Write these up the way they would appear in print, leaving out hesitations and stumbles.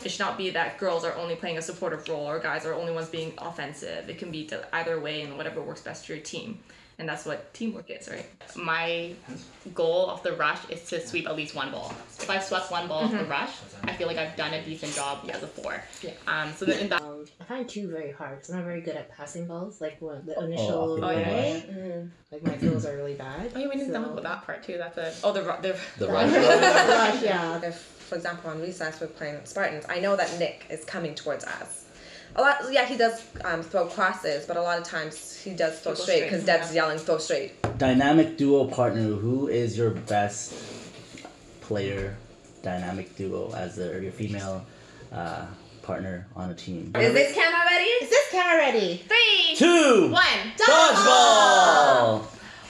it should not be that girls are only playing a supportive role or guys are only ones being offensive. It can be either way and whatever works best for your team. And that's what teamwork is, right? My goal of the rush is to sweep at least one ball. If I've swept one ball of the rush, I feel like I've done a decent job as a 4. Yeah. So in that, I find 2 very hard because I'm not very good at passing balls. Like when the initial like my throws are really bad. oh, yeah, we didn't talk about that part too. That's a The rush, yeah. If, for example, on recess we're playing Spartans, I know that Nick is coming towards us. A lot, yeah, he does throw crosses, but a lot of times he does throw straight because Deb's yelling, throw straight. Dynamic duo partner. Who is your best player? Dynamic duo as your female partner on a team. Is this camera ready? Is this camera ready? 3, 2, 1, Dodgeball!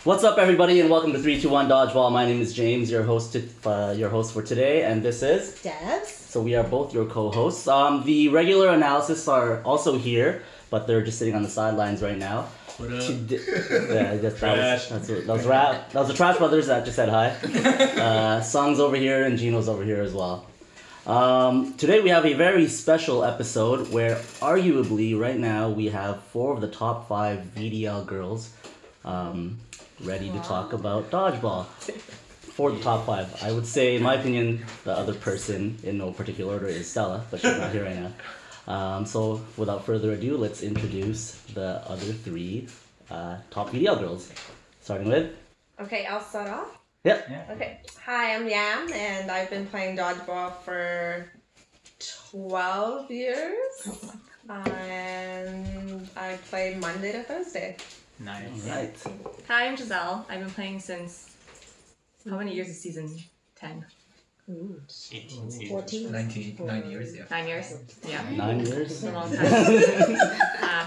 What's up, everybody, and welcome to 3, 2, 1 Dodgeball. My name is James, your host for today, and this is Debs. So we are both your co-hosts. The regular analysis are also here, but they're just sitting on the sidelines right now. What up? Yeah, that was the Trash Brothers that just said hi. Song's over here and Gino's over here as well. Today we have a very special episode where arguably right now we have 4 of the top 5 VDL girls ready to talk about dodgeball. For the top 5, I would say, in my opinion, the other person in no particular order is Stella, but she's not here right now. So without further ado, let's introduce the other 3 top VDL girls. Starting with. Okay, I'll start off. Yep. Yeah. Okay. Hi, I'm Yam, and I've been playing dodgeball for 12 years. And I play Monday to Thursday. Nice. All right. Hi, I'm Giselle. I've been playing since, how many years is season 10? 18, 14. 9 years, yeah. 9 years? Yeah. 9 years. It's a long time.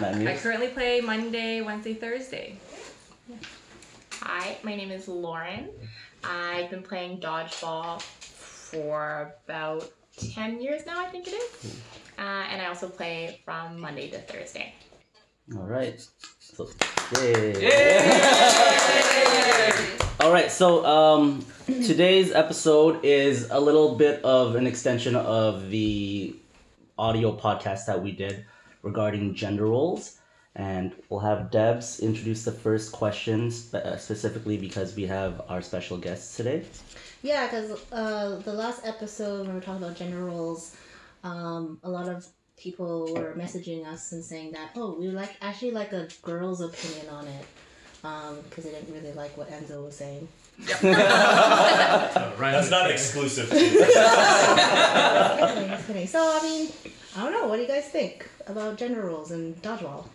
9 years. I currently play Monday, Wednesday, Thursday. Hi, my name is Lauren. I've been playing dodgeball for about 10 years now, I think it is. And I also play from Monday to Thursday. All right. So, all right. So today's episode is a little bit of an extension of the audio podcast that we did regarding gender roles, and we'll have Debs introduce the first question specifically because we have our special guests today. Yeah, because the last episode when we were talking about gender roles, a lot of people were messaging us and saying that, we actually like a girl's opinion on it, because they didn't really like what Enzo was saying. Yep. That's not exclusive. Just kidding. So, I mean, I don't know. What do you guys think about gender roles and dodgeball?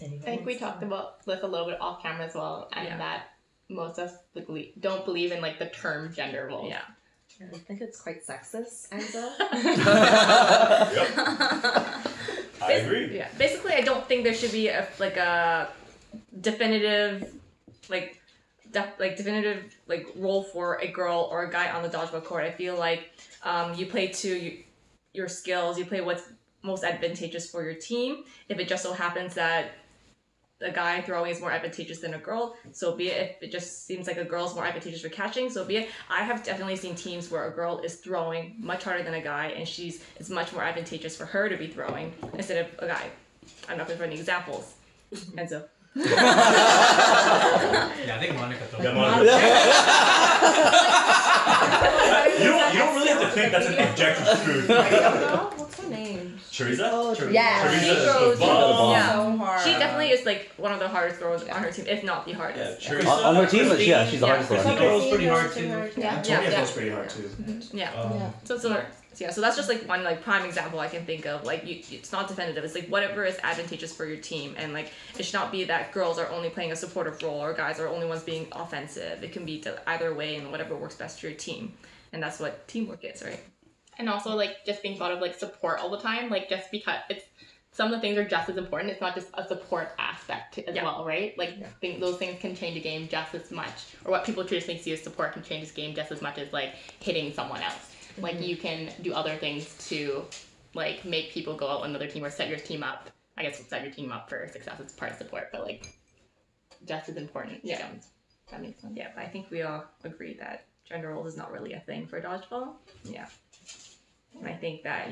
I think we talked about this a little bit off camera as well, and that most of us don't believe in like the term gender role. Yeah. I think it's quite sexist, Enzo. Yep. I agree. Yeah. Basically, I don't think there should be a definitive role for a girl or a guy on the dodgeball court. I feel like you play to your skills. You play what's most advantageous for your team. If it just so happens that a guy throwing is more advantageous than a girl, so be it. If it just seems like a girl is more advantageous for catching, so be it. I have definitely seen teams where a girl is throwing much harder than a guy, and it's much more advantageous for her to be throwing instead of a guy. I'm not going to throw any examples. Enzo. Yeah, I think Monica thought. Yeah, Monica. You don't really have to think that's an objective truth. What's her name? Teresa? Oh, Yeah. Teresa She is throws the bomb. So hard. She definitely is like one of the hardest throwers on her team, if not the hardest. Teresa. On her team, she's the hardest Christy one. throws pretty hard too. Yeah. Antonia Yeah. throws pretty hard too. Yeah. So that's just like one like prime example I can think of. Like it's not definitive. It's like whatever is advantageous for your team, and like it should not be that girls are only playing a supportive role or guys are only ones being offensive. It can be either way and whatever works best for your team, and that's what teamwork is, right? And also like just being thought of like support all the time, like just because it's some of the things are just as important. It's not just a support aspect as well, right? Like those things can change a game just as much, or what people traditionally see as support can change this game just as much as like hitting someone else. Like you can do other things to like make people go out on another team or set your team up. I guess set your team up for success. It's part of support, but like just as important. Yeah. That makes sense. Yeah, but I think we all agree that gender roles is not really a thing for dodgeball. Yeah. And I think that,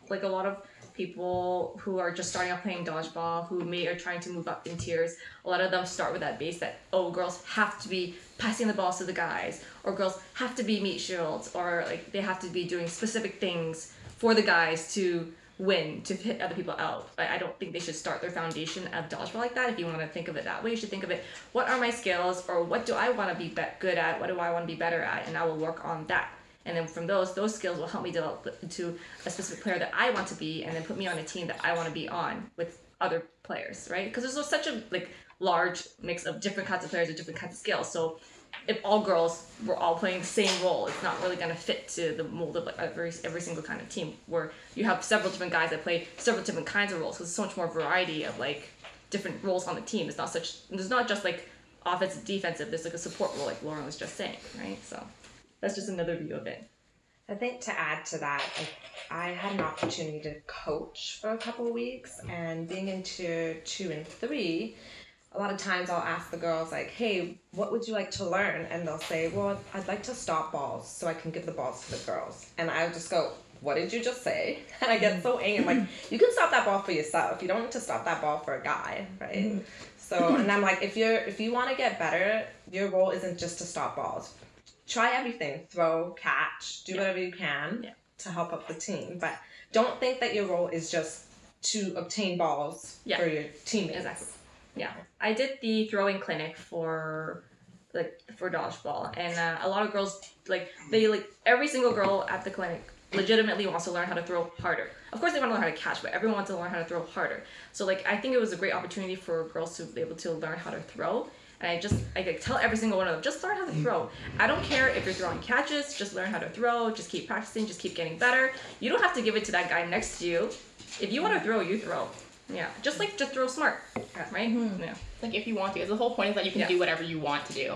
like a lot of people who are just starting off playing dodgeball, who are trying to move up in tiers, a lot of them start with that base that, oh, girls have to be passing the balls to the guys, or girls have to be meat shields, or like they have to be doing specific things for the guys to win, to hit other people out. I don't think they should start their foundation of dodgeball like that. If you want to think of it that way, you should think of it, what are my skills, or what do I want to be good at, what do I want to be better at, and I will work on that. And then from those skills will help me develop into a specific player that I want to be, and then put me on a team that I want to be on with other players, right? Because there's such a large mix of different kinds of players with different kinds of skills. So if all girls were all playing the same role, it's not really going to fit to the mold of every single kind of team, where you have several different guys that play several different kinds of roles. So there's so much more variety of different roles on the team. It's not there's not just offensive, defensive. There's a support role, like Lauren was just saying, right? So that's just another view of it. I think to add to that, I had an opportunity to coach for a couple of weeks, and being in tier 2 and 3, a lot of times I'll ask the girls hey, what would you like to learn? And they'll say, well, I'd like to stop balls so I can give the balls to the girls. And I would just go, what did you just say? And I get so angry. You can stop that ball for yourself. You don't need to stop that ball for a guy, right? So, and I'm if you want to get better, your role isn't just to stop balls. Try everything, throw, catch, do whatever you can to help up the team. But don't think that your role is just to obtain balls for your teammates. Exactly. Yeah. I did the throwing clinic for dodgeball, and a lot of girls, every single girl at the clinic legitimately wants to learn how to throw harder. Of course they want to learn how to catch, but everyone wants to learn how to throw harder. So I think it was a great opportunity for girls to be able to learn how to throw. And I tell every single one of them, just learn how to throw. I don't care if you're throwing catches, just learn how to throw, just keep practicing, just keep getting better. You don't have to give it to that guy next to you. If you want to throw, you throw. Yeah, just throw smart, right? Mm-hmm. Yeah. If you want to. The whole point is that you can do whatever you want to do.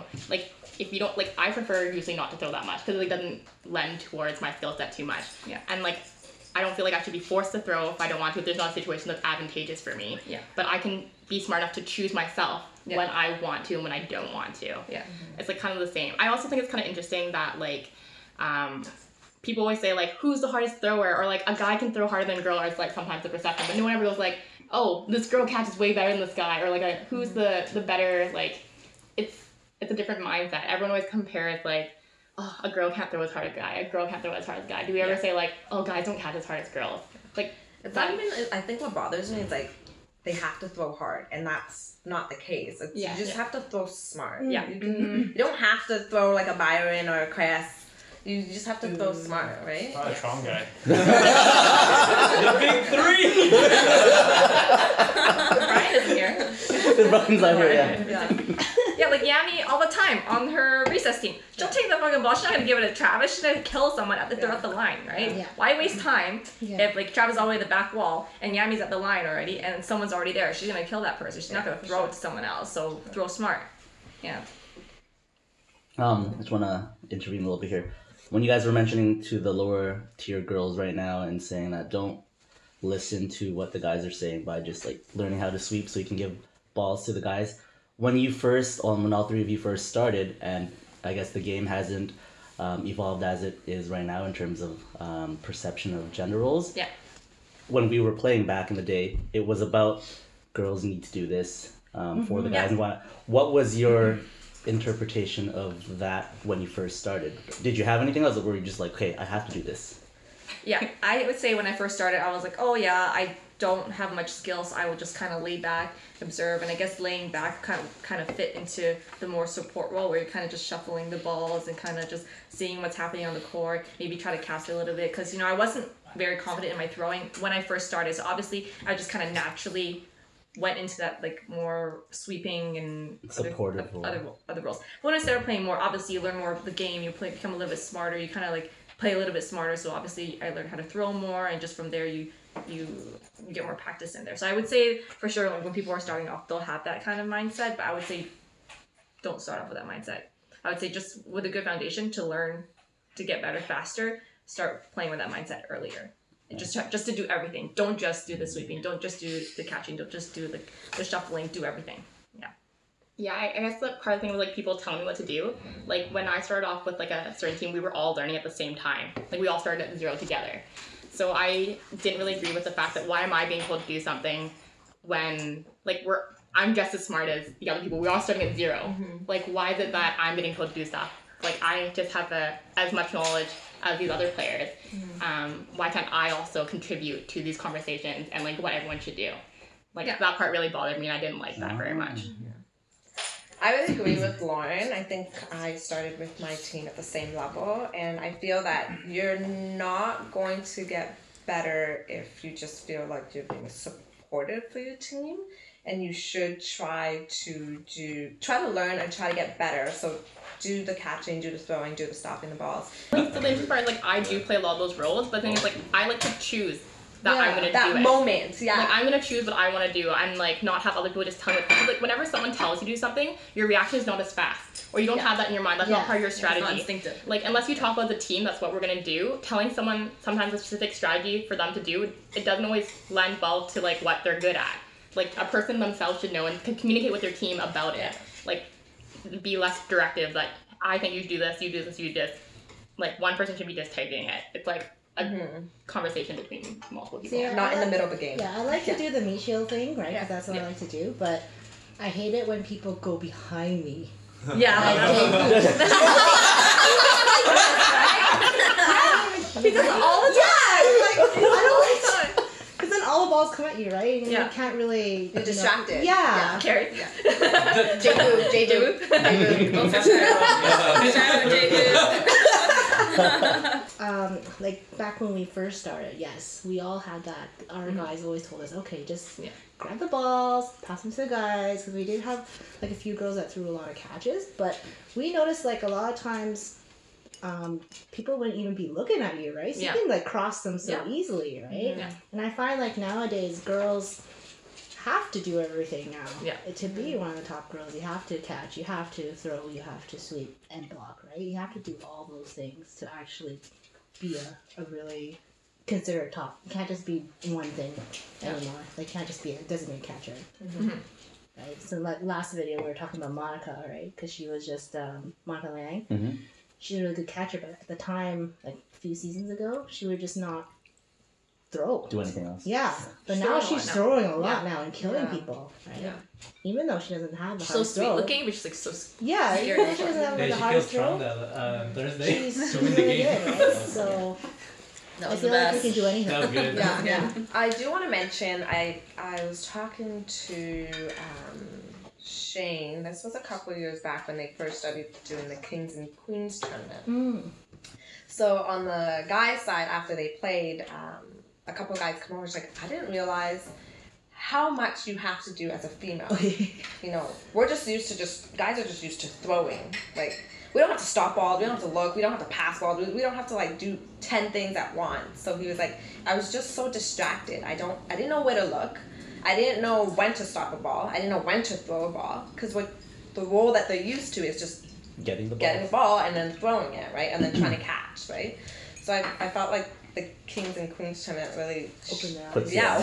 If you don't, I prefer usually not to throw that much, because it doesn't lend towards my skill set too much. Yeah. And I don't feel like I should be forced to throw if I don't want to, if there's not a situation that's advantageous for me. Yeah. But I can be smart enough to choose myself when I want to and when I don't want to. Yeah. It's kind of the same. I also think it's kind of interesting that people always say who's the hardest thrower, or a guy can throw harder than a girl, or it's sometimes the perception, but no one ever goes oh, this girl catches way better than this guy, or who's the better, it's a different mindset. Everyone always compares oh, a girl can't throw as hard as a guy, a girl can't throw as hard as a guy. Do we ever say oh, guys don't catch as hard as girls? It's not even, I think what bothers me is they have to throw hard, and that's not the case. You just have to throw smart. Yeah. You don't have to throw a Byron or a Cress. You just have to throw smart, right? Not a strong guy. The big 3! Brian isn't here. Brian's not here, yeah. Yeah, Yami all the time on her recess team. She'll take the fucking ball. She's not gonna give it to Travis. She's gonna kill someone at the line, right? Yeah. Why waste time if Travis is all the way at the back wall and Yami's at the line already and someone's already there? She's gonna kill that person. She's not gonna throw it to someone else. So throw smart. Yeah. I just wanna intervene a little bit here. When you guys were mentioning to the lower tier girls right now and saying that don't listen to what the guys are saying by just learning how to sweep so you can give balls to the guys. When all three of you first started, and I guess the game hasn't evolved as it is right now in terms of perception of gender roles. Yeah. When we were playing back in the day, it was about girls need to do this for the guys. And what was your interpretation of that when you first started? Did you have anything else, or were you just okay, I have to do this? Yeah, I would say when I first started, I was oh yeah, I don't have much skills. I would just kind of lay back, observe, and I guess laying back kind of fit into the more support role, where you're kind of just shuffling the balls and kind of just seeing what's happening on the court, maybe try to cast it a little bit, because I wasn't very confident in my throwing when I first started, so obviously I just kind of naturally went into that more sweeping and supportive other roles. But when I started playing more, obviously you learn more of the game, you become a little bit smarter, you kind of play a little bit smarter, so obviously I learned how to throw more, and just from there you get more practice in there. So I would say for sure when people are starting off, they'll have that kind of mindset, but I would say don't start off with that mindset. I would say just with a good foundation to learn to get better faster, start playing with that mindset earlier. Just to do everything. Don't just do the sweeping. Don't just do the catching. Don't just do the shuffling. Do everything. Yeah. Yeah, I guess the part of the thing was like people telling me what to do. Like when I started off with like a certain team, we were all learning at the same time. Like we all started at 0 together. So I didn't really agree with the fact that why am I being told to do something when like I'm just as smart as the other people. We're all starting at 0. Mm-hmm. Like why is it that I'm getting told to do stuff? Like I just have as much knowledge as these other players. Why can't I also contribute to these conversations and like what everyone should do? Like that part really bothered me and I didn't like that very much. I would agree with Lauren. I think I started with my team at the same level, and I feel that you're not going to get better if you just feel like you're being supportive for your team, and you should try to learn and try to get better. So do the catching, do the throwing, do the stopping the balls. Like, so the interesting part is like I do play a lot of those roles, but the thing is like I like to choose that I'm gonna do it. That moment, yeah. Like I'm gonna choose what I want to do. I'm like not have other people just tell me. Because like whenever someone tells you to do something, your reaction is not as fast, or you don't have that in your mind. That's not part of your strategy. It's not instinctive. Like unless you talk about the team, that's what we're gonna do. Telling someone sometimes a specific strategy for them to do, it doesn't always lend well to like what they're good at. Like a person themselves should know and can communicate with their team about it. Like be less directive. Like I think you should do this, you do this, you do this. Like one person should be just typing it. It's like a conversation between multiple people. See, Not in the middle of the game. Yeah, I like to do the meat shield thing, right? Because that's what I like to do. But I hate it when people go behind me. Yeah. Because all the time. I don't like. Because then all the balls come at you, right? And you can't really. You're distracted. Yeah. Carrie. J-Boo. Like back when we first started, yes, we all had that. Our guys always told us, okay, just grab the balls, pass them to the guys, because we did have like a few girls that threw a lot of catches, but we noticed like a lot of times people wouldn't even be looking at you, right? So you can like cross them so easily, right? Yeah. And I find like nowadays girls have to do everything now. Yeah. To be one of the top girls, you have to catch, you have to throw, you have to sweep and block, right? You have to do all those things to actually be a really considered top. You can't just be one thing anymore. Like, you can't just be a designated catcher. Right? So like last video we were talking about Monica, right? Because she was just Monica Lang. She's a really good catcher, but at the time, like a few seasons ago, she would just not do anything else. Yeah, but now she's throwing a lot now and killing people, right? Yeah. Even though she doesn't have the So hardest sweet throw. looking, but she's like so Yeah, even though she doesn't have Yeah, the she feels hardest strong throw. Thursday. She's to win really the game. good, right? So that I was the feel like we best. can do anything. That was good. Yeah. I do want to mention, I was talking to Shane. This was a couple of years back when they first started doing the Kings and Queens tournament. So on the guys' side, after they played, a couple of guys come over and like, I didn't realize how much you have to do as a female. You know, we're just used to guys are just used to throwing. Like, we don't have to stop balls, we don't have to look, we don't have to pass balls, we don't have to like do 10 things at once. So he was like, I was just so distracted. I didn't know where to look. I didn't know when to stop a ball. I didn't know when to throw a ball. Because what the role that they're used to is just Getting the ball and then throwing it, right? And then trying to catch, right? So I felt like the Kings and Queens tournament really Open their eyes.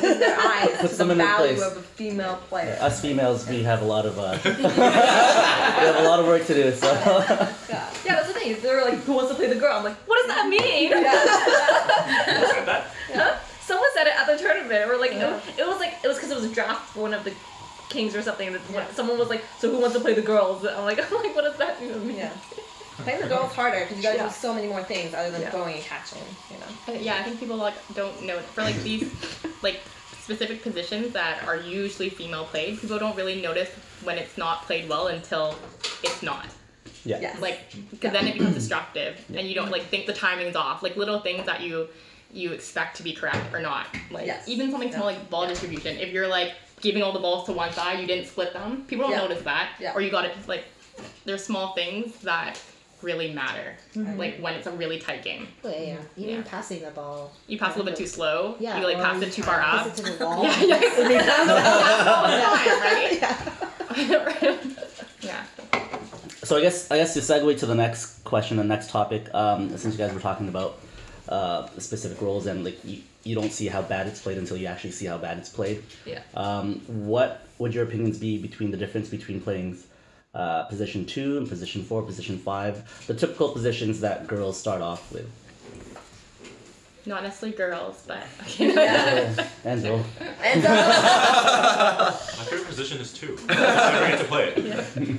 opened their eyes Puts to them the in their value place. of a female player. Us females, we have a lot of we have a lot of work to do. So Yeah, that's the thing. They were like, who wants to play the girl? I'm like, what does that mean? Huh? Someone said it at the tournament. We're like, it was because it was a draft for one of the Kings or something. And someone was like, so who wants to play the girls? And I'm like, what does that mean? Yeah. Playing the girls harder because you gotta do so many more things other than throwing and catching, you know? Yeah, I think people like don't know for like these like specific positions that are usually female played. People don't really notice when it's not played well until it's not. yeah. Yes. Like, because then it becomes destructive, and you don't like think the timing's off. Like little things that you expect to be correct or not. Like even something small like ball distribution. If you're like giving all the balls to one side, you didn't split them. People don't notice that. Yeah. Or you got it like there's small things that really matter. Like when it's a really tight game. Yeah. Even passing the ball. You pass a little bit too slow. Yeah. You like or pass you it too try far to up. pass it to the wall. Right? Yeah. So I guess to segue to the next question, the next topic, since you guys were talking about specific roles and like you don't see how bad it's played until you actually see how bad it's played. Yeah. What would your opinions be between the difference between playing position 2 and position 4, position 5, the typical positions that girls start off with. Not necessarily girls, but okay. Enzo. My favorite position is 2. I never get to play it. Yeah.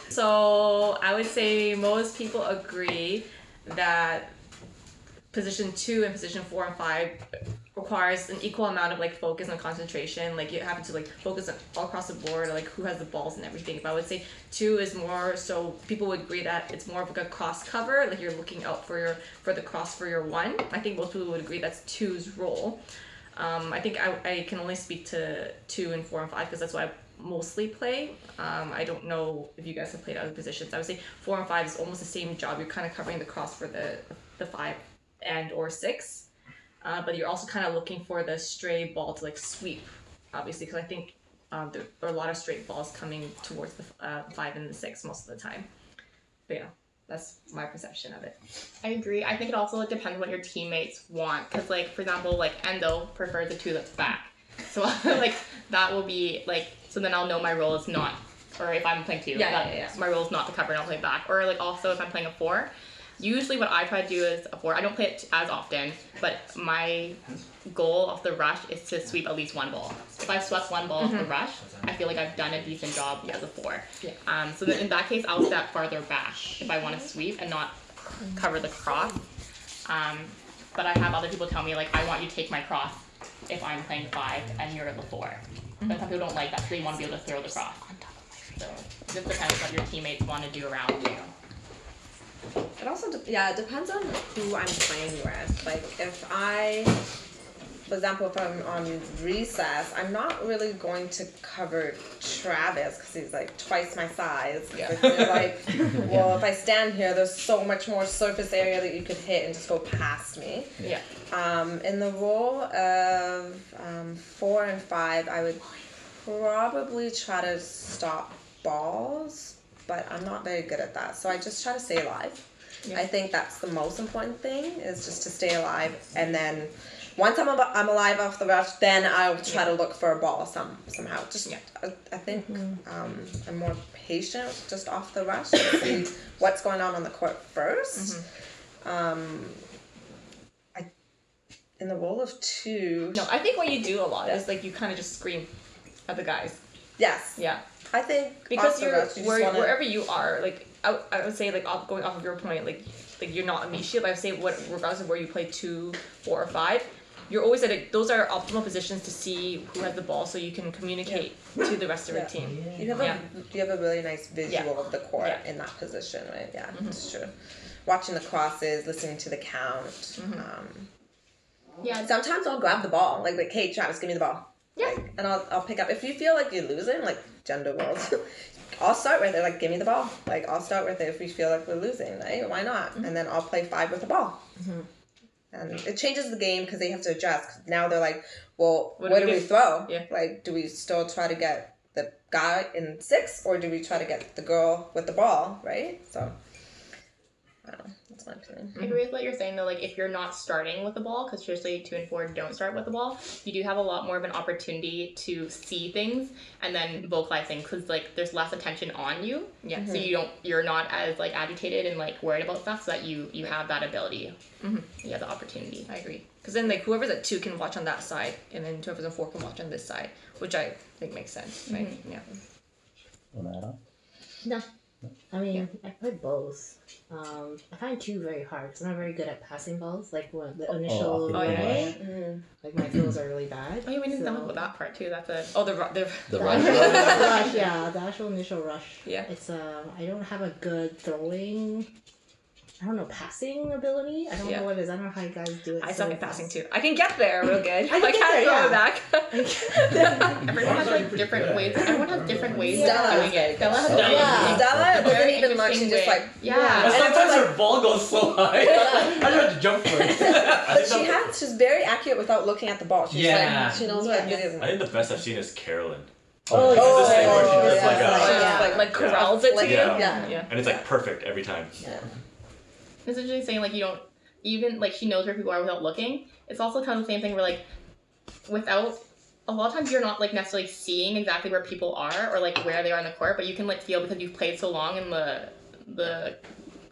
So I would say most people agree that position 2 and position 4 and 5 requires an equal amount of like focus and concentration. Like you have to like focus all across the board, like who has the balls and everything. But I would say 2 is more so people would agree that it's more of like a cross cover, like you're looking out for the cross for your 1. I think most people would agree that's 2's role. I think I can only speak to 2 and 4 and 5 because that's what I mostly play. I don't know if you guys have played other positions. I would say 4 and 5 is almost the same job. You're kind of covering the cross for the 5 and or 6. But you're also kind of looking for the stray ball to like sweep, obviously, because I think there are a lot of straight balls coming towards the 5 and the 6 most of the time. But yeah, that's my perception of it. I agree. I think it also depends what your teammates want. Because, like, for example, like Endo prefers the 2 that's back. So, like, that will be, like, so then I'll know my role is not, or if I'm playing 2, my role is not to cover and I'll play back. Or, like, also if I'm playing a 4, usually what I try to do is a 4. I don't play it as often, but my goal of the rush is to sweep at least 1 ball. If I've swept 1 ball off the rush, I feel like I've done a decent job as a 4. Yeah. So then in that case, I'll step farther back if I want to sweep and not cover the cross. But I have other people tell me, like, I want you to take my cross if I'm playing 5 and you're at the 4. But some people don't like that because they want to be able to throw the cross. So it just depends what your teammates want to do around you. It also, it depends on who I'm playing with. Like, if for example, if I'm on recess, I'm not really going to cover Travis because he's like twice my size. Yeah. I feel like, well, if I stand here, there's so much more surface area that you could hit and just go past me. Yeah. In the role of 4 and 5, I would probably try to stop balls, but I'm not very good at that. So I just try to stay alive. Yeah. I think that's the most important thing, is just to stay alive. And then once I'm alive off the rush, then I'll try to look for a ball somehow. Just I think I'm more patient just off the rush to see what's going on the court first. In the role of 2... No, I think what you do a lot is like you kind of just scream at the guys. Yes. Yeah. I think because wherever you are, like I would say, like going off of your point, like you're not a meat shield. I would say regardless of where you play 2, 4, or 5, you're always those are optimal positions to see who has the ball, so you can communicate to the rest of your team. You have a really nice visual of the court in that position, right? Yeah, that's true. Watching the crosses, listening to the count. Sometimes I'll grab the ball, like hey Travis, give me the ball. Yeah. And I'll pick up. If you feel like you're losing, like gender roles, I'll start with it. Like, give me the ball. Like, I'll start with it if we feel like we're losing, right? Why not? And then I'll play 5 with the ball. And it changes the game because they have to adjust. 'Cause now they're like, well, what do we throw? Yeah. Like, do we still try to get the guy in 6, or do we try to get the girl with the ball, right? So, I don't know. That's my opinion. I agree with what you're saying, though. Like, if you're not starting with the ball, because traditionally 2 and 4 don't start with the ball, you do have a lot more of an opportunity to see things and then vocalize things, because like there's less attention on you. Yeah. So you're not as like agitated and like worried about stuff, so that you have that ability. You have the opportunity. I agree. Because then like whoever's at 2 can watch on that side, and then whoever's at 4 can watch on this side, which I think makes sense. Right? Yeah. Want to add on? No. I mean, I play both. I find 2 very hard because I'm not very good at passing balls. Like the initial like my throws are really bad. Oh, you didn't know about that part too. That's the rush. The rush, the actual initial rush. Yeah. It's I don't have a good throwing. I don't know, passing ability. I don't know what it is. I don't know how you guys do it. I suck at passing too. I can get there real good. I can't throw it back. Everyone has like different ways. Everyone has different ways of doing it. Stella doesn't even look. She's just like Sometimes her ball goes so high. I don't have to jump for it. But she's very accurate without looking at the ball. She's like, she knows what it is. I think the best I've seen is Carolyn. This thing where she just like corrals it to you. Yeah. And it's like perfect every time. Yeah. It's interesting saying like you don't even like she knows where people are without looking. It's also kind of the same thing where like without a lot of times you're not like necessarily seeing exactly where people are or like where they are in the court, but you can like feel because you've played so long and the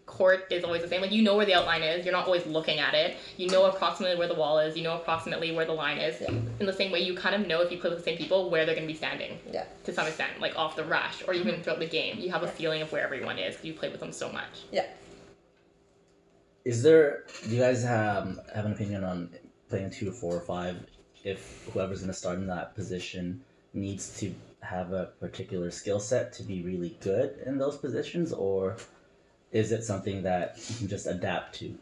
court is always the same. Like you know where the outline is. You're not always looking at it. You know approximately where the wall is. You know approximately where the line is. Yeah. In the same way, you kind of know if you play with the same people where they're going to be standing. Yeah. To some extent, like off the rush or even throughout the game, you have a feeling of where everyone is because you play with them so much. Yeah. Do you guys have an opinion on playing 2 or 4 or 5 if whoever's going to start in that position needs to have a particular skill set to be really good in those positions, or is it something that you can just adapt to?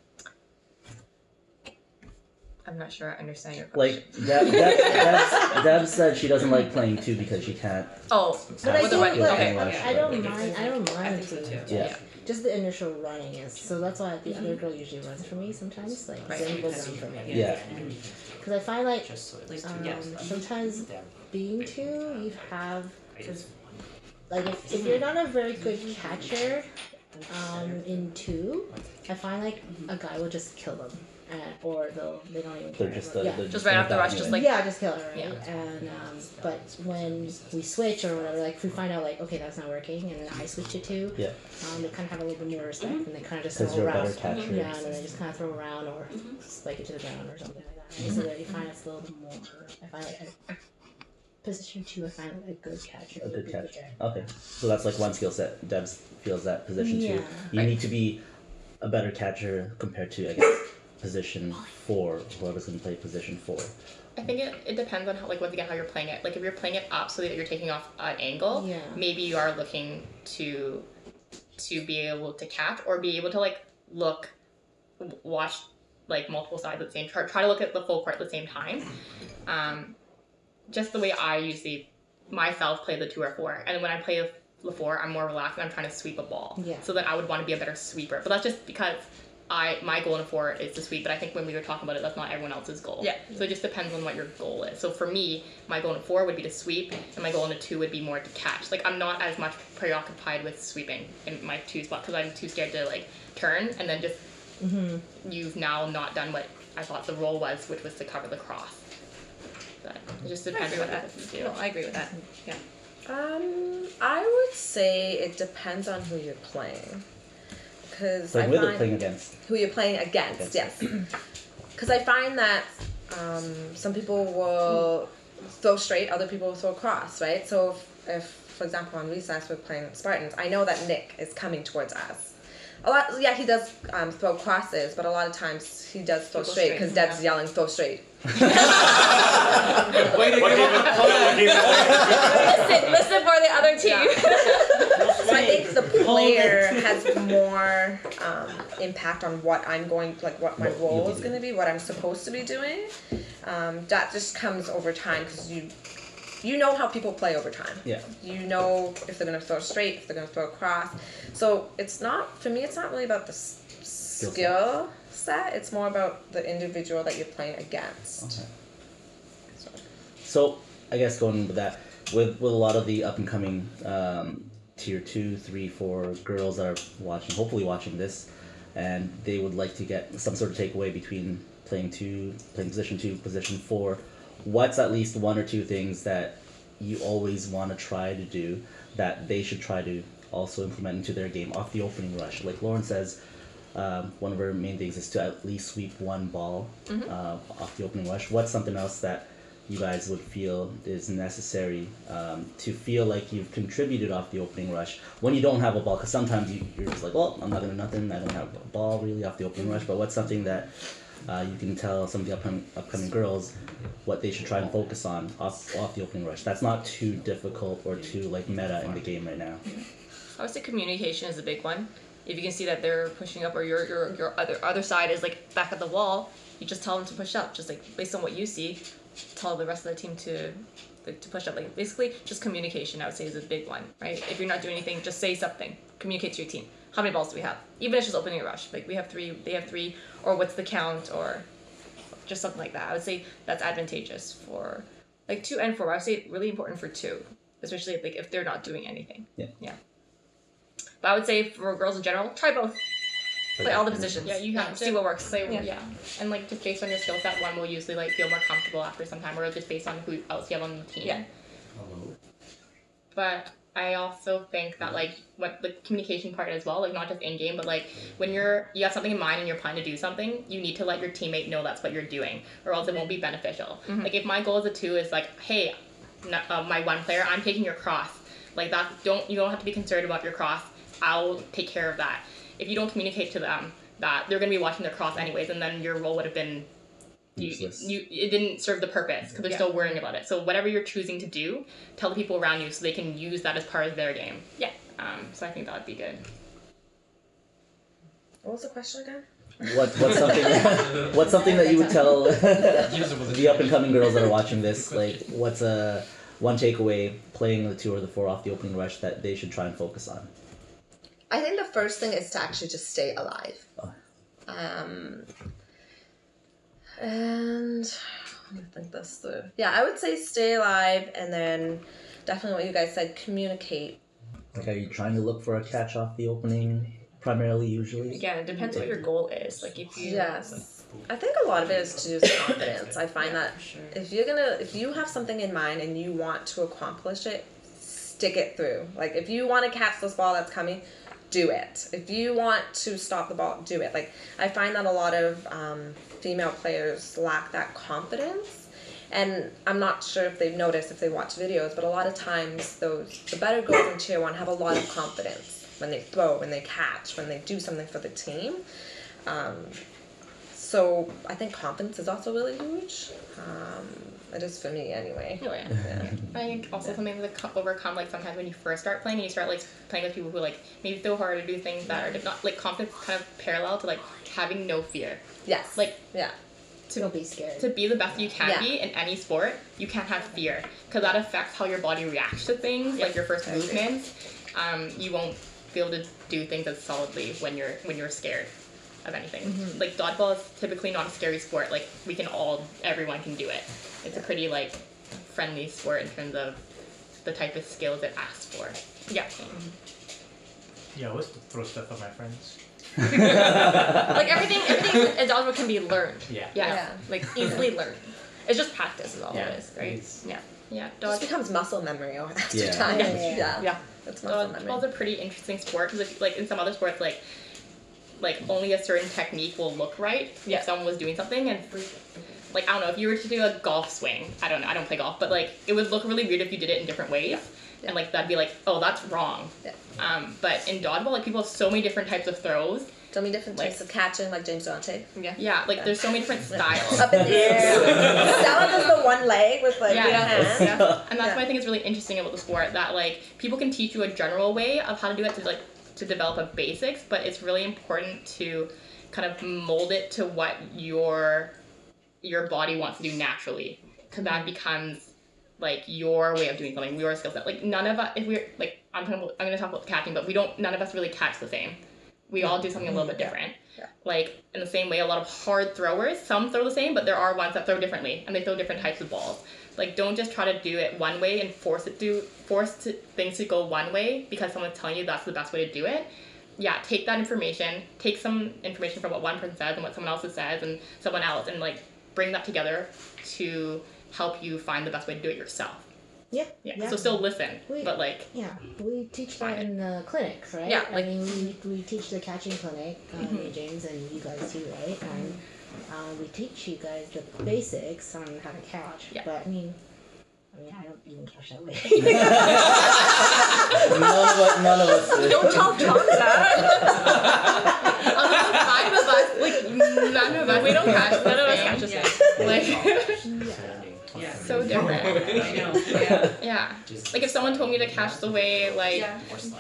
I'm not sure I understand your question. Like Deb said she doesn't like playing 2 because she can't. Oh, But I with the think, running. like, Okay. I don't mind. I don't I mind think so too. too. Yeah. Just the initial running is so that's why the other girl usually runs for me sometimes. Like Right. Zen will run for me. Yeah. Because I find like Just sometimes being 2, you have like if you're not a very good catcher in 2, I find like a guy will just kill them. Or they don't even care. They're just yeah. they're Just right off the rush, just like Yeah, just kill her, right? Yeah. And but when we switch or whatever, like if we find out like okay that's not working, and I switch to 2, Yeah. they kind of have a little bit more respect, and they kind of just Because throw you're a around. better catcher. Yeah, and then they just kind of throw around or spike it to the ground or something like that. Right? So that you find it's a little bit more. I find like position 2, I find a good catcher. A good catch. Okay, so that's like one skill set. Debs feels that position 2. Yeah. You need to be a better catcher compared to, I guess, position 4. Whoever's going to play position 4. I think it depends on how, like, once again, how you're playing it. Like, if you're playing it up so that you're taking off an angle, Yeah. maybe you are looking to be able to catch or be able to, like, watch, like, multiple sides at the same time. Try to look at the full court at the same time. Just the way I usually, myself, play the 2 or 4. And when I play the 4, I'm more relaxed and I'm trying to sweep a ball. Yeah. So that I would want to be a better sweeper. But that's just because my goal in a 4 is to sweep, but I think when we were talking about it, that's not everyone else's goal. Yeah. So it just depends on what your goal is. So for me, my goal in a 4 would be to sweep, and my goal in a 2 would be more to catch. Like, I'm not as much preoccupied with sweeping in my 2 spot because I'm too scared to, like, turn, and then just, you've now not done what I thought the role was, which was to cover the cross. But it just I depends agree on with what that. you do. No, I agree with that. Yeah. I would say it depends on who you're playing. Because Like I with or find playing against. who you're playing against, yes. Because I find that some people will throw straight, other people will throw cross, right? So if for example, on recess we're playing Spartans, I know that Nick is coming towards us. Yeah, he does throw crosses, but a lot of times he does throw straight because Deb's yelling, throw straight. Listen for the other team. So I think the player has more impact on what I'm going, like what my role is going to be, what I'm supposed to be doing. That just comes over time because you know how people play over time. Yeah. You know if they're going to throw straight, if they're going to throw across. So it's not, for me, it's not really about the skill set. It's more about the individual that you're playing against. Okay. So I guess going with that, with a lot of the up and coming tier 2, 3, 4 girls that are watching, hopefully watching this, and they would like to get some sort of takeaway between playing position 2, position 4. What's at least 1 or 2 things that you always want to try to do that they should try to also implement into their game off the opening rush? Like Lauren says, one of her main things is to at least sweep 1 ball off the opening rush. What's something else that you guys would feel is necessary to feel like you've contributed off the opening rush when you don't have a ball? Because sometimes you're just like, well, I'm not going to do nothing. I don't have a ball really off the opening rush. But what's something that you can tell some of the upcoming girls what they should try and focus on off the opening rush? That's not too difficult or too like meta in the game right now. I would say communication is a big one. If you can see that they're pushing up or your other side is like back at the wall, you just tell them to push up. Just like based on what you see, tell the rest of the team to push up. Like basically, just communication I would say is a big one, right? If you're not doing anything, just say something. Communicate to your team. How many balls do we have? Even if it's just opening a rush, like we have 3, they have 3, or what's the count, or just something like that. I would say that's advantageous for like 2 and 4. I would say really important for 2, especially like if they're not doing anything. Yeah. Yeah. But I would say for girls in general, try both. Play all the positions. Yeah, you have to see what works. Play, Yeah. yeah. And like just based on your skill set, one will usually like feel more comfortable after some time, or just based on who else you have on the team. Yeah. But I also think that like what the communication part as well, like not just in game, but like when you have something in mind and you're planning to do something, you need to let your teammate know that's what you're doing, or else it won't be beneficial. Like if my goal as a 2 is like, hey, my 1 player, I'm taking your cross. Like that, you don't have to be concerned about your cross. I'll take care of that. If you don't communicate to them that they're going to be watching their cross anyways, and then your role would have been it didn't serve the purpose because they're still worrying about it. So whatever you're choosing to do, tell the people around you so they can use that as part of their game. Yeah. So I think that would be good. What was the question again? What's something that you would tell the up and coming girls that are watching this? Like, what's one takeaway playing the 2 or the 4 off the opening rush that they should try and focus on? I think the first thing is to actually just stay alive. And let me think this through. Yeah, I would say stay alive, and then definitely what you guys said, communicate. Like, are you trying to look for a catch off the opening primarily, usually? Again, it depends what your goal is. Like if you Yes. I think a lot of it is to do with confidence. I find that if you have something in mind and you want to accomplish it, stick it through. Like if you want to catch this ball that's coming, do it. If you want to stop the ball, do it. Like I find that a lot of female players lack that confidence, and I'm not sure if they've noticed if they watch videos, but a lot of times the better girls in tier 1 have a lot of confidence when they throw, when they catch, when they do something for the team. So I think confidence is also really huge. It is for me anyway. Oh, yeah. I think also something to overcome, like sometimes when you first start playing and you start like playing with people who like maybe throw hard or do things that are not like confidence kind of parallel to like having no fear. Yes. Like Don't be scared. to be the best you can be in any sport, you can't have fear because that affects how your body reacts to things, like your first movements. You won't be able to do things as solidly when you're scared of anything. Like dodgeball is typically not a scary sport. Like everyone can do it. It's a pretty like friendly sport in terms of the type of skills it asks for. Yeah. Yeah, I always throw stuff at my friends. like everything in dodgeball can be learned. Yeah. Like easily learned. It's just practice is all it is, right? It's- Yeah. It just becomes muscle memory after time. Yeah. Yeah. It's muscle Dodgeball's memory. a pretty interesting sport because like in some other sports like only a certain technique will look right if someone was doing something, and like I don't know, if you were to do a golf swing, I don't play golf, but like it would look really weird if you did it in different ways. And like that'd be like, oh, that's wrong. But in dodgeball, like people have so many different types of throws. So many different types of catching, like James Dante. Yeah, like there's so many different styles. Up in the air. Stella does the one leg with like your hand. And that's why I think it's really interesting about the sport, that like people can teach you a general way of how to do it to develop a basics, but it's really important to kind of mold it to what your body wants to do naturally, because that becomes like your way of doing something, your skill set. Like none of us, if we're like, I'm going to talk about catching, but none of us really catch the same. We all do something a little bit different. Like in the same way, a lot of hard throwers, some throw the same, but there are ones that throw differently, and they throw different types of balls. Like don't just try to do it one way and force things to go one way because someone's telling you that's the best way to do it. Yeah, take that information, take some information from what one person says and what someone else says and someone else, and like bring that together to help you find the best way to do it yourself. Yeah. So still listen, but like. Yeah, we teach that in the clinics, right? Yeah, I mean, we teach the catching clinic, James and you guys too, right? And we teach you guys the basics on how to catch. Yeah. But I mean, I don't even catch that way. None of us do. Don't tell John that. Five of us, like none of us, we don't catch. None of us catch the same. Like. So different. I know. Yeah. Like if someone told me to catch the way like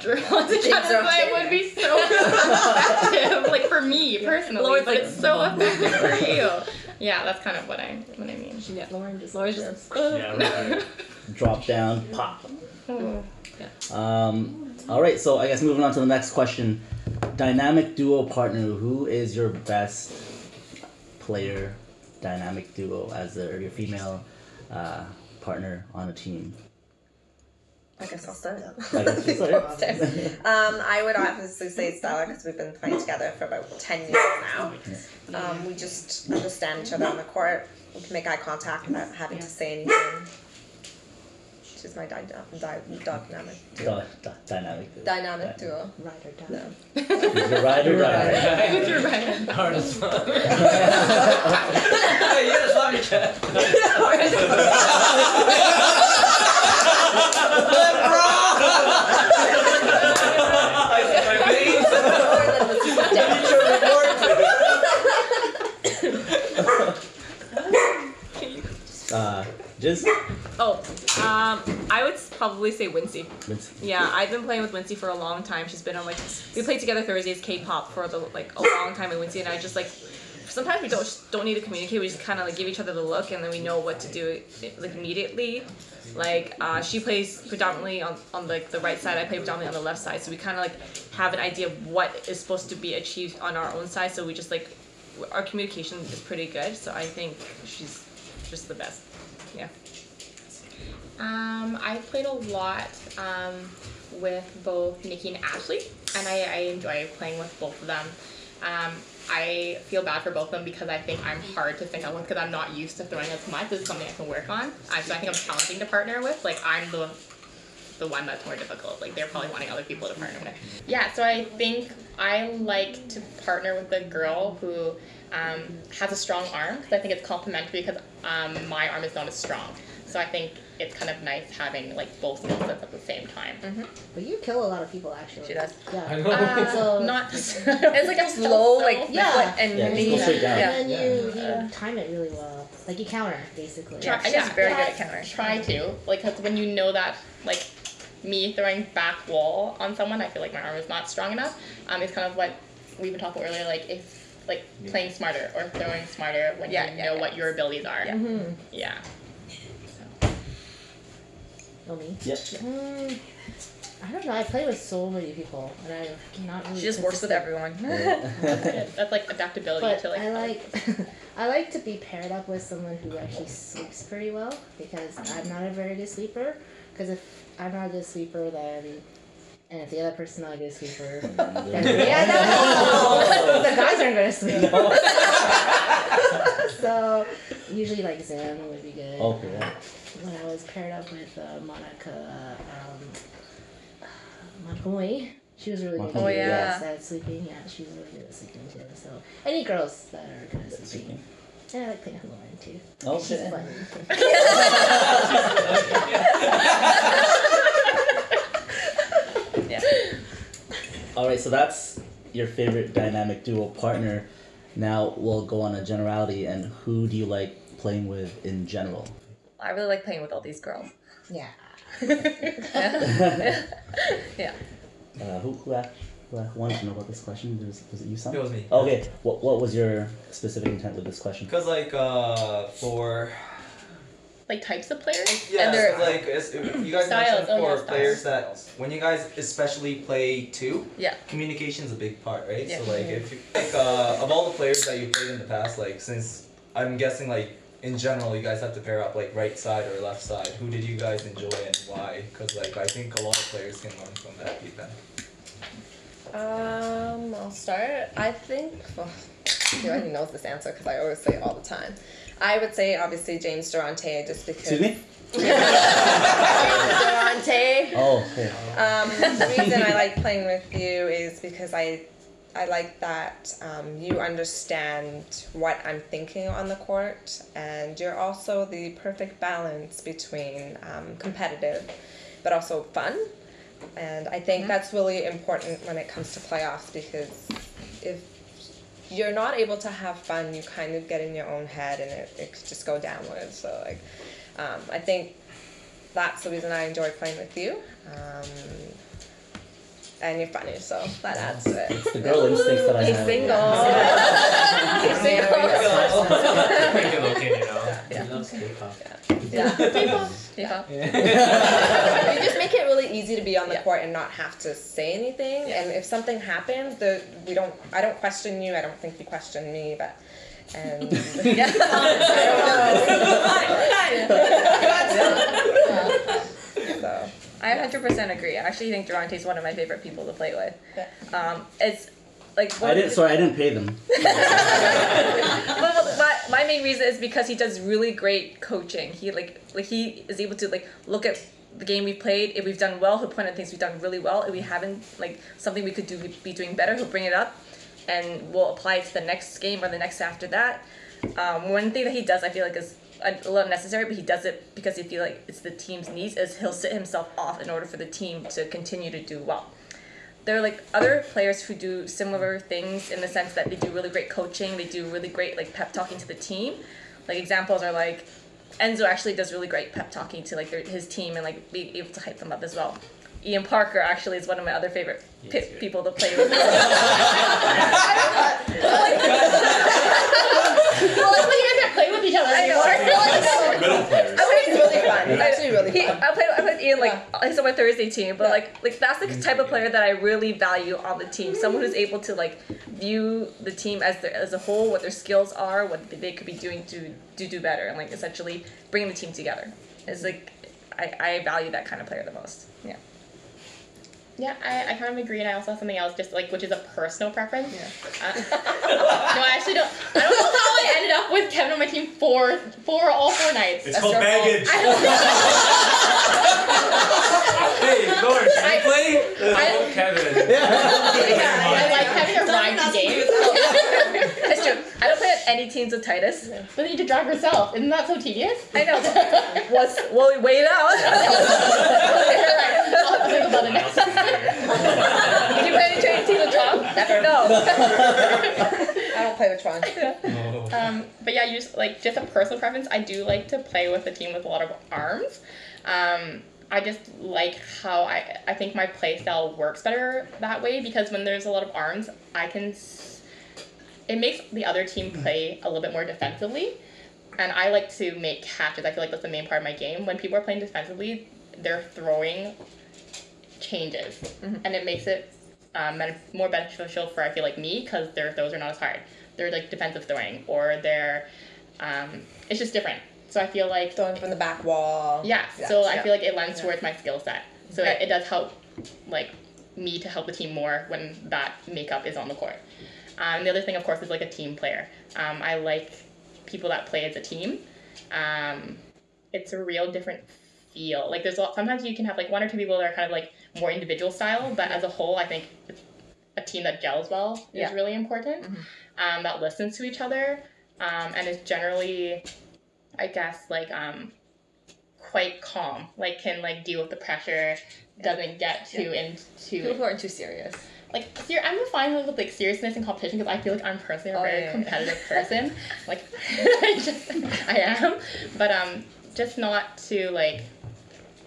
Drew wants to James catch the way, Roche. it would be so effective. Like for me personally, Laura's but like, it's so effective for you. Yeah, that's kind of what I mean. Yeah, Laura's just Yeah, right. Drop down, pop. All right, so I guess moving on to the next question. Dynamic duo partner. Who is your best player dynamic duo as your female partner on a team? I guess I'll start. I guess you start. I would obviously say Stella because we've been playing together for about 10 years now. We just understand each other on the court. We can make eye contact without having to say anything. She's my dynamic duo. Dynamic duo. Ride or die. No. Who's your ride or die? Who's your ride? Hardest one. Hey, you gotta slap your chest. Just I would probably say Wincy. Wincy. Yeah, I've been playing with Wincy for a long time. She's been on we played together Thursdays K-pop for a long time with Wincy, and I just sometimes we don't need to communicate. We just kind of give each other the look, and then we know what to do immediately. She plays predominantly on the right side. I play predominantly on the left side, so we kind of have an idea of what is supposed to be achieved on our own side. So we just our communication is pretty good. So I think she's just the best. Yeah. I played a lot with both Nikki and Ashley, and I enjoy playing with both of them. I feel bad for both of them because I think I'm hard to think of with because I'm not used to throwing as much. This is something I can work on. So I think I'm challenging to partner with. I'm the one that's more difficult. They're probably wanting other people to partner with. Yeah, so I think I like to partner with a girl who has a strong arm because I think it's complementary because my arm is not as strong. So I think it's kind of nice having both skill sets at the same time. Mm-hmm. But you kill a lot of people actually. She does. Yeah. I know. So Not It's a slow, yeah. and Yeah, just go straight down. And then you time it really well. You counter basically. She's very good at countering. Try to because when you know that me throwing back wall on someone, I feel like my arm is not strong enough. It's kind of what we've been talking earlier. Playing smarter or throwing smarter when you know what your abilities are. Yeah. Mm-hmm. Yeah. Oh, me? Yeah. I don't know. I play with so many people, and I'm not really. She just works with everyone. That's adaptability But to I like to be paired up with someone who actually sleeps pretty well because I'm not a very good sleeper. Because if I'm not a good sleeper, then and if the other person's not a good sleeper, then the guys aren't gonna sleep. So usually Zen would be good. Okay. Yeah. When I was paired up with Monica Montgomery, she was really good. Oh, yeah. At sleeping. Yeah, she was really good at sleeping too. So any girls that are good at sleeping. And I like playing with Lauren too. Okay. She's funny. Yeah. All right, so that's your favorite dynamic duo partner. Now we'll go on a generality, and who do you like playing with in general? I really like playing with all these girls. Yeah. Yeah. Who wanted to know about this question? Was it you, son? It was me. Okay. What was your specific intent with this question? Because for types of players. yeah, And they're- you guys Styles, mentioned for styles. players that when you guys especially play two, Yeah. communication's a big part, right? Yeah. So if you of all the players that you played in the past, since I'm guessing in general you guys have to pair up right side or left side. Who did you guys enjoy and why? Because I think a lot of players can learn from that feedback. I'll start. I think, he already knows this answer because I always say it all the time. I would say obviously James Durante just because. Excuse me? James Durante. Oh, okay. The reason I like playing with you is because I like that you understand what I'm thinking on the court, and you're also the perfect balance between competitive but also fun. And I think that's really important when it comes to playoffs because if you're not able to have fun, you kind of get in your own head and it could just go downwards. So I think that's the reason I enjoy playing with you. And you're funny, so that adds to it. It's the girl instincts that I He's have. single. He's single. Pretty good looking, you know. Yeah. He loves K-pop. Yeah. Yeah. You just make it really easy to be on the Yeah. court and not have to say anything. Yeah. And if something happens, I don't question you. I don't think you question me, but. And Yeah. I don't know. So. I I 100% agree. I actually think Durante's one of my favorite people to play with. It's like I didn't pay them. my main reason is because he does really great coaching. He he is able to look at the game we played. If we've done well, he'll point at things we've done really well. If we haven't, something we could be doing better, he'll bring it up, and we'll apply it to the next game or the next after that. One thing that he does, I feel like, is a little unnecessary, but he does it because he feels like it's the team's needs, is he'll sit himself off in order for the team to continue to do well. There are other players who do similar things in the sense that they do really great coaching, they do really great pep talking to the team. Examples are Enzo actually does really great pep talking to his team and being able to hype them up as well. Ian Parker actually is one of my other favorite people to play with. Well, when you guys are playing with each other anymore. Middle players. It's really fun. It's actually really fun. I play with Ian he's on my Thursday team, but that's the type of player that I really value on the team. Someone who's able to view the team as a whole, what their skills are, what they could be doing to do better, and essentially bring the team together. It's I value that kind of player the most. Yeah. Yeah, I kind of agree, and I also have something else, just which is a personal preference. Yeah. No, I actually don't. I don't know how I ended up with Kevin on my team for all 4 nights. It's called baggage. Hey, Lord, should I play? Kevin. I like having a rhyme to games. That's true. I don't play at any teams with Titus. But then you have to drive yourself. Isn't that so tedious? I know. Well, we wait it out. I'll think about it next time. Did you play any training team with Tron? No. I don't play with Tron. But yeah, just a personal preference. I do like to play with a team with a lot of arms. I just like how I think my play style works better that way, because when there's a lot of arms, it makes the other team play a little bit more defensively, and I like to make catches. I feel like that's the main part of my game. When people are playing defensively, their throwing changes, and it makes it more beneficial for, I feel like, me, because their throws are not as hard. They're defensive throwing, or they're it's just different. So I feel like Throwing from the back wall. Yeah. So I feel like it lends towards my skill set. So it does help me to help the team more when that makeup is on the court. And the other thing, of course, is a team player. I like people that play as a team. It's a real different feel. There's sometimes you can have 1 or 2 people that are kind of more individual style, but as a whole, I think a team that gels well is really important. That listens to each other, and is generally, I guess, quite calm. Can deal with the pressure, doesn't get too into. People who aren't too serious. I'm fine with seriousness and competition, because I feel I'm personally a very competitive person. I am, but just not too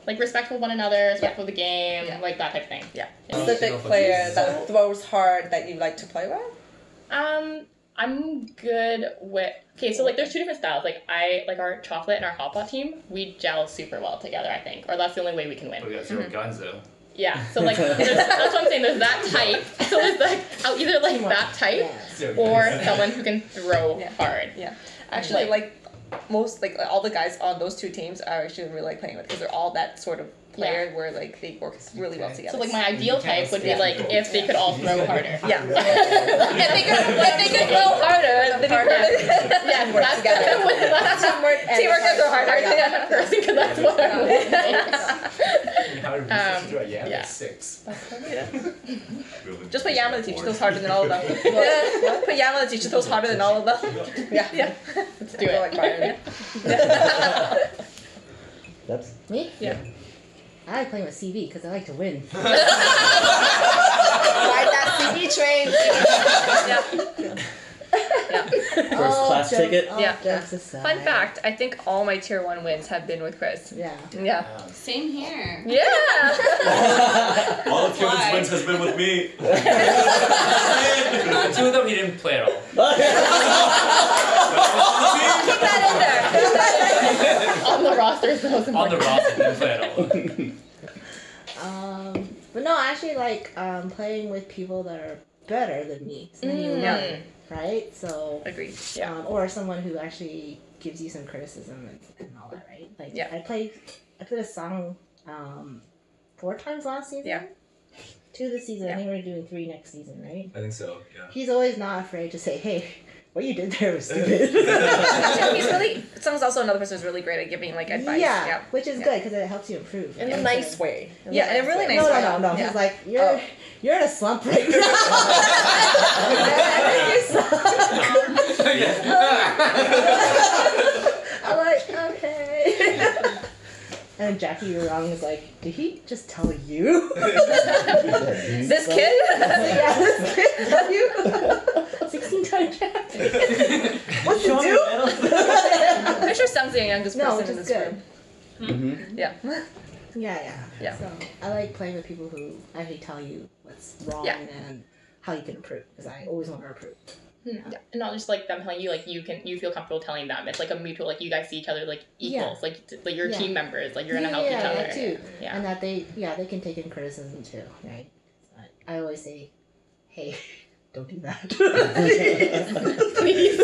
respectful of one another, respectful of the game, that type of thing. Yeah. Specific player that throws hard that you like to play with? I'm good with. Okay, so there's 2 different styles. Our chocolate and our hot pot team, we gel super well together, I think, or that's the only way we can win. We got 0 guns though. Yeah, so that's what I'm saying. There's that type. So there's I'll either that type, or someone who can throw hard. Yeah, actually, most all the guys on those 2 teams I actually really like playing with, because they're all that sort of player where they work really well together. So my ideal type would be if they could all throw harder. Yeah. If they could throw harder, then that's teamwork. Teamwork and throw harder. Yeah, person, because that's what I'm Yeah, 6. Just put Yam on the team. She throws harder than all of them. Put Yam on the team. She throws harder than all of them. Yeah. Let's do it. That's Me? Yeah. I like playing with CV because I like to win. Ride that CV train. first class ticket. Jokes aside. Fun fact, I think all my tier 1 wins have been with Chris. Yeah. Yeah. Same here. Yeah. All of Kevin's wins has been with me. 2 of them he didn't play at all. Keep that in there. On the roster is the most On the important. roster, didn't play at all. But no, I actually like playing with people that are better than me. So then you learn, right? So Agreed. Yeah. or someone who actually gives you some criticism and all that, right? I played a song 4 times last season. Yeah. 2 this season. Yeah. I think we're doing 3 next season, right? I think so. Yeah. He's always not afraid to say, "Hey, what you did there was stupid." He's really. Sung's also another person who's really great at giving like advice. Yeah, which is good because it helps you improve. In a nice way. Yeah, in a really nice No, way. no, no, no. Yeah. He's like, you're in a slump right now. You suck. I'm like, okay. And Jackie Young is like, did he just tell you? This kid? Yeah, this kid tell you? 16-time champion. What's he do? I'm sure Sung's the youngest No, person which in is this good. room. Mm-hmm. Yeah. Yeah. So I like playing with people who actually tell you what's wrong and how you can improve, because I always want to improve. Yeah. And not just like them telling you, like you feel comfortable telling them. It's like a mutual, like you guys see each other like equals, like you're team members, like you're gonna help each other. That too. Yeah. And that they can take in criticism too, right? I always say, hey, don't do that. Please.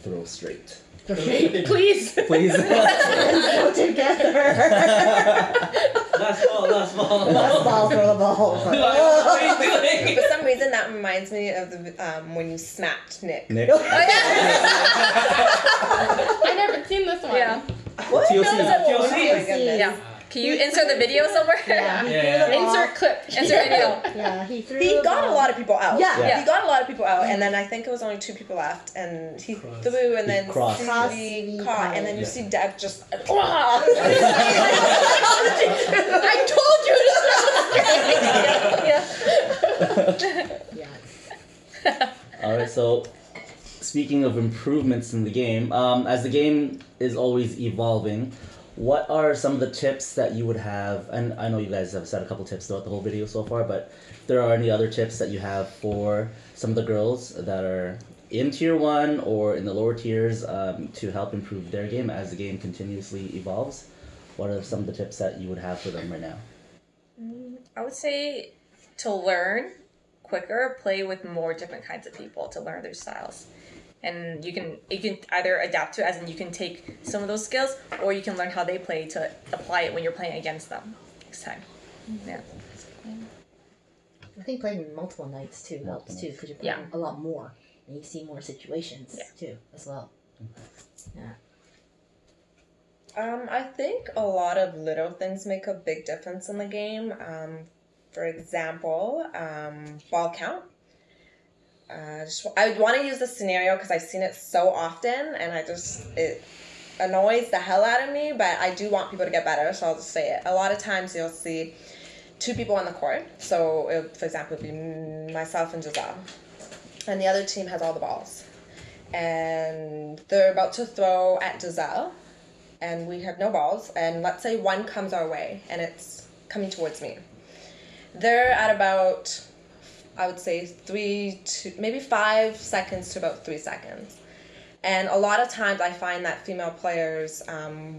Throw straight. Please. Please. Go together. Last ball. Last ball for the ball. For some reason, that reminds me of the when you smacked Nick. Nick. Oh yeah. I never seen this one. Yeah. What? TOC. Oh my goodness. Yeah. Can you insert the video somewhere? Yeah, he threw the ball. Insert clip. Insert video. Yeah, he threw. He the got ball. a lot of people out. Yeah. He got a lot of people out, and then I think it was only 2 people left, and he threw, and then Crossed. CV caught, and then you see Deb just. I told you to Yeah. All right. So, speaking of improvements in the game, as the game is always evolving, what are some of the tips that you would have? And I know you guys have said a couple tips throughout the whole video so far, but if there are any other tips that you have for some of the girls that are in tier 1 or in the lower tiers to help improve their game as the game continuously evolves, what are some of the tips that you would have for them right now? I would say to learn quicker, play with more different kinds of people to learn their styles. And you can either adapt to it, as in you can take some of those skills, or you can learn how they play to apply it when you're playing against them next time. Yeah. I think playing multiple nights too helps too, because you're playing a lot more and you see more situations too as well. Yeah. I think a lot of little things make a big difference in the game. For example, ball count. I want to use this scenario because I've seen it so often, and it annoys the hell out of me, but I do want people to get better, so I'll just say it. A lot of times you'll see 2 people on the court, so for example, it would be myself and Giselle, and the other team has all the balls, and they're about to throw at Giselle, and we have no balls, and let's say one comes our way, and it's coming towards me. They're at about, I would say 3 to maybe 5 seconds to about 3 seconds. And a lot of times I find that female players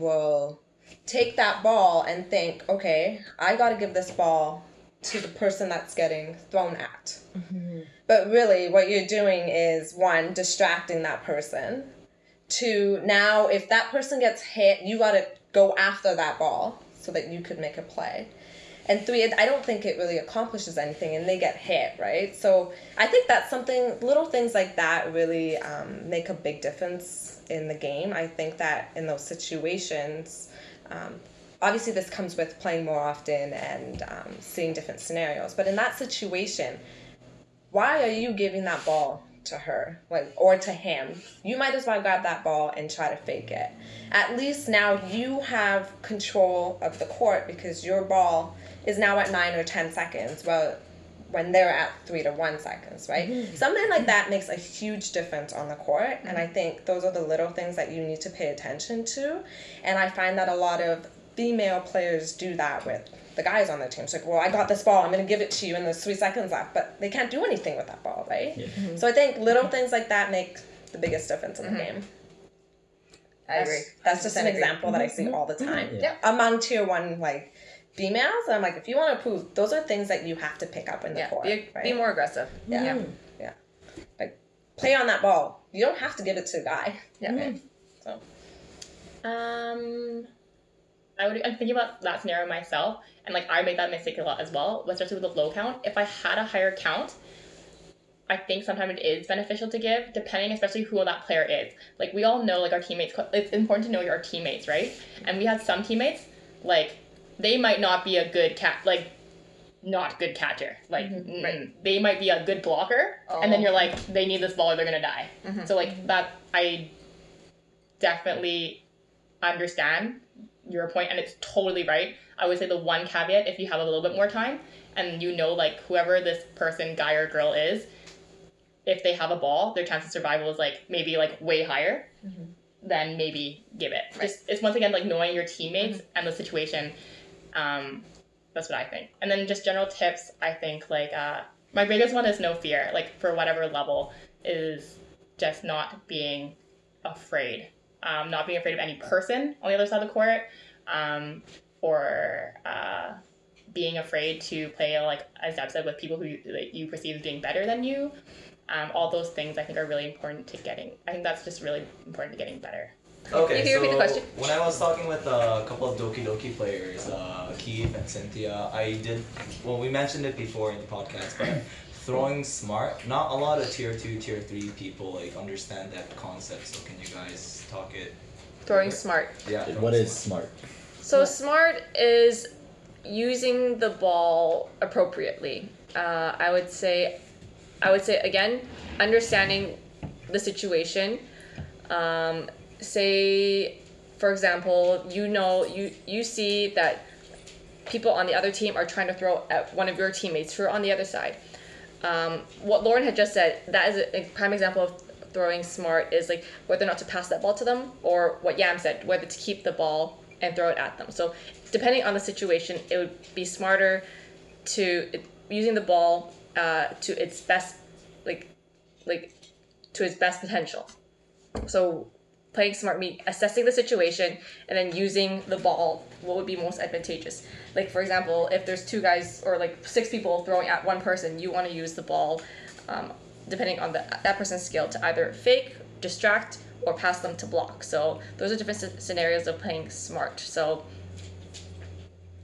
will take that ball and think, okay, I got to give this ball to the person that's getting thrown at. Mm-hmm. But really what you're doing is, 1, distracting that person. 2, now if that person gets hit, you got to go after that ball so that you could make a play. And 3, I don't think it really accomplishes anything, and they get hit, right? So I think that's something, little things like that really make a big difference in the game. I think that in those situations, obviously this comes with playing more often and seeing different scenarios. But in that situation, why are you giving that ball to her, or to him? You might as well grab that ball and try to fake it. At least now you have control of the court because your ball is now at 9 or 10 seconds, well, when they're at 3 to 1 seconds, right? Mm-hmm. Something like that makes a huge difference on the court, and I think those are the little things that you need to pay attention to, and I find that a lot of female players do that with the guys on their team. It's like, well, I got this ball, I'm going to give it to you, and there's 3 seconds left, but they can't do anything with that ball, right? Yeah. Mm-hmm. So I think little things like that make the biggest difference in the game. I agree. That's just an example that I see all the time. Yeah. Among tier 1, females, and I'm like, if you want to improve, those are things that you have to pick up in the court. Be more aggressive. Yeah. Play on that ball. You don't have to give it to a guy. Yeah. So. I'm thinking about that scenario myself, and like I make that mistake a lot as well, especially with the low count. If I had a higher count, I think sometimes it is beneficial to give, depending especially who that player is. Like we all know, like our teammates. It's important to know your teammates, right? And we had some teammates, like they might not be a good not good catcher. Like they might be a good blocker, and then you're like, they need this ball or they're gonna die. So like that, I definitely understand your point, and it's totally right. I would say the one caveat, if you have a little bit more time and you know like whoever this person, guy or girl is, if they have a ball, their chance of survival is like maybe like way higher, then maybe give it. Just it's once again like knowing your teammates and the situation. That's what I think. And then just general tips, I think like my biggest one is no fear. Like for whatever level, is just not being afraid. Not being afraid of any person on the other side of the court, or being afraid to play, like as Deb said, with people who you perceive as being better than you. All those things I think are really important to getting. I think that's just really important to getting better. Okay, Can you repeat the question? When I was talking with a couple of Doki Doki players, Keith and Cynthia, we mentioned it before in the podcast, but throwing smart, not a lot of tier 2, tier 3 people like understand that concept, so can you guys talk it? Throwing smart. Yeah. What is smart? So smart is using the ball appropriately. I would say again, understanding the situation. Say, for example, you see that people on the other team are trying to throw at one of your teammates who are on the other side. What Lauren had just said, that is a prime example of throwing smart, is like whether or not to pass that ball to them, or what Yam said, whether to keep the ball and throw it at them. So depending on the situation, it would be smarter to using the ball to its best, like to its best potential. So playing smart means assessing the situation and then using the ball what would be most advantageous. Like for example, if there's 2 guys or like 6 people throwing at one person, you want to use the ball depending on that person's skill to either fake, distract, or pass them to block. So those are different scenarios of playing smart. So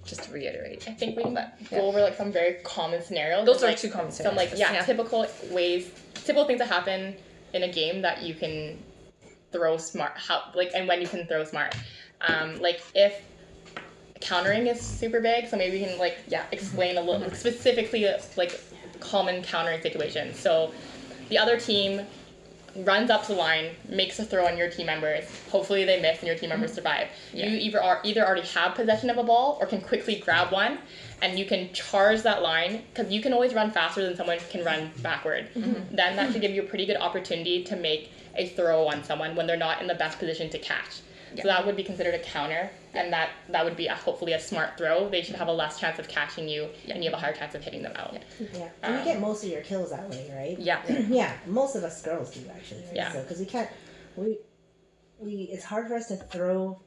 just to reiterate, I think we can go over like some very common scenarios. Those are like, 2 common scenarios. Some like typical things that happen in a game that you can throw smart, and when you can throw smart. Like if countering is super big, so maybe we can explain a little specifically like common countering situations. So the other team runs up to the line, makes a throw on your team members. Hopefully they miss and your team members survive. Yeah. You either already have possession of a ball or can quickly grab one, and you can charge that line, because you can always run faster than someone can run backward. Then that should give you a pretty good opportunity to make a throw on someone when they're not in the best position to catch. So that would be considered a counter, and that would be hopefully a smart throw. They should have a less chance of catching you, and you have a higher chance of hitting them out. Yeah, and you get most of your kills that way, right? Yeah. Yeah, most of us girls do actually. Right? Yeah. So, because it's hard for us to throw,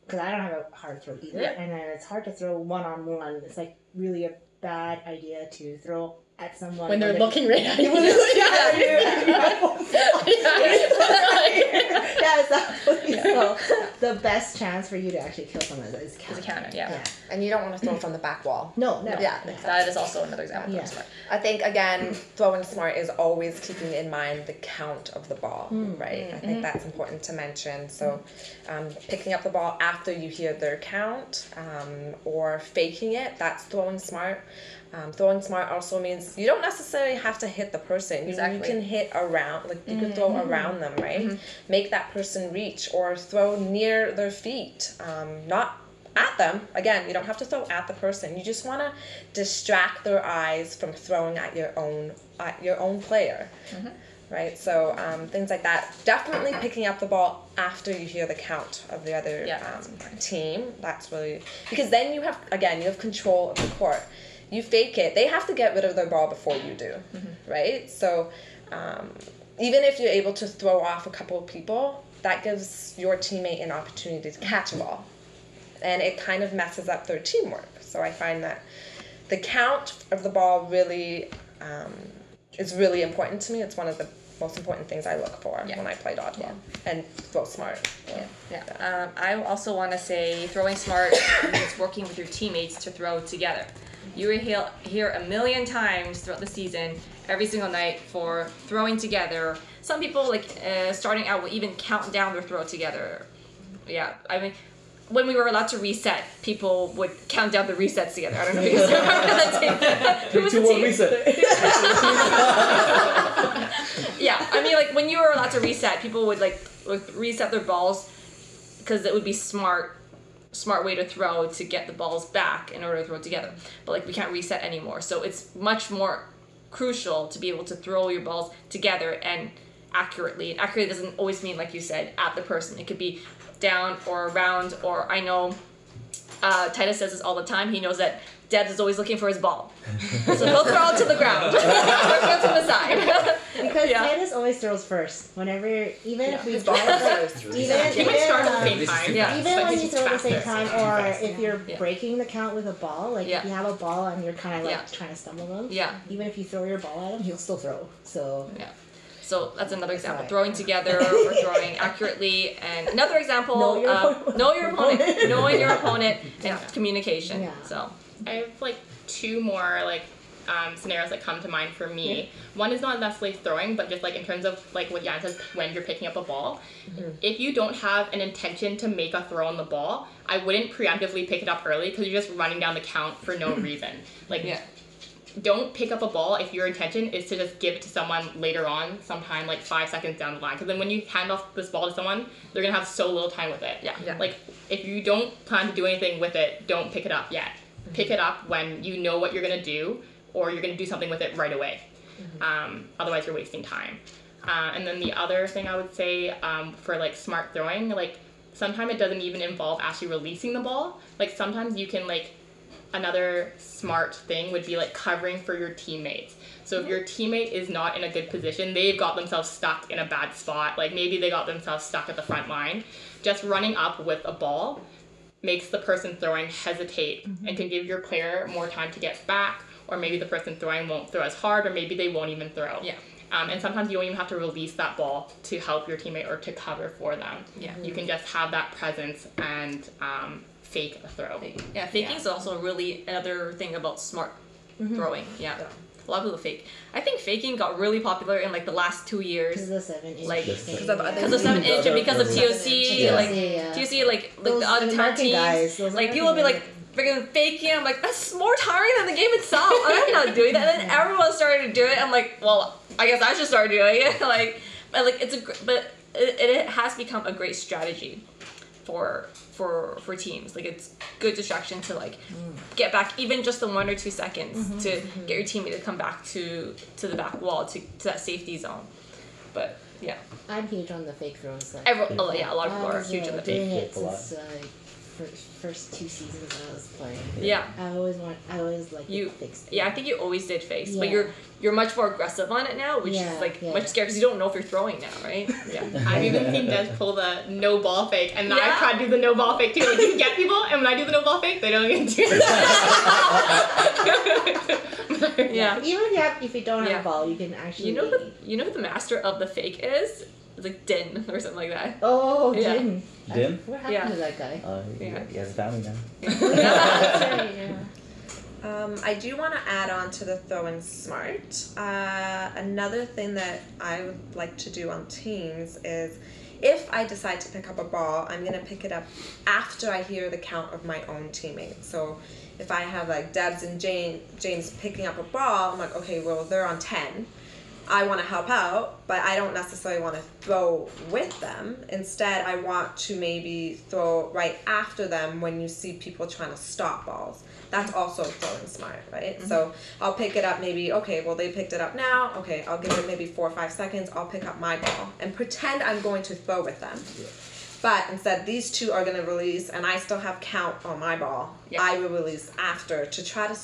because I don't have a hard throw either, and then it's hard to throw one-on-one. It's like really a bad idea to throw at someone when they're looking right at you. Exactly. So the best chance for you to actually kill someone is a counter. Yeah. And you don't want to throw from the back wall. No. Yeah. That is also another example of smart. I think, again, throwing smart is always keeping in mind the count of the ball, right? I think that's important to mention. So picking up the ball after you hear their count, or faking it, that's throwing smart. Throwing smart also means you don't necessarily have to hit the person. You can hit around, like you can throw around them, right? Make that person reach, or throw near their feet, not at them. Again, you don't have to throw at the person. You just want to distract their eyes from throwing at your own player, right? So things like that. Definitely picking up the ball after you hear the count of the other team. That's really, because then you have control of the court. You fake it. They have to get rid of their ball before you do, right? So even if you're able to throw off a couple of people, that gives your teammate an opportunity to catch a ball. And it kind of messes up their teamwork. So I find that the count of the ball really is really important to me. It's one of the most important things I look for when I play dodgeball and throw smart. I also want to say throwing smart means working with your teammates to throw together. You will hear a million times throughout the season, every single night, for throwing together. Some people, starting out, will even count down their throw together. Yeah, I mean, when we were allowed to reset, people would count down the resets together. I don't know if you guys remember that. Who was the team? Reset. Yeah, I mean, when you were allowed to reset, people would reset their balls because it would be smart way to throw to get the balls back in order to throw together. But we can't reset anymore, so it's much more crucial to be able to throw your balls together and accurately. And accurately doesn't always mean, like you said, at the person. It could be down or around, or I know Titus says this all the time. He knows that Debs is always looking for his ball, so he'll throw it to the ground or throw it to the side. Because Titus always throws first. Whenever, even if we His ball first. You might start at the same time. Even when you he's throw at the same faster. time, or if you're breaking the count with a ball, if you have a ball and you're kind of trying to stumble them, even if you throw your ball at him, he'll still throw. So So that's another example. Throwing together or throwing accurately. And another example, know your opponent. Knowing your opponent and communication. Yeah. I have two more scenarios that come to mind for me. One is not necessarily throwing, but just in terms of what Yan says, when you're picking up a ball. If you don't have an intention to make a throw on the ball, I wouldn't preemptively pick it up early because you're just running down the count for no reason. Don't pick up a ball if your intention is to just give it to someone later on, sometime 5 seconds down the line. Because then when you hand off this ball to someone, they're going to have so little time with it. If you don't plan to do anything with it, don't pick it up yet. Pick it up when you know what you're going to do, or you're going to do something with it right away. Otherwise, you're wasting time. And then the other thing I would say for smart throwing, sometimes it doesn't even involve actually releasing the ball. Sometimes you can another smart thing would be covering for your teammates. So if your teammate is not in a good position, they've got themselves stuck in a bad spot, maybe they got themselves stuck at the front line, just running up with a ball makes the person throwing hesitate and can give your player more time to get back, or maybe the person throwing won't throw as hard, or maybe they won't even throw. And sometimes you don't even have to release that ball to help your teammate or to cover for them. You can just have that presence and fake a throw. Faking is also really another thing about smart throwing. A lot of people fake. I think faking got really popular in the last 2 years. Because of 7-inch. Because of 7-inch and because of TOC. TOC, the odd time teams. People will be freaking faking. I'm that's more tiring than the game itself. I'm not doing that. And then everyone started to do it. I'm well, I guess I should start doing it. But it has become a great strategy for teams. It's good distraction to get back even just the 1 or 2 seconds to get your teammate to come back to the back wall to that safety zone. But I'm huge on the fake throws. A lot of people are huge on the fake. Doing it since first 2 seasons I was playing. I always like fixed. I think you always did face, but you're much more aggressive on it now, which is much scary because you don't know if you're throwing now, right? I've even seen Des pull the no ball fake, and I've tried to do the no ball fake too. You can get people, and when I do the no ball fake, they don't get to do it. Even if you don't have a ball, you can actually. You know who the master of the fake is? It's Din or something like that. Oh, Din. Din? What happened to that guy? He has a family now. I do want to add on to the throwing smart. Another thing that I would like to do on teams is if I decide to pick up a ball, I'm going to pick it up after I hear the count of my own teammates. So if I have Debs and James picking up a ball, I'm okay, well, they're on 10. I want to help out, but I don't necessarily want to throw with them. Instead, I want to maybe throw right after them when you see people trying to stop balls. That's also throwing smart, right? So I'll pick it up maybe, okay, well, they picked it up now. Okay, I'll give it maybe 4 or 5 seconds. I'll pick up my ball and pretend I'm going to throw with them. But instead, these two are going to release, and I still have count on my ball. I will release after to try to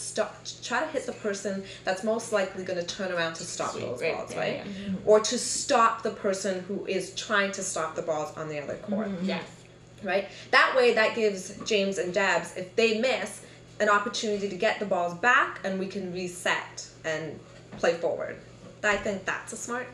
hit the person that's most likely going to turn around to stop those balls, right? Or to stop the person who is trying to stop the balls on the other court. Right? That way, that gives James and Debs, if they miss, an opportunity to get the balls back, and we can reset and play forward. I think that's a smart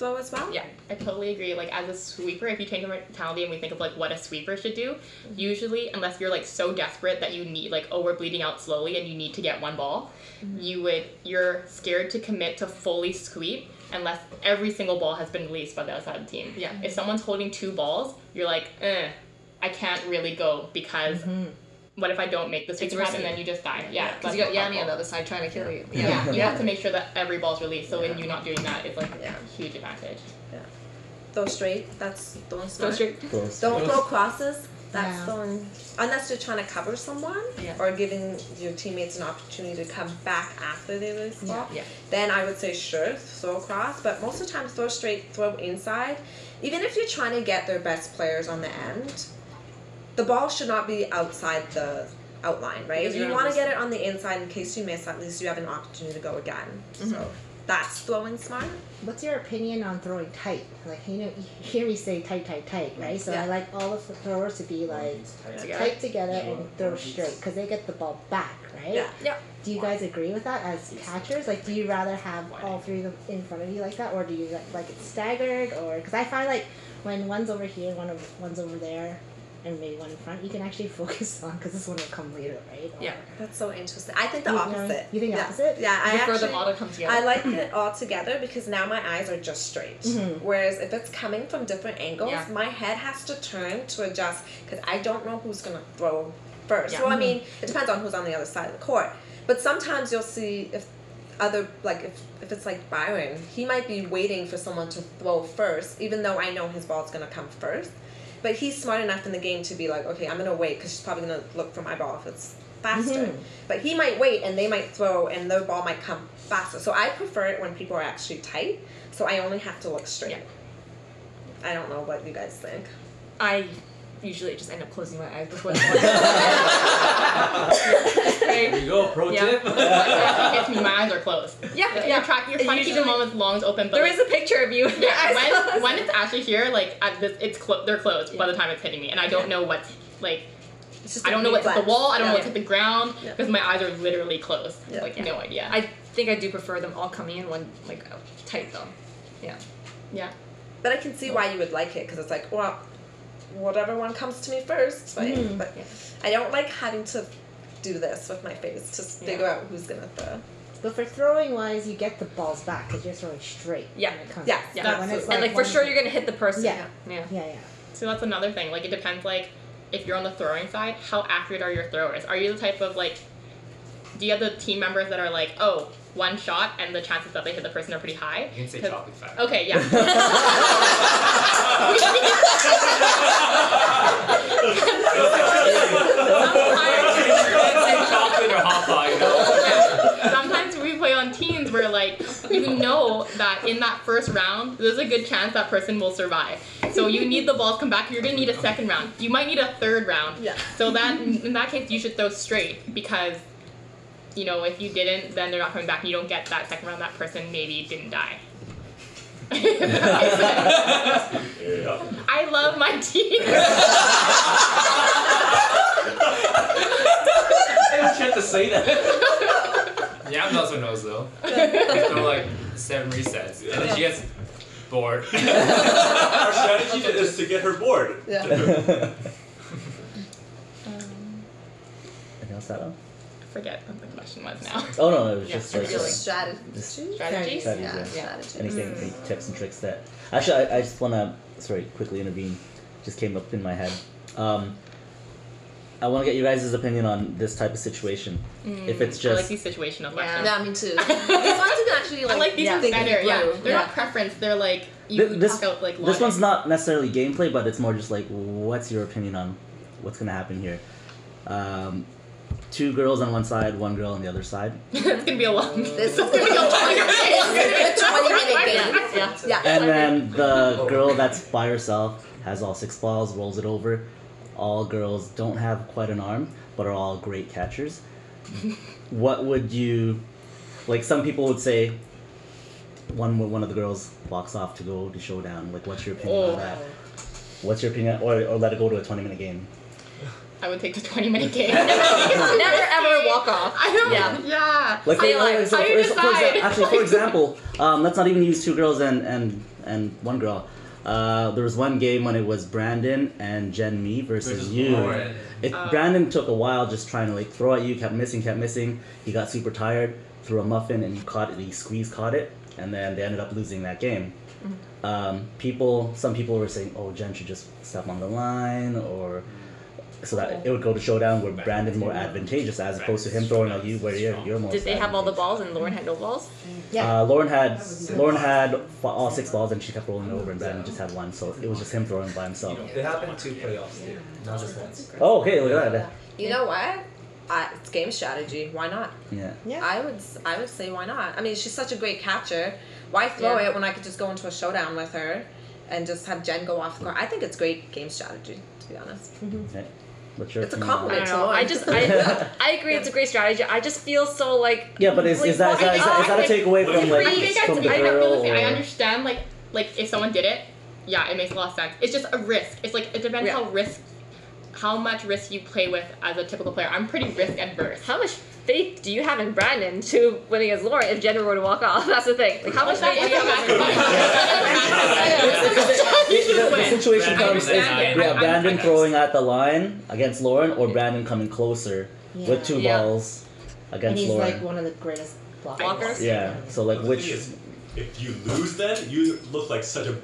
throw as well? Yeah. I totally agree. Like as a sweeper, if you change the mentality and we think of like what a sweeper should do, usually unless you're like so desperate that you need like, oh, we're bleeding out slowly and you need to get one ball, you're scared to commit to fully sweep unless every single ball has been released by the other side of the team. Yeah. If someone's holding 2 balls, you're like, I can't really go because what if I don't make the sweep happen and then you just die? Yeah. Because you got Yanni on the other side trying to kill you. Yeah. You have to make sure that every ball's released. So in you not doing that, it's like a huge advantage. Throw straight, that's throwing Go smart. straight. Don't throw crosses, that's Yeah. throwing, unless you're trying to cover someone or giving your teammates an opportunity to come back after they release the ball. Yeah. Then I would say sure, throw across, but most of the time throw straight, throw inside. Even if you're trying to get their best players on the end, the ball should not be outside the outline, right? Because You you're want to gonna get it on the inside in case you miss, at least you have an opportunity to go again. So that's throwing smart. What's your opinion on throwing tight? Like, you hear me say tight, right? So I like all of the throwers to be like tight together and throw straight because they get the ball back, right? Yeah. Do you guys agree with that as catchers? Like, do you rather have all 3 of them in front of you like that, or do you like it staggered? Or because I find like when one's over here, one's over there, and maybe one in front, you can actually focus on because this one will come later, right? Or, Yeah. That's so interesting. I think the You know, opposite. you think opposite? Yeah, I Prefer actually. them all to come together. I like it all together because now my eyes are just straight. Whereas if it's coming from different angles, my head has to turn to adjust because I don't know who's gonna throw first. Yeah. Well, I mean, it depends on who's on the other side of the court. But sometimes you'll see if it's like Byron, he might be waiting for someone to throw first, even though I know his ball's gonna come first. But he's smart enough in the game to be like, okay, I'm gonna wait because she's probably gonna look for my ball if it's faster. But he might wait and they might throw and their ball might come faster. So I prefer it when people are actually tight. So I only have to look straight. I don't know what you guys think. I usually just end up closing my eyes before the There you go, pro tip. It's me, my eyes are closed. Yeah. You're trying to keep them Usually- all with lungs open, but There like, is a picture of you. with your eyes closed. when it's actually here, like at this, they're closed by the time it's hitting me, and I don't know what's like. It's just I don't know what's hit the wall. I don't know what's Yeah. hit the ground Yeah. because my eyes are literally closed. Yeah. Like no idea. I think I do prefer them all coming in one like tight though. Yeah. Yeah. But I can see why you would like it because it's like, well, whatever one comes to me first, right? But I don't like having to do this with my face to figure out who's gonna throw. But for throwing wise, you get the balls back because you're throwing straight. Yeah. When it comes Yeah. out. Yeah. But when it's And like for one- sure you're gonna hit the person. Yeah. Yeah. Yeah. So that's another thing. Like it depends. Like if you're on the throwing side, how accurate are your throwers? Are you the type of like? Do you have the team members that are like, oh, one shot and the chances that they hit the person are pretty high? You can say 'Cause- chocolate fat. Okay, yeah. Chocolate or hot dog, you know? Sometimes we play on teams where like you know that in that first round there's a good chance that person will survive. So you need the balls come back. You're gonna need a second round. You might need a third round. Yeah. So that in that case you should throw straight because you know if you didn't then they're not coming back. And you don't get that second round. That person maybe didn't die. I love my team. I was trying to say that. Yams also knows though. We throw like 7 resets, and then she gets bored. Our strategy is to get her bored. Yeah. Anything else, Adam? Forget what the question was now. Oh no, it was Yeah, just like Strategy. just Strategy? strategies, Yeah, yeah. strategy. Anything, any tips and tricks that actually I just wanna quickly intervene. Just came up in my head. I want to get you guys' opinion on this type of situation. If it's I like just these situational Yeah. questions. Yeah, me too. These ones you can actually I like these ones think better. it Yeah, through. they're not preference. They're like you This- talk out like this logic. one's not necessarily gameplay, but it's more just like what's your opinion on what's gonna happen here. 2 girls on one side, 1 girl on the other side. It's gonna be a long. This is gonna be a 20-minute game. Yeah. And then the girl that's by herself has all 6 balls, rolls it over. All girls don't have quite an arm, but are all great catchers. What would you, like some people would say, one of the girls walks off to go to showdown. Like, what's your opinion on that? What's your opinion, or let it go to a 20-minute game? I would take the 20-minute game. Never ever walk off. I don't. Yeah. Yeah. Like, How do you like- how do you decide? actually, for example, let's not even use 2 girls and 1 girl. There was one game when it was Brandon and Jen Me versus you. Lauren. Brandon took a while just trying to like throw at you, kept missing. He got super tired, threw a muffin, and he caught it, and then they ended up losing that game. Some people were saying, oh, Jen should just step on the line, or so that it would go to showdown where Brandon's more advantageous as opposed to him throwing at you where you're more. Did they have all the balls and Lauren had no balls? Yeah. Lauren had all 6 balls and she kept rolling over, and Brandon just had 1, so it was just him throwing by himself. It happened 2 playoffs, dude. Not just once. Oh, okay, look at that. You know what? It's game strategy. Why not? Yeah. I would say why not? I mean, she's such a great catcher. Why throw it when I could just go into a showdown with her and just have Jen go off the court? I think it's great game strategy, to be honest. Okay. What's your It's a opinion? compliment. I don't know. I agree. It's a great strategy. I just feel so like. Yeah, but is that a takeaway from like I think from the I girl? I Or... understand like if someone did it, yeah, it makes a lot of sense. It's just a risk. It's like it depends how much risk you play with as a typical player. I'm pretty risk adverse. How much faith do you have in Brandon to winning against Lauren if Jenna were to walk off? That's the thing. Like, how much faith do you have in The situation comes is understand it. Brandon throwing at the line against Lauren, or Brandon coming closer with 2 Yeah. balls And against he's Lauren. like one of the greatest blockers. Blockers? Yeah. So like The which? thing is, if you lose, then you look like such a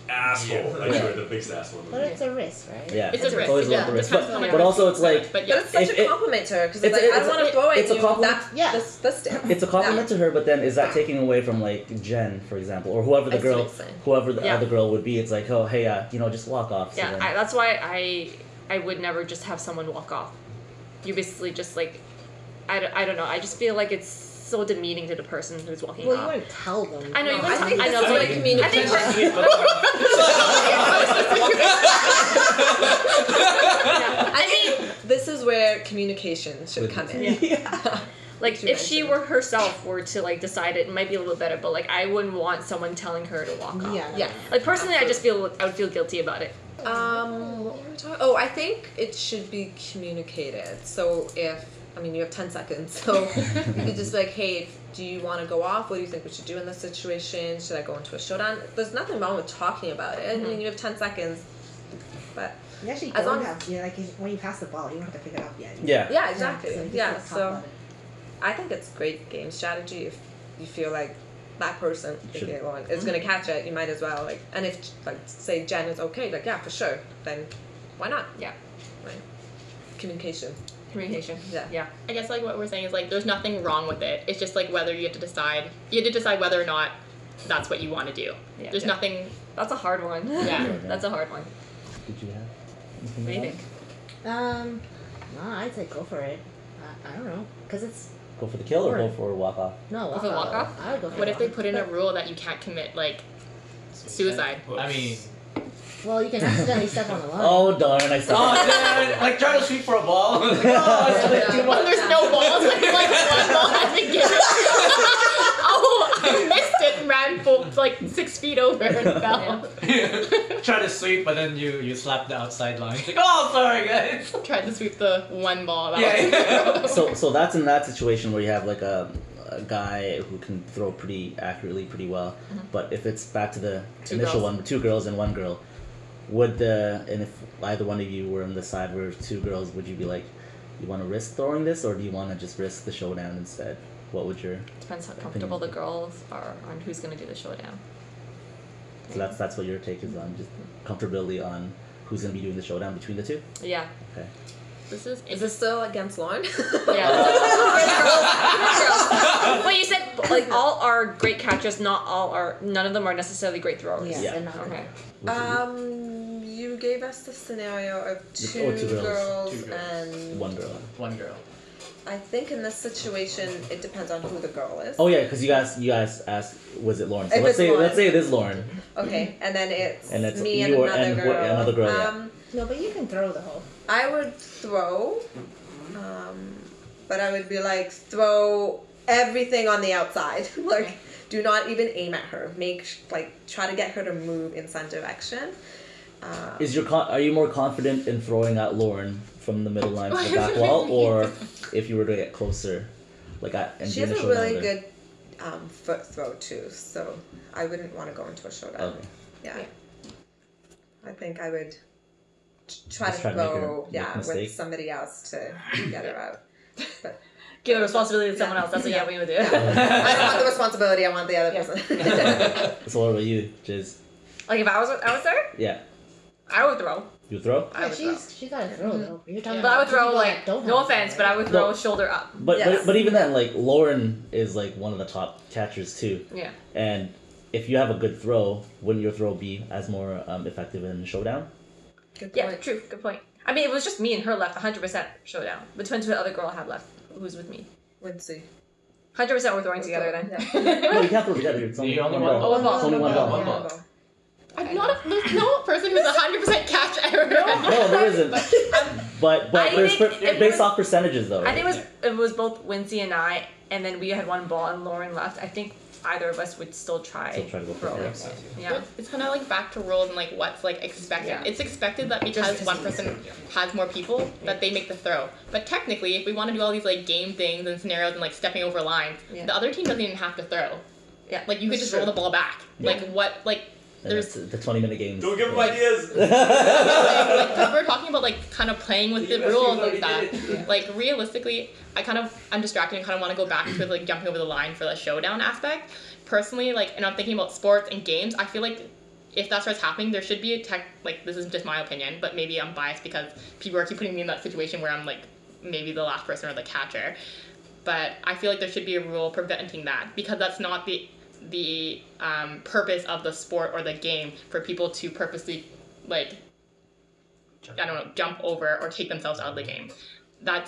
asshole. Like Yeah. you're the biggest asshole. in the But room. it's a risk, right? Yeah. It's a risk. always Yeah. about the risk. Depends on how But much also risk it's you like take. But But yeah. it's such If a it- compliment to her because it's it's a- like, I it's don't a- want to throw it it's a at you. compliment. This stance. It's a compliment to her, but then is that taking away from like Jen, for example, or whoever the I see what girl, you're saying. whoever the Yeah. other girl would be? It's like, oh hey, just walk off. So Yeah, then- that's why I would never just have someone walk off. You basically just like, I don't know. I just feel like it's so demeaning to the person who's walking Well, you off. wouldn't tell them. I know you I wouldn't. think I know. this is But like I think communication. I mean, this is where communication should come in. like if she were to like decide it might be a little bit better, but like I wouldn't want someone telling her to walk off. Yeah. Yeah. Like personally, I would feel guilty about it. What were we talking? Oh, I think it should be communicated. So you have 10 seconds, so you could just be like, hey, do you want to go off? What do you think we should do in this situation? Should I go into a showdown? There's nothing wrong with talking about it. I mean, you have 10 seconds, but You actually As don't long have, like when you pass the ball, you don't have to pick it up yet. Yeah. yeah, exactly. So you just Yeah, gotta talk so about it. I think it's great game strategy if you feel like that person Should- aka Lauren, is gonna catch it. You might as well and if like say Jen is okay, like yeah, for sure, then why not? Yeah. Right. Communication. Communication. Yeah. Yeah. I guess like what we're saying is like there's nothing wrong with it. It's just like whether you have to decide whether or not that's what you want to do. Yeah. There's nothing. That's a hard one. Yeah. That's a hard one. Did you have? What do you think? No, I'd say go for it. I don't know, cause it's Go for the kill or go for a walk off? no Go for the walk off? I would go for What the if they walk. put in a rule that you can't commit like suicide? I mean, Well, you can accidentally step on the line. Oh darn! I said. man, like trying to shoot for a ball. When there's no balls, like one ball has been given. Oh, I missed it and ran full like 6 feet over and fell. Try to sweep, but then you slap the outside line. Like, oh, sorry guys. Tried to sweep the one ball out. Yeah. So that's in that situation where you have like a guy who can throw pretty accurately, pretty well. But if it's back to the initial girls. one, 2 girls and 1 girl, and if either one of you were on the side where 2 girls, would you be like, you want to risk throwing this, or do you want to just risk the showdown instead? What would your Depends how comfortable the girls are on who's gonna do the showdown. so that's what your take is on, just comfortability on who's gonna be doing the showdown between the 2? Yeah. Okay. This is Is this still against Lauren? Yeah. Well, you said like all are great catchers. None of them are necessarily great throwers. Yeah, Yeah. they're not Okay. You gave us the scenario of two, 2 girls. girls, 2 girls. and 1 girl. One girl. I think in this situation it depends on who the girl is. Oh yeah, because you guys asked, was it Lauren? So If let's it's Lauren. let's say it is Lauren. Okay, and then it's And it's me and you or- another and girl. another girl, yeah. No, but you can throw the whole. I would throw, but I would be like throw everything on the outside. Like, do not even aim at her. Try to get her to move in some direction. Are you more confident in throwing at Lauren from the middle line to the back wall, or if you were to get closer, like at She has a really good foot throw too, so I wouldn't want to go into a showdown. Okay. Yeah. I think I would try Just to try to make her throw make a mistake. with somebody else to get her out. But Give the responsibility to someone else. That's what we would do. I don't want the responsibility. I want the other person. So what about you, Jiz? Like if I was there, Yeah. I would throw. You throw? I would throw. She's got to throw though. You're talking But I would about throw people like that don't no have offense, it, but I would throw Well- shoulder up. But, Yes. but even then, like Lauren is like one of the top catchers too. Yeah. And if you have a good throw, wouldn't your throw be as more effective in showdown? Good Yeah, point. true. Good point. I mean, it was just me and her left, 100% showdown. But depends what other girl I have left who's with me. Lindsay. 100% we're throwing together then. No, you can't throw together. It's only You only one want ball. one ball. It's only one ball. One ball. I'm not there's no person who's 100% catch ever. No, there isn't. But I there's think it based was- off percentages though. I think it was both Wincy and I, and then we had one ball and Lauren left. I think either of us would still try. Still try to go for throwing. it. Yeah. It's kind of like back to rules and like what's like expected. Yeah. It's expected that because one person has more people that they make the throw. But technically, if we want to do all these like game things and scenarios and like stepping over lines, Yeah. the other team doesn't even have to throw. Yeah. Like you could just roll the ball back. Yeah. Like what like And there's it's the 20-minute games. Don't give them ideas. like we're talking about like kind of playing with the You rules already like that. did it. Like realistically, I'm distracted and kind of want to go back to like jumping over the line for the showdown aspect. Personally, like, and I'm thinking about sports and games. I feel like if that starts happening, there should be a like this is just my opinion, but maybe I'm biased because people are keep putting me in that situation where I'm like maybe the last person or the catcher. But I feel like there should be a rule preventing that because that's not the purpose of the sport or the game for people to purposely like I don't know jump over or take themselves out of the game. That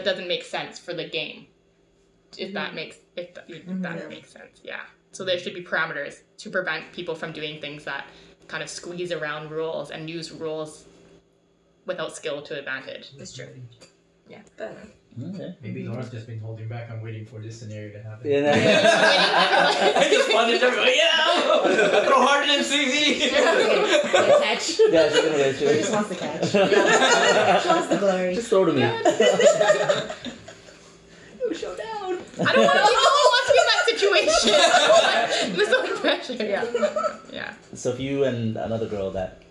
doesn't make sense for the game. If that makes makes sense, yeah. So there should be parameters to prevent people from doing things that kind of squeeze around rules and use rules without skill to advantage. It's true. Yeah. Okay. Maybe Laura's just been holding back on waiting for this scenario to happen. Yeah. I just wanted everybody, yeah! Throw harder than CZ! Catch. Yeah, she's gonna get She you. just wants the catch. She wants the glory. Just throw to me. Showdown. I don't want to be in that situation. There's so much pressure. Yeah. Yeah. So if you and another girl that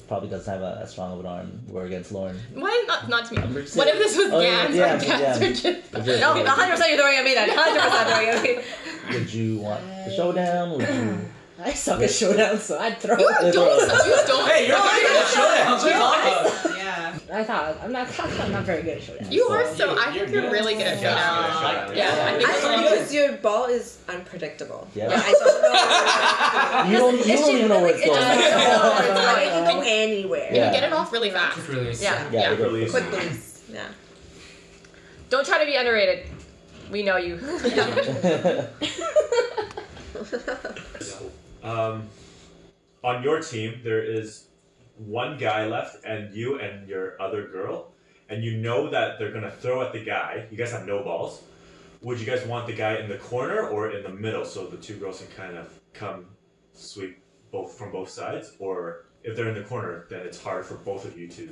probably doesn't have as strong of an arm were against Lauren, Why not to me? I'm just What if this was Oh, Yams yeah, or Cats yeah. or just No, 100% you're throwing at me then. 100% throwing at me. would you want the showdown? Would you? I suck at showdown, so I'd throw. You don't. Hey, you're pretty good at showdowns. What are you talking about? Yeah. I thought I'm not very good at showdown. You are so. I think you're really good at showdown. Yeah. I think I think because your ball is unpredictable. Yeah. I don't know. You don't even know where it's going. It can go anywhere. you Yeah. get it off really fast. Just release. Yeah. Yeah, they go Release. Quick release. Yeah. Don't try to be underrated. We know you. On your team, there is one guy left, and you and your other girl, and you know that they're gonna throw at the guy. You guys have no balls. Would you guys want the guy in the corner or in the middle so the two girls can kind of come sweep from both sides? Or if they're in the corner, then it's hard for both of you to.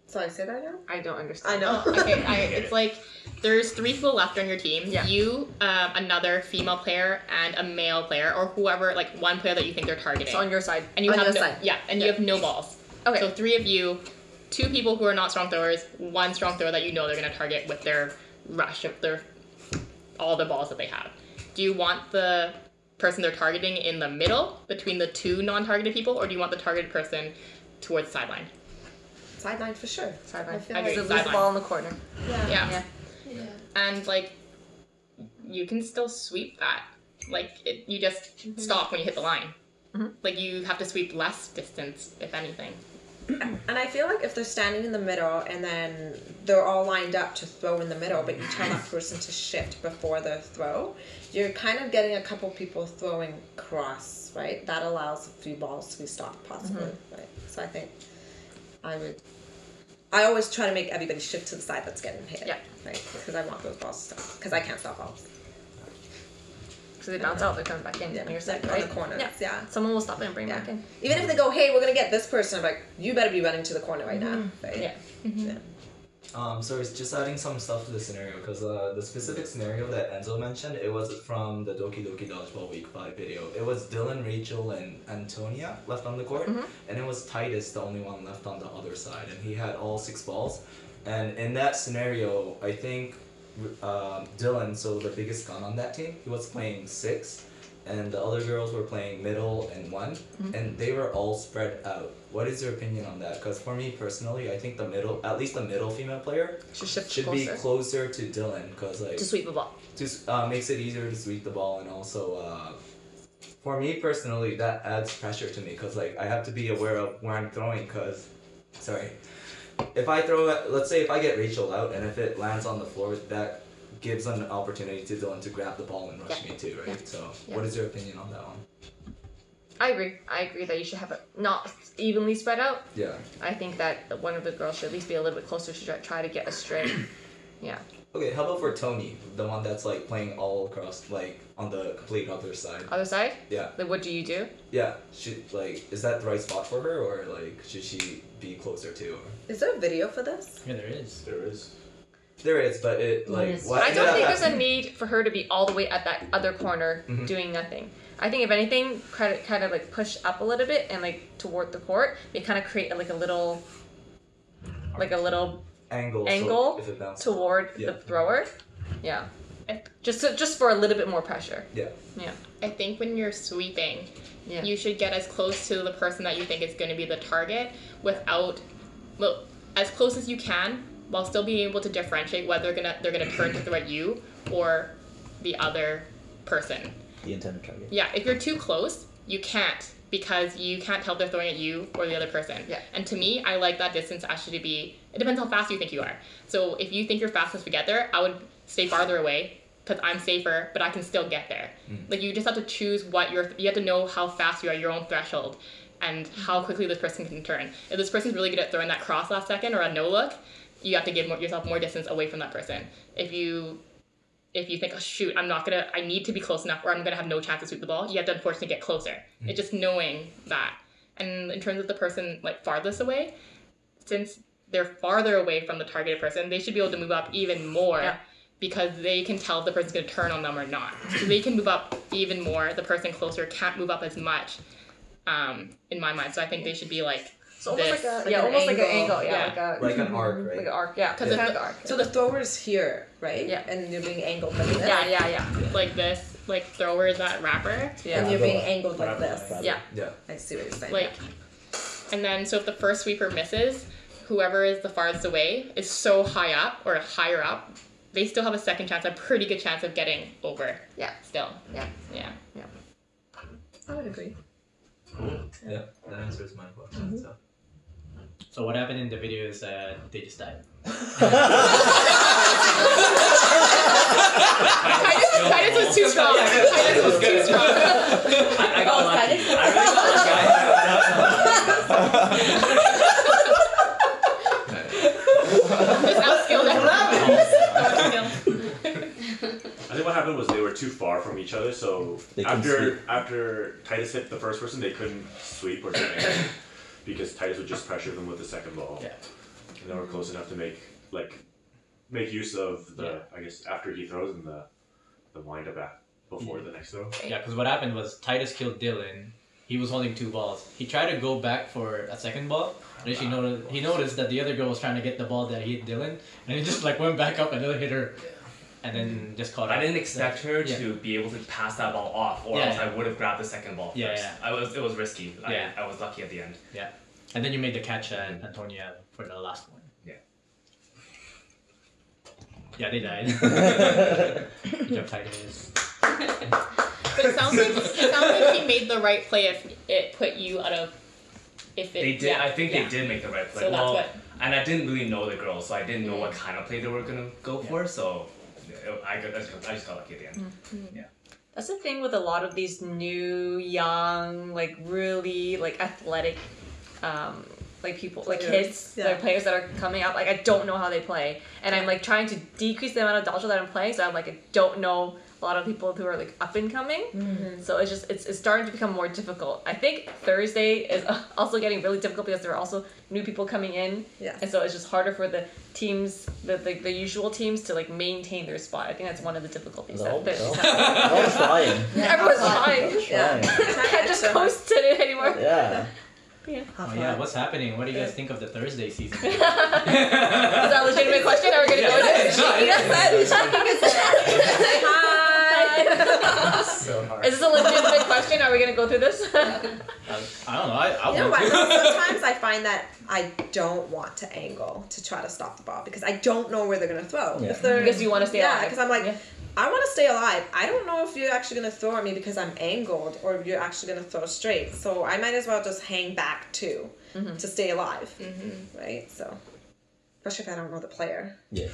Sorry, say that again? I don't understand. I know. Okay, it's like there's 3 people left on your team. Yeah. You, another female player, and a male player, or whoever, like one player that you think they're targeting. So on your side. and you on have your no, side. yeah, and you have no balls. Okay. So 3 of you, 2 people who are not strong throwers, 1 strong thrower that you know they're gonna target with their rush of all the balls that they have. Do you want the person they're targeting in the middle between the 2 non-targeted people, or do you want the targeted person towards the sideline? Sideline for sure. Sideline. I feel I like agree. So lose the ball in the corner. Yeah. Yeah. And like, you can still sweep that. Like, you just stop when you hit the line. Mhm. Like, you have to sweep less distance, if anything. And I feel like if they're standing in the middle and then they're all lined up to throw in the middle, but you tell that person to shift before the throw, you're kind of getting a couple people throwing cross, right? That allows a few balls to be stopped, possibly, right? So I think I always try to make everybody shift to the side that's getting hit, Yeah. right? Because I want those balls to stop, because I can't stop balls. Because they bounce out, they're coming back in. And you're set, on right? the corners. Yeah. Someone will stop it and bring it back in. Even if they go, hey, we're gonna get this person, I'm like, you better be running to the corner right now. Right? Yeah. Yeah. So it's just adding some stuff to the scenario because the specific scenario that Enzo mentioned, it was from the Doki Doki Dodgeball Week 5 video. It was Dylan, Rachel, and Antonia left on the court, and it was Titus, the only one left on the other side, and he had all 6 balls. And in that scenario, I think Dylan, so the biggest gun on that team, he was playing 6, and the other girls were playing middle and 1, and they were all spread out. What is your opinion on that? Because for me personally, I think the middle, at least the middle female player, should be closer to Dylan, because like to sweep the ball. Makes it easier to sweep the ball, and also for me personally, that adds pressure to me because like I have to be aware of where I'm throwing. Because if I throw it, let's say if I get Rachel out and if it lands on the floor, that gives an opportunity to Dylan to grab the ball and rush me too, right? So what is your opinion on that one? I agree that you should have it not evenly spread out. Yeah. I think that one of the girls should at least be a little bit closer to try to get a straight. Yeah. Okay, how about for Tony, the one that's like playing all across, like on the complete other side? Other side? Yeah. Like, what do you do? Yeah. Is that the right spot for her, or like should she be closer to? Is there a video for this? Yeah, there is. There is. There is, but it like. Yes. What I don't think there's a need for her to be all the way at that other corner doing nothing. I think if anything, kind of like push up a little bit and like toward the court, they kind of create like a little angle angle so if it bounces toward the thrower. Yeah. Just for a little bit more pressure. Yeah. Yeah. I think when you're sweeping, you should get as close to the person that you think is going to be the target as close as you can, while still being able to differentiate whether they're gonna turn to throw at you or the other person. The intended target. Yeah, if you're too close, you can't, because you can't tell if they're throwing at you or the other person. Yeah. And to me, I like that distance actually to be, it depends how fast you think you are. So if you think you're fastest to get there, I would stay farther away because I'm safer, but I can still get there. Like, you just have to choose you have to know how fast you are, your own threshold, and how quickly this person can turn. If this person's really good at throwing that cross last second or a no look, you have to give yourself more distance away from that person. If you think, oh shoot, I need to be close enough or I'm gonna have no chance to sweep the ball, you have to unfortunately get closer. It's just knowing that. And in terms of the person like farthest away, since they're farther away from the targeted person, they should be able to move up even more because they can tell if the person's gonna turn on them or not. So they can move up even more. The person closer can't move up as much, in my mind. So I think they should be like, So almost this. like an angle. Yeah. Like an arc, right? Like an arc, yeah. Because Kind of arc. So the thrower's here, right? Yeah. And you're being angled like this. Yeah. like this, like thrower that wrapper. Yeah. And you're being angled like this. Yeah. Yeah. I see what you're saying. Like, and then so if the first sweeper misses, whoever is the farthest away is so high up or higher up, they still have a second chance, a pretty good chance of getting over. Yeah. Still. Yeah. I would agree. Yeah, that answers my question. So what happened in the video is that they just died. Titus was too strong. Titus was too strong. I got lucky. I really Just outskilled everyone. I think what happened was they were too far from each other, so after Titus hit the first person, they couldn't sweep or do anything because Titus would just pressure them with the second ball. Yeah. And they were close enough to make use of the I guess after he throws and the wind up before the next throw. Yeah, because what happened was Titus killed Dylan. He was holding 2 balls. He tried to go back for a second ball. And he noticed that the other girl was trying to get the ball that hit Dylan, and he just like went back up and then hit her. And then just caught up. I didn't expect her to be able to pass that ball off, or else I would have grabbed the second ball first. It was risky. I was lucky at the end. Yeah. And then you made the catch at Antonia for the last one. Yeah. Yeah, they died. Good job, Titus. But it sounds like he made the right play if it put you out of. They did. I think they did make the right play. So that's what. And I didn't really know the girls, so I didn't know what kind of play they were gonna go for. So I just got lucky at the end. Yeah. That's the thing with a lot of these new, young, like really like athletic, like people, like kids, like players that are coming up. Like I don't know how they play, and I'm like trying to decrease the amount of dodgeball that I'm playing. So I'm like I don't know a lot of people who are like up and coming. So it's just it's starting to become more difficult. I think Thursday is also getting really difficult because there are also new people coming in. Yes. And so it's just harder for the teams, the usual teams, to like maintain their spot. I think that's one of the difficulties. Everyone's trying. Everyone's trying. Trying. Can't just coast it anymore. Yeah. Oh yeah, what's happening? What do you guys think of the Thursday season? Is that a legitimate question? Are we gonna go into it? Say hi. So hard. Is this a legitimate question? Are we gonna go through this? I don't know. I You know want what? to. Sometimes I find that I don't want to angle to try to stop the ball because I don't know where they're gonna throw. Yeah. If they're, Because you want to stay alive. because I'm like, Yeah. I want to stay alive. I don't know if you're actually gonna throw at me because I'm angled or if you're actually gonna throw straight. So I might as well just hang back too to stay alive, right? So, especially if I don't know the player. Yeah.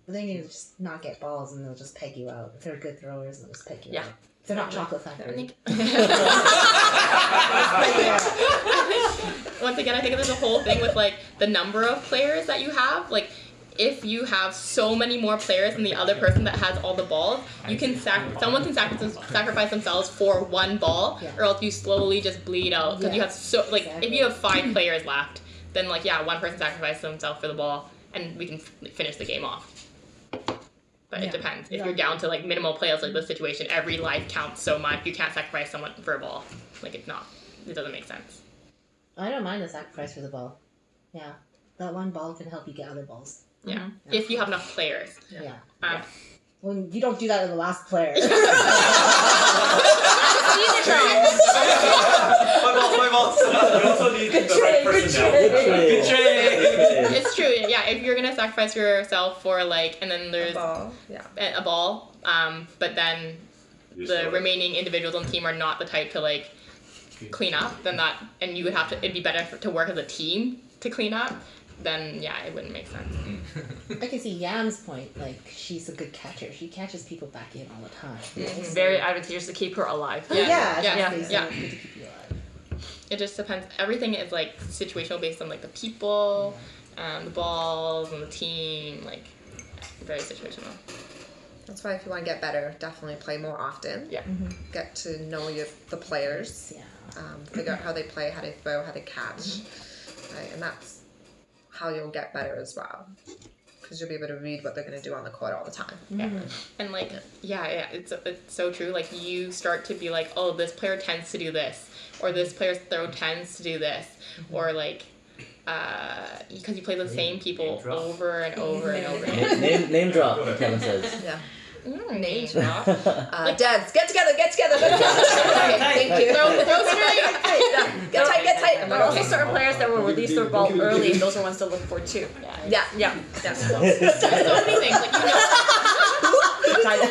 But then you just not get balls and they'll just peg you out. If they're good throwers, they'll just peg you Yeah. out. They're not chocolate factory. Once again, I think there's a whole thing with like the number of players that you have. Like, if you have so many more players than the other person that has all the balls, you can someone can sacrifice themselves for one ball, or else you slowly just bleed out because you have so like if you have 5 players left, then like one person sacrifices himself for the ball, and we can finish the game off. But it depends. If you're down to like minimal players, like this situation, every life counts so much. You can't sacrifice someone for a ball. Like it doesn't make sense. I don't mind the sacrifice for the ball. Yeah. That one ball can help you get other balls. Yeah. If you have enough players. Yeah. Um, Well, you don't do that with the last player. My balls. You also need the right personality. Good trade. It's true. Yeah. If you're gonna sacrifice yourself for like, and then there's Ball. a ball, but then the remaining individuals on the team are not the type to like clean up, then and you would have to. It'd be better to work as a team to clean up. Then it wouldn't make sense. I can see Yam's point. Like, she's a good catcher. She catches people back in all the time. It's very advantageous to keep her alive. Yeah. Yeah. It's good to keep you alive. It just depends. Everything is like situational based on like the people, the balls, and the team. Like very situational. That's why if you want to get better, definitely play more often. Yeah. Get to know the players. Yeah. Figure out how they play, how they throw, how they catch, right? And that's how you'll get better as well, because you'll be able to read what they're going to do on the court all the time. Yeah. And like it's so true. Like you start to be like, oh, this player tends to do this, or this player's throw tends to do this, or like because you play the same people over and over and over again. Name drop, Kevin says. Yeah. Name drop. Dads, get together. Thank you. Throw straight. Get tight. And there are also certain players that will release their ball early, and those are ones to look for too. Yeah. So many things. Like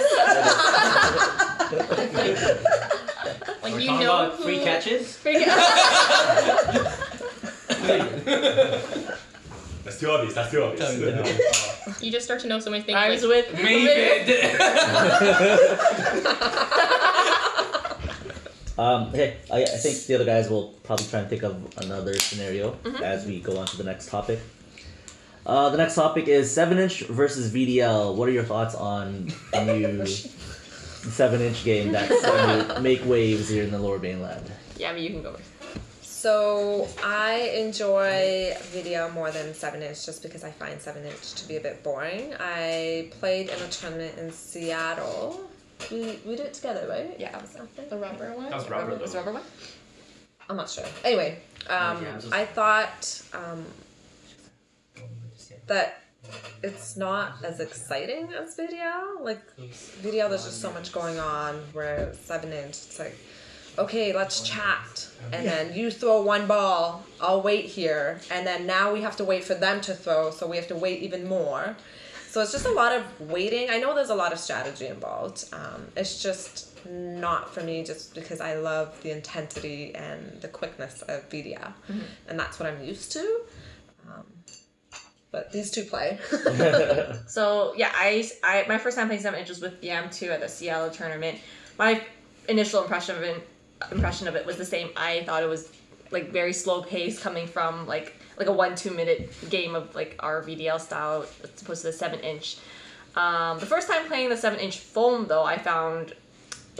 like We're you talking know about free catches. That's too obvious. You just start to know so many things. I was like, with Hey, I think the other guys will probably try and think of another scenario as we go on to the next topic. The next topic is 7-inch versus VDL. What are your thoughts on the new 7-inch game that's going to make waves here in the Lower Mainland? Yeah, I mean, you can go first. So I enjoy video more than 7-inch just because I find 7-inch to be a bit boring. I played in a tournament in Seattle. We did it together, right? Yeah. Was that the rubber one. That was rubber Was though. rubber one? I'm not sure. Anyway, I thought that it's not as exciting as video. Like video, there's just so much going on. Where 7-inch, it's like, okay, let's chat, and then you throw one ball, I'll wait here, and then now we have to wait for them to throw, so we have to wait even more. So it's just a lot of waiting. I know there's a lot of strategy involved. It's just not for me, just because I love the intensity and the quickness of video, and that's what I'm used to. But these two play. So yeah, I my first time playing 7-inch was with Yam 2 at the Seattle tournament. My initial impression of it was the same. I thought it was like very slow pace coming from like a 1-2 minute game of like our VDL style as opposed to the 7-inch. The first time playing the 7-inch foam, though, I found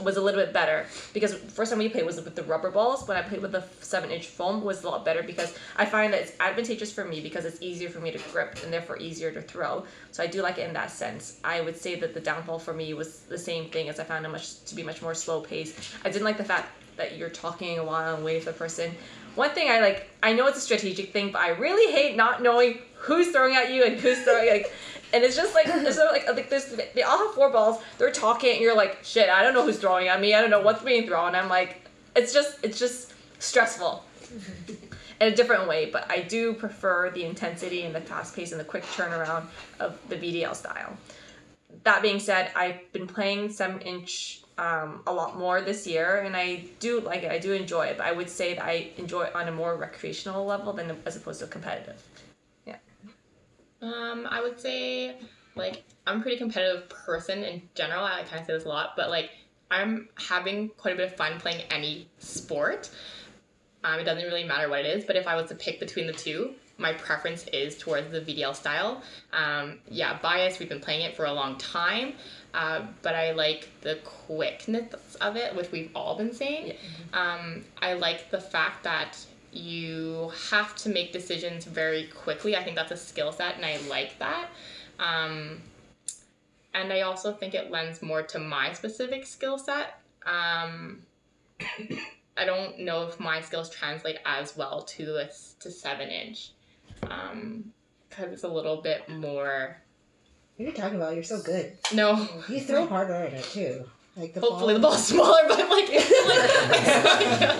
was a little bit better because the first time we played was with the rubber balls. When I played with the 7-inch foam, was a lot better because I find that it's advantageous for me because it's easier for me to grip and therefore easier to throw. So I do like it in that sense. I would say that the downfall for me was the same thing, as I found it to be much more slow paced. I didn't like the fact that you're talking a while and waiting for the person. One thing I know it's a strategic thing, but I really hate not knowing who's throwing at you and who's throwing, and it's just like, they all have 4 balls, they're talking, and you're like, shit, I don't know who's throwing at me, I don't know what's being thrown. I'm like, it's just stressful in a different way, but I do prefer the intensity and the fast pace and the quick turnaround of the VDL style. That being said, I've been playing 7-inch a lot more this year, and I do like it. I do enjoy it, but I would say that I enjoy it on a more recreational level than as opposed to competitive. Yeah. I would say, like, I'm a pretty competitive person in general. I kind of say this a lot, but like, I'm having quite a bit of fun playing any sport. It doesn't really matter what it is, but if I was to pick between the two, my preference is towards the VDL style. Bias, we've been playing it for a long time, but I like the quickness of it, which we've all been saying. Yeah. I like the fact that you have to make decisions very quickly. I think that's a skill set, and I like that. And I also think it lends more to my specific skill set. I don't know if my skills translate as well to 7-inch. Because it's a little bit more... What are you talking about? You're so good. No. You throw harder at it, too. Like hopefully the ball's smaller, but like...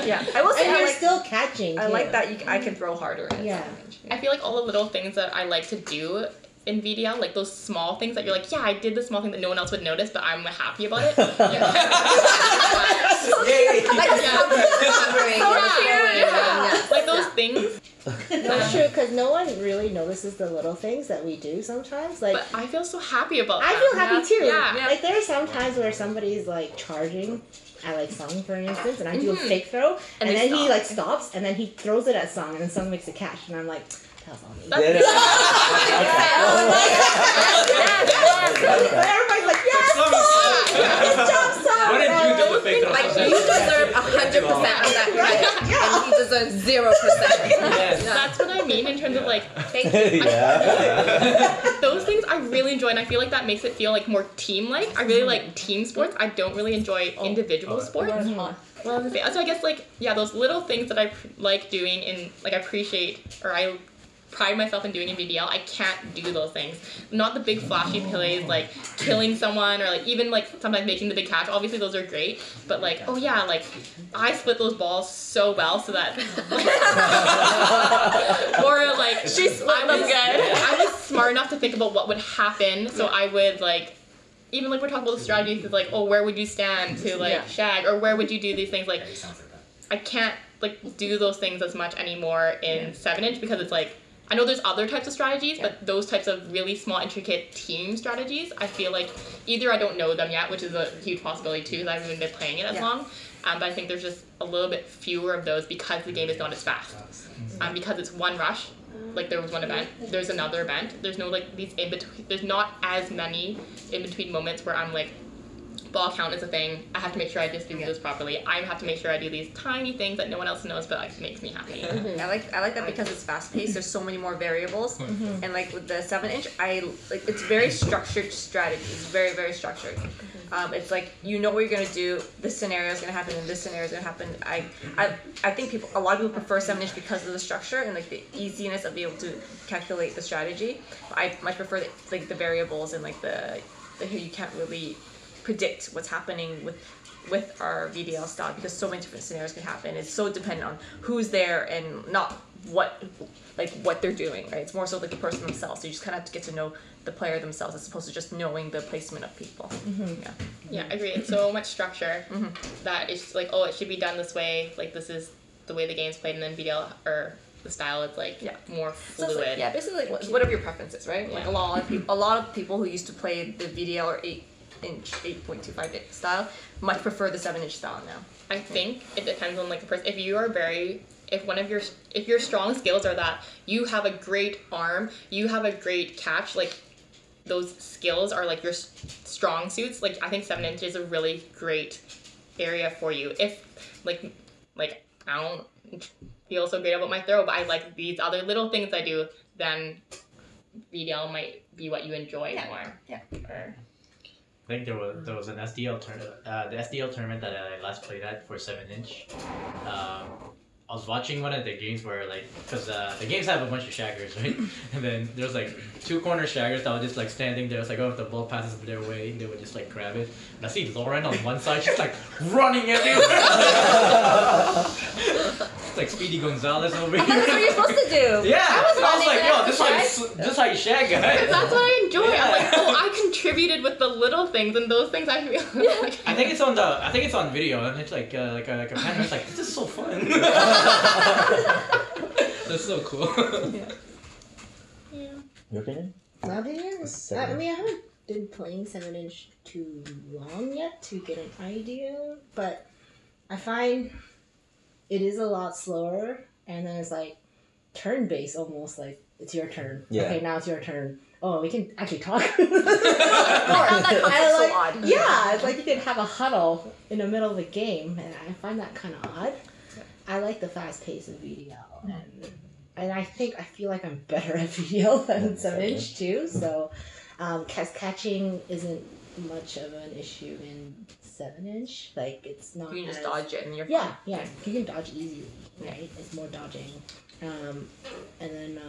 Yeah. I will say and you're still catching, too. I like that I can throw harder at 7-inch. I feel like all the little things that I like to do in VDL, like those small things that you're like, yeah, I did the small thing that no one else would notice, but I'm happy about it. Like those things. That's true, because no one really notices the little things that we do sometimes. Like, but I feel so happy about them. I feel happy too. Yeah. Like, there are some times where somebody's like charging at like Sung, for instance, and I do a fake throw, and then he like stops, and then he throws it at Sung, and then Sung makes a catch, and I'm like, that was on me. Did it? Everybody's like, yes, good job, Sung. What did you do to fake throw? Like, you deserve 100% of that credit, and he deserves 0%. Yes. That's what I mean in terms of like, Thank you. those things I really enjoy, and I feel like that makes it feel like more team-like. I really like team sports. I don't really enjoy individual sports. So I guess like, yeah, those little things that I like doing and like I appreciate, or I pride myself in doing in VDL, I can't do those things. Not the big flashy plays like killing someone, or like even like sometimes making the big catch. Obviously those are great, but like, oh yeah, like I split those balls so well so that or like I was smart enough to think about what would happen, so I would like, even like we're talking about the strategies, it's like, oh, where would you stand to like shag, or where would you do these things? Like, I can't like do those things as much anymore in 7-inch because it's like, I know there's other types of strategies, but those types of really small, intricate team strategies, I feel like either I don't know them yet, which is a huge possibility too, because I haven't been playing it as long, but I think there's just a little bit fewer of those because the game is not as fast. Because it's one rush, like there was one event, there's another event, there's no like these in between, there's not as many in between moments where I'm like, ball count is a thing, I have to make sure I distribute this properly, I have to make sure I do these tiny things that no one else knows, but like makes me happy. I like that because it's fast paced, there's so many more variables, and like with the 7-inch, it's very structured strategy, it's very, very structured. It's like, you know what you're gonna do, this scenario is gonna happen, and this scenario is gonna happen. I think a lot of people prefer 7-inch because of the structure and like the easiness of being able to calculate the strategy. I much prefer the variables and like the you can't really predict what's happening with our VDL style because so many different scenarios can happen. It's so dependent on who's there and not what they're doing, right? It's more so like the person themselves. So you just kind of have to get to know the player themselves as opposed to just knowing the placement of people. Yeah, I agree. It's so much structure that it's like, oh, it should be done this way. Like this is the way the game's played, and then VDL or the style is like more fluid. So like, basically like whatever your preference is, right? Like a lot of people who used to play the VDL or 8-inch 8.25 style much prefer the 7-inch style now. I think it depends on like the person. If you are if your strong skills are that you have a great arm, you have a great catch, like those skills are like your strong suits, like I think 7-inch is a really great area for you. If like I don't feel so great about my throw, but I like these other little things I do, then VDL might be what you enjoy more. Yeah. Or, I think there was an SDL tournament, the SDL tournament that I last played at for 7-inch. I was watching one of the games where because the games have a bunch of shaggers, right? And then there's like 2 corner shaggers that were just like standing there. It's like, oh, if the ball passes their way, they would just like grab it. And I see Lauren on one side, she's like running everywhere. It's like Speedy Gonzalez over here. That's what you're supposed to do. Yeah, I was like, yo, running this is how you shag, guys. that's what I enjoy. Yeah. I'm like, oh, I contributed with the little things, and those things I feel like. I think it's on video, and it's like a camera. It's like, this is so fun. That's so cool. Yeah. Your opinion? My opinion? Seven. I mean, I haven't been playing 7-inch too long yet to get an idea, but I find it is a lot slower, and then it's like turn-based almost, like it's your turn. Yeah. Okay, now it's your turn. Oh, we can actually talk. I found that concept so odd. Yeah, it's like you can have a huddle in the middle of the game, and I find that kind of odd. I like the fast pace of VDL, and I feel like I'm better at VDL than 7-inch too. So, catching isn't much of an issue in 7-inch. Like it's not. You can just dodge it and you're Yeah, fine. yeah, you can dodge easily, right? It's more dodging, and then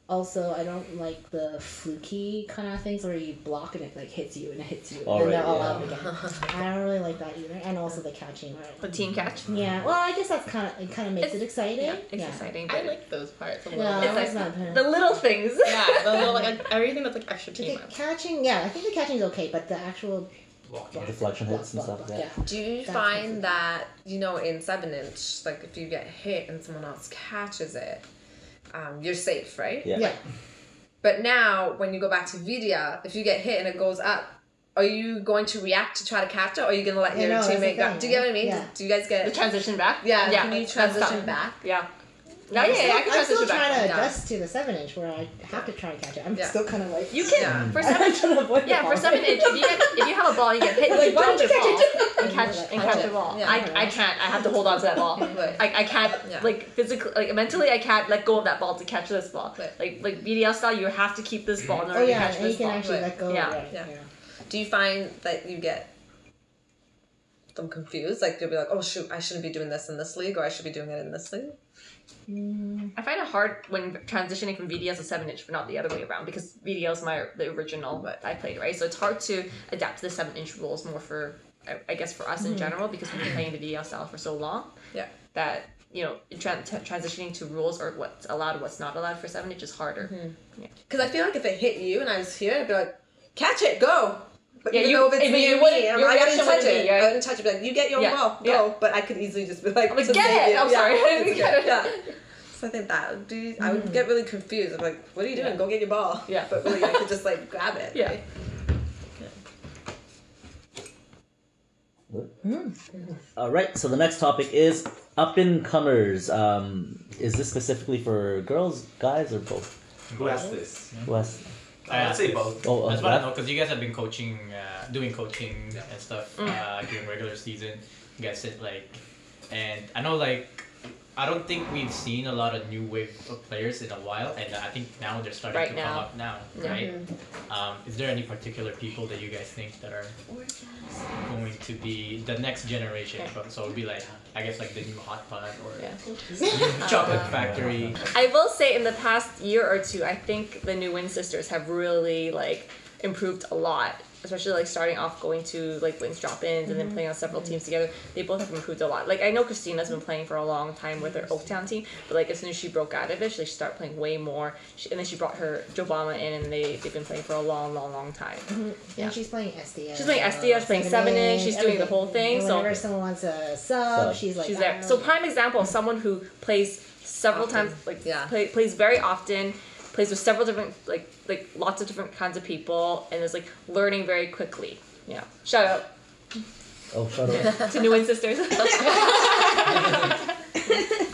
also I don't like the fluky kind of things where you block and it like hits you and it hits you and then they're all out again. I don't really like that either, and also the catching. The team catch. Yeah, well, I guess that's kind of makes it exciting. Yeah, it's exciting. I But like those parts a little Yeah, bit. it's not the little things. Yeah, the little, like everything that's like extra team. the catching. Yeah, I think the catching is okay, but the actual Deflection hits and stuff. Yeah. Do you That's find that, in 7-inch, like if you get hit and someone else catches it, you're safe, right? Yeah. But now, when you go back to Vidia, if you get hit and it goes up, are you going to react to try to catch it, or are you going to let your teammate go? Do you get what I mean? Yeah. Do you guys get The transition back. Yeah, Yeah. can you That's transition fine. back? Yeah. No, yeah, I can I'm still transition trying back. to Yeah. adjust to the 7-inch where I have to try and catch it. I'm Yeah. still kind of like You can Yeah. for I'm 7-inch. trying to avoid the Yeah, ball. for 7-inch, if you have a ball, you get hit. Like, You why dodge don't the you ball catch and catch the ball. Yeah. I can't. I have to hold on to that ball. Right. I can't Yeah. like physically, like mentally, I can't let go of that ball to catch this ball. Right. Like VDL style, you have to keep this ball in order Oh to yeah, catch and you this can ball. actually Right. let go. Yeah. Right. Yeah. Do you find that you get them confused? Like you'll be like, oh shoot, I shouldn't be doing this in this league, or I should be doing it in this league? I find it hard when transitioning from VDL to 7-inch, but not the other way around, because VDL is the original that I played, right? So it's hard to adapt to the 7-inch rules more for, I guess, for us in general, because we've been playing the VDL style for so long. Yeah. That transitioning to rules or what's allowed, what's not allowed for 7-inch is harder. Because I feel like if it hit you and I was here, I'd be like, catch it, go. But Yeah, even you- though if it's but me you and wouldn't- me, your I reaction wouldn't touch wouldn't it. be, right? I wouldn't touch it. Be like, you get your Yeah, ball, yeah. go. But I could easily just be like, I'm like, to get save it! you. I'm sorry, I didn't it's get good. it. Yeah. So I think that I would get really confused. I'm like, what are you doing? Go get your ball. Yeah. But really, I could just like grab it. Yeah. Right? All right. So the next topic is up and comers. Is this specifically for girls, guys, or both? Who asked this? Who has? I'd say both. Oh, That's what I know, because you guys have been coaching, doing coaching and stuff during regular season. You guys said and I know I don't think we've seen a lot of new wave of players in a while, and I think now they're starting Right to now. come up now, right? Is there any particular people that you guys think that are going to be the next generation? So it would be I guess the new Hot Pot or Chocolate Factory. I will say in the past year or two, I think the New Win sisters have really improved a lot. Especially starting off going to Wins drop-ins and then playing on several teams together. They both have improved a lot. I know Christina's been playing for a long time with her Oaktown team, but as soon as she broke out of it, she started playing way more. And then she brought her Jobama in, and they've been playing for a long time. Yeah. And she's playing SDL. She's playing SDL, she's playing 7-inch, she's doing the whole thing. And so whenever someone wants a sub, she's like, she's there. So prime example of someone who plays several times, plays very often, plays with several different lots of different kinds of people, and is learning very quickly. Yeah. Shout out Oh, shout out. to New Win sisters.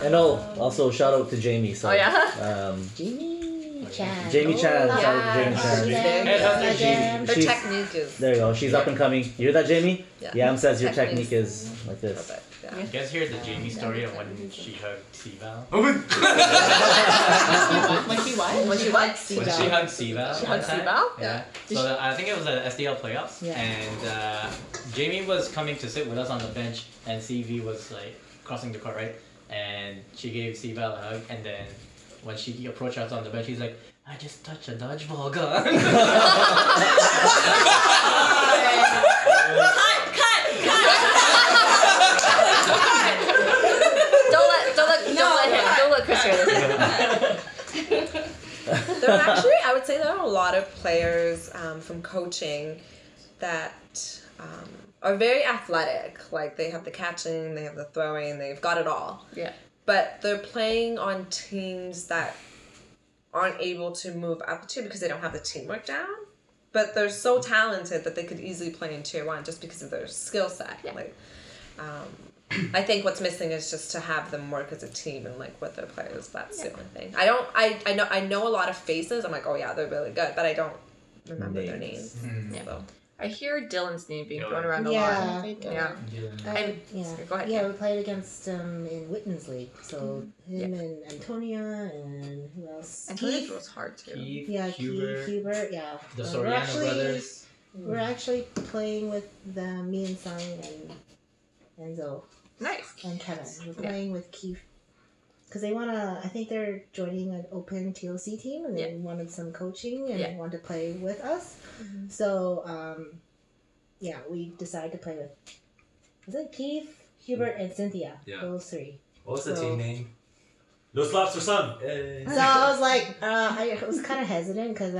And also shout out to Jamie. So, Oh, yeah? Jamie. Chan. Jamie Chan. Oh, Shout out to Jamie Chan. Headhunter Again. Her She's- technique is There you go. She's up and coming. You hear that, Jamie? Yeah. Yam says your Technique's- technique is like this. perfect. Yeah. You guys hear the Jamie story of when she hugged Sival? When she what? When she what? When she hugged Sival. She hugged one time. Sival? Yeah. So I think it was at SDL playoffs, Yeah. and Jamie was coming to sit with us on the bench, and CV was like crossing the court, right? And she gave Sival a hug, and then when she approached us on the bench, he's like, "I just touched a dodgeball gun." Don't let Chris hear this. There are actually, I would say there are a lot of players from coaching that are very athletic. Like they have the catching, they have the throwing, they've got it all. Yeah. But they're playing on teams that aren't able to move up to because they don't have the teamwork down. But they're so talented that they could easily play in tier 1 just because of their skill set. Yeah. Like, I think what's missing is just to have them work as a team and like with their players. That's the only thing. I know a lot of faces. I'm like, oh yeah, they're really good, but I don't remember their names. Yeah. So. I hear Dylan's name being Dylan. thrown around a Yeah. lot. Yeah. Yeah. Go ahead. Yeah, we played against in Witten's league. So him and Antonia and who else? And Keith. Keith was hard too. Keith, Yeah, Hubert, Hubert. Yeah. the We're Soriano actually- brothers. We're actually playing with me and Sang and Enzo Nice. and Kevin. We're playing with Keith. Because they want to, I think they're joining an open TLC team and they wanted some coaching and they want to play with us. So, yeah, we decided to play with, was it Keith, Hubert, and Cynthia? Yeah. Those three. What was the So- team name? No slaps for son. So I was like, I was kind of hesitant because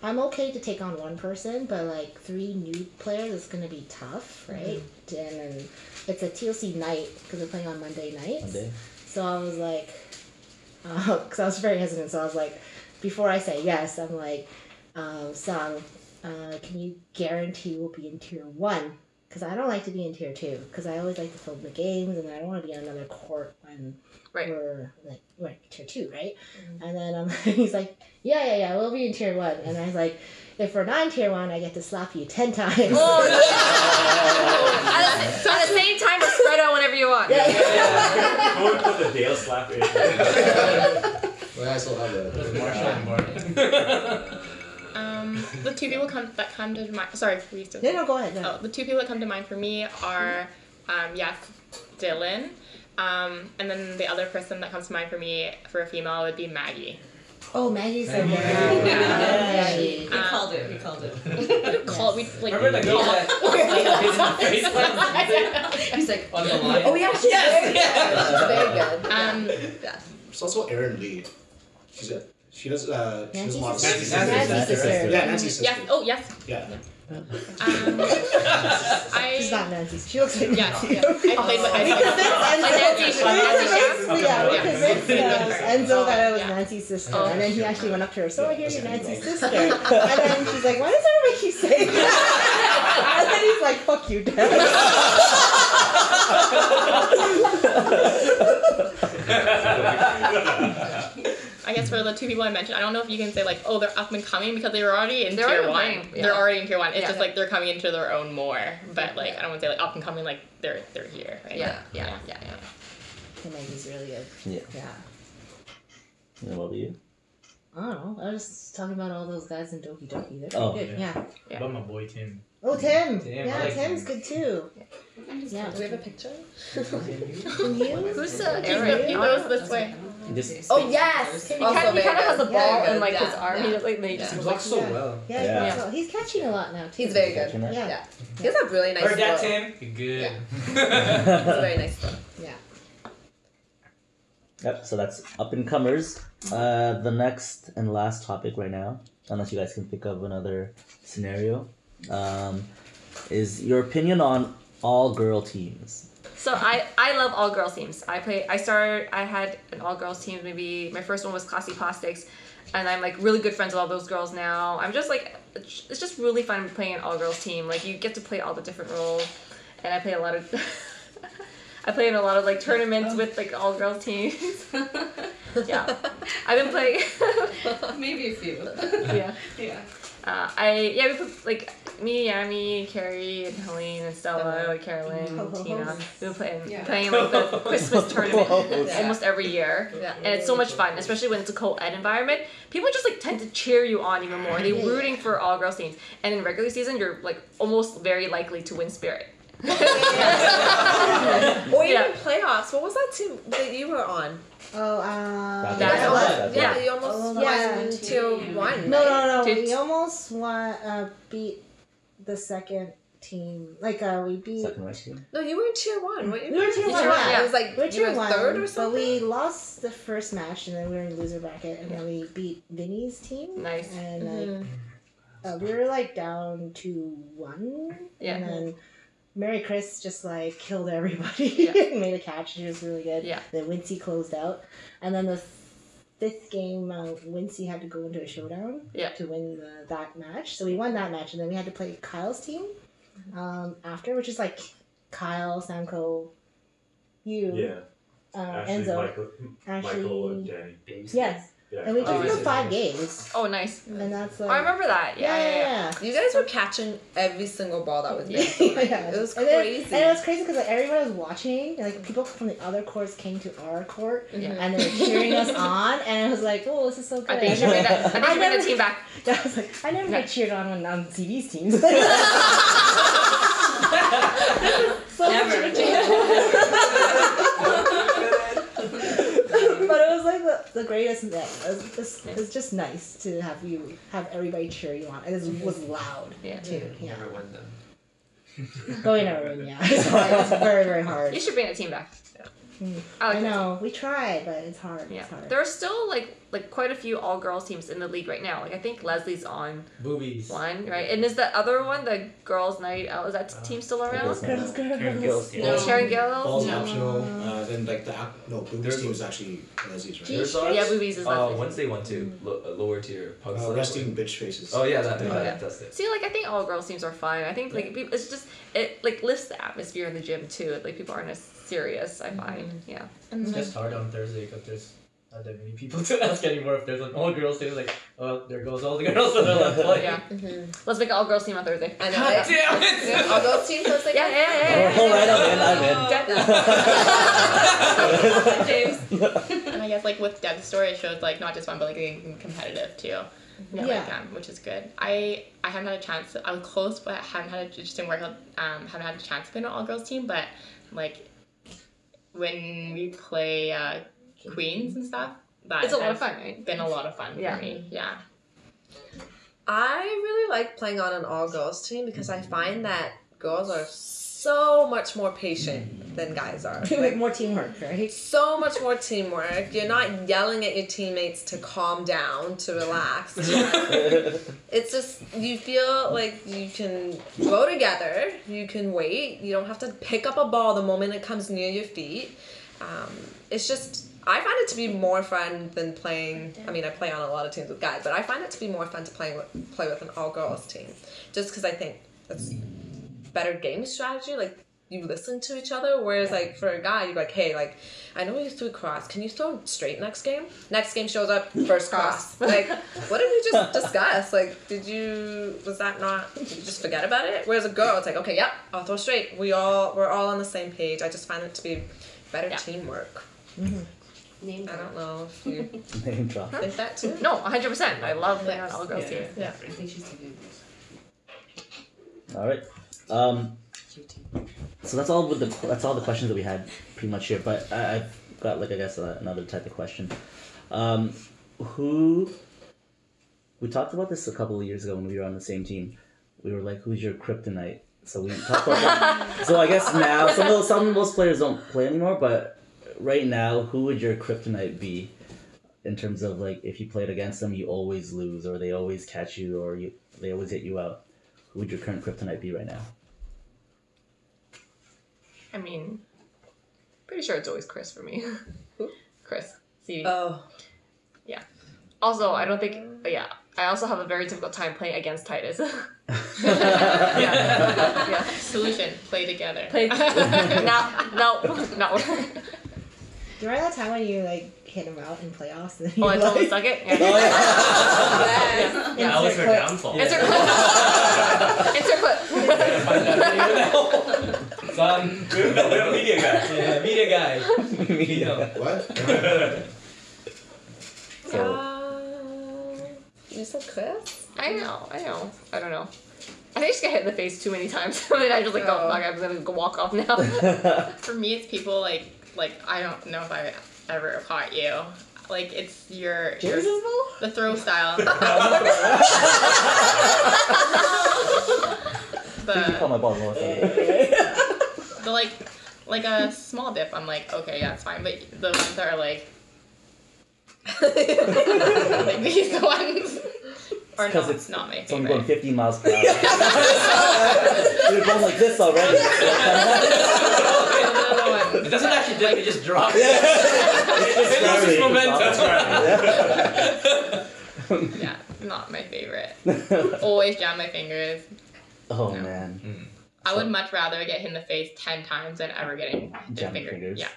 I'm okay to take on one person, but like 3 new players is going to be tough, right? And then it's a TLC night because we're playing on Monday nights. Monday. So I was like, because I was very hesitant. So I was like, before I say yes, I'm like, Sang, can you guarantee we'll be in tier 1? Because I don't like to be in tier 2 because I always like to film the games and I don't want to be on another court when we're tier 2, right? And then he's like, yeah, we'll be in tier 1. And I was like, if we're not in tier 1, I get to slap you 10 times. Oh, so at the same time, or spread out whenever you want. Go and put the Dale slap in. Well, I still have that. Marshall and Barney. The 2 people that come to mind. Sorry, we used to. No, go ahead. Oh, the 2 people that come to mind for me are, yes, Dylan, and then the other person that comes to mind for me for a female would be Maggie. Oh, Maggie's so good. Maggie. He called it. We like. Remember the girl that hit in the face? He's like, On the line? oh, we actually very good. Yeah. There's also Erin Lee. She does a lot of Nancy's sister. sister. Yeah, Nancy's sister. Yes. Oh, yes. Yeah. She's not Nancy's. She looks like Yeah. Nancy. I played with. We convinced Enzo that I was Nancy's sister. And then he actually went up to her, so I hear you're Nancy's sister. And then she's like, why does everybody keep saying that? And then he's like, fuck you, Dad. I guess for the 2 people I mentioned, I don't know if you can say like, oh, they're up and coming because they were already in They're tier already 1. playing, They're already in tier 1. It's Yeah. just like they're coming into their own more. But like, I don't want to say like up and coming like they're here. Right? Yeah. Maggie's really good. Yeah. Yeah. And what about you? I don't know. I was just talking about all those guys in Doki Doki. They're pretty Oh. good. Yeah. What about my boy Tim? Oh, Tim. Tim, Yeah, I like Tim's Tim. good too. Yeah. Do we have a picture? Can you? Who's He goes this way. This. Oh, yes! He kind of has a ball Yeah, in like yeah, his arm. yeah. He just like they He just blocks so well. Yeah, Yeah. so he's catching a lot now too. He's very good. Catching that? Yeah. Yeah. He has a really nice Heard that, throw. Tim? You're good. He's a very nice throw. Yeah. Yep, so that's up and comers. The next and last topic right now, unless you guys can think of another scenario, is your opinion on all girl teams. So I love all girls teams. I had an all girls team. Maybe my first one was Classy Plastics, and I'm like really good friends with all those girls now. I'm just like, it's just really fun playing an all girls team. Like you get to play all the different roles, and I play a lot of I play in a lot of like tournaments with like all girls teams. Yeah. I've been playing. Maybe a few. Yeah. Yeah. We put like me, Yami, Carrie, and Helene, and Stella, Carolyn, Tina. We were playing like the Christmas tournament almost every year, and it's so much fun, especially when it's a co-ed environment. People just like tend to cheer you on even more. They're rooting for all girls teams, and in regular season, you're like almost very likely to win Spirit. Or even playoffs. What was that team that you were on? Oh, you almost won tier 1. No. We almost beat the second team. Like we beat. Second right team. No, you were in tier 1. Weren't you? We were tier 1. Yeah. It was like we were tier you were 1, third or something. But we lost the first match, and then we were in loser bracket, and then we beat Vinny's team. Nice. And we were like down to 1. Yeah. And then Mary Chris just like killed everybody and made a catch. She was really good. Yeah. Then Wincy closed out, and then the 5th game, Wincy had to go into a showdown to win that match. So we won that match, and then we had to play Kyle's team after, which is like Kyle, Samko, you, Enzo, Michael, and Danny. Yes. Yeah. And we took 5 games. Oh, nice. And that's like... I remember that. Yeah. You guys were catching every single ball that was being thrown. It was and crazy. And it was crazy because like everyone was watching. And, like people from the other courts came to our court, and they were cheering us on. And I was like, "Oh, this is so good." I think you should bring the team back. I was like, I never got cheered on when on CV's teams. But it was like the greatest event. It's just nice to have everybody cheer you on. It was loud too. Yeah. Never won them. Going over, it's hard. It's very, very hard. You should bring the team back. I know. We tried, but it's hard. Yeah. It's hard. There are still like quite a few all girls teams in the league right now. Like I think Leslie's on Boobies. one, right? And is the other one the girls' night out? Is that team still around? Karen Gills. No. Sharon Gills? Balls No. optional. Then like Boobies team is actually Leslie's, right? There's ours? Yeah, Boobies is Leslie's. Wednesday one too. Lower tier. Resting bitch faces. Oh yeah, that's it. See, like I think all girls teams are fine. I think like it's just it like lifts the atmosphere in the gym too. Like people aren't as serious. I find, yeah. It's just hard on Thursday because there's not that many people to ask anymore. If there's an all girls team, like, oh, there goes all the girls that are left playing. Yeah. Let's make an all girls team on Thursday. I know. God damn it! All girls team Thursday. Yeah. All right, I'm in. James. And I guess like with Deb's story, it shows like not just fun, but like being competitive too. Which is good. I haven't had a chance. I was close, but I haven't had it just didn't work out. Haven't had a chance to be on an all girls team, but like when we play Queens and stuff, it's a lot of fun, right? Been a lot of fun for me. Yeah. I really like playing on an all-girls team because I find that girls are so much more patient than guys are. Like more teamwork, right? So much more teamwork. You're not yelling at your teammates to calm down, to relax. It's just, you feel like you can go together, you can wait, you don't have to pick up a ball the moment it comes near your feet. It's just, I find it to be more fun than playing, I mean, I play on a lot of teams with guys, but I find it to be more fun to play with an all-girls team. Just because I think that's better game strategy, like, you listen to each other, whereas, like, for a guy, you're like, hey, like, I know you threw cross, can you throw straight next game? Next game shows up, first cross. Like, what did we just discuss? Like, did you just forget about it? Whereas a girl, it's like, okay, yep, I'll throw straight. We're all on the same page. I just find it to be better teamwork. Name I don't know if you Name drop. think that too. No, 100%. I love playing on all girls teams. Yeah. I think she's too good. All right. So that's all the questions that we had pretty much here. But I've got another type of question. We talked about this a couple of years ago when we were on the same team. We were like, "Who's your kryptonite?" So we talked about that. So I guess now some of those players don't play anymore. But right now, who would your kryptonite be? In terms of like, if you played against them, you always lose, or they always catch you, or they always hit you out. Who would your current kryptonite be right now? I mean, pretty sure it's always Chris for me. Chris. CV. Oh. Yeah. Also, I don't think... Yeah. I also have a very difficult time playing against Titus. yeah. Solution. Play together. No. you remember that time when you like hit him out in playoffs? And Oh, I you, totally like, suck it. Yeah. That was her downfall. Insert clip. Insert clip. Son. We have a media guy. Yeah, media guy. Media. What? You said Chris? I know. I don't know. I think I just get hit in the face too many times. And I just like, oh fuck, I'm gonna go walk off now. For me, it's people like I don't know if I ever caught you. Like it's your the throw style. You can call the my ball more. the like a small dip. I'm like, okay, yeah, it's fine. But the ones that are like these ones. Or Because not, it's not my It's only going favorite. 15 miles per hour. You're going like this already. It doesn't actually dip, it just drops. It's momentum. Yeah, not my favorite. Always jam my fingers. Oh No. man. I would much rather get hit in the face 10 times than ever getting Jam finger. fingers. Yeah.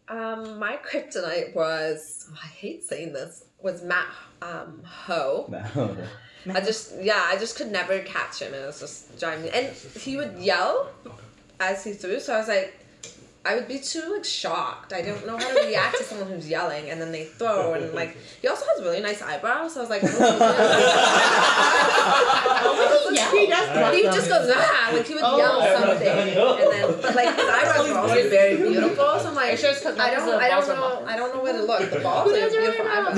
My kryptonite was, I hate saying this, was Matt Ho. No. I just could never catch him. It was just driving me. And he would yell as he threw, so I was like, I would be too like shocked. I don't know how to react to someone who's yelling, and then they throw, and like he also has really nice eyebrows. So I was like, He does. he just goes like he would yell something, and then but like his eyebrows were also very beautiful. So I'm like, Sure it's 'cause I don't know where to look. The balls are beautiful eyebrows.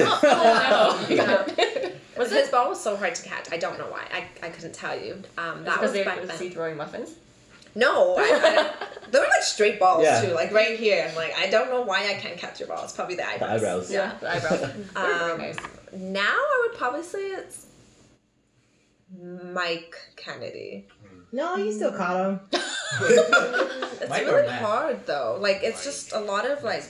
Was His ball was so hard to catch. I don't know why. I couldn't tell you. That because was they back was then. he throwing muffins? No, they were like straight balls Yeah. too, like right here. I'm like, I don't know why I can't catch your ball. It's probably the The eyebrows. eyebrows. Yeah, the eyebrows. Very nice. Now I would probably say it's Mike Kennedy. No, you still caught him. It's Mike or really Matt? hard though. Like it's just a lot of like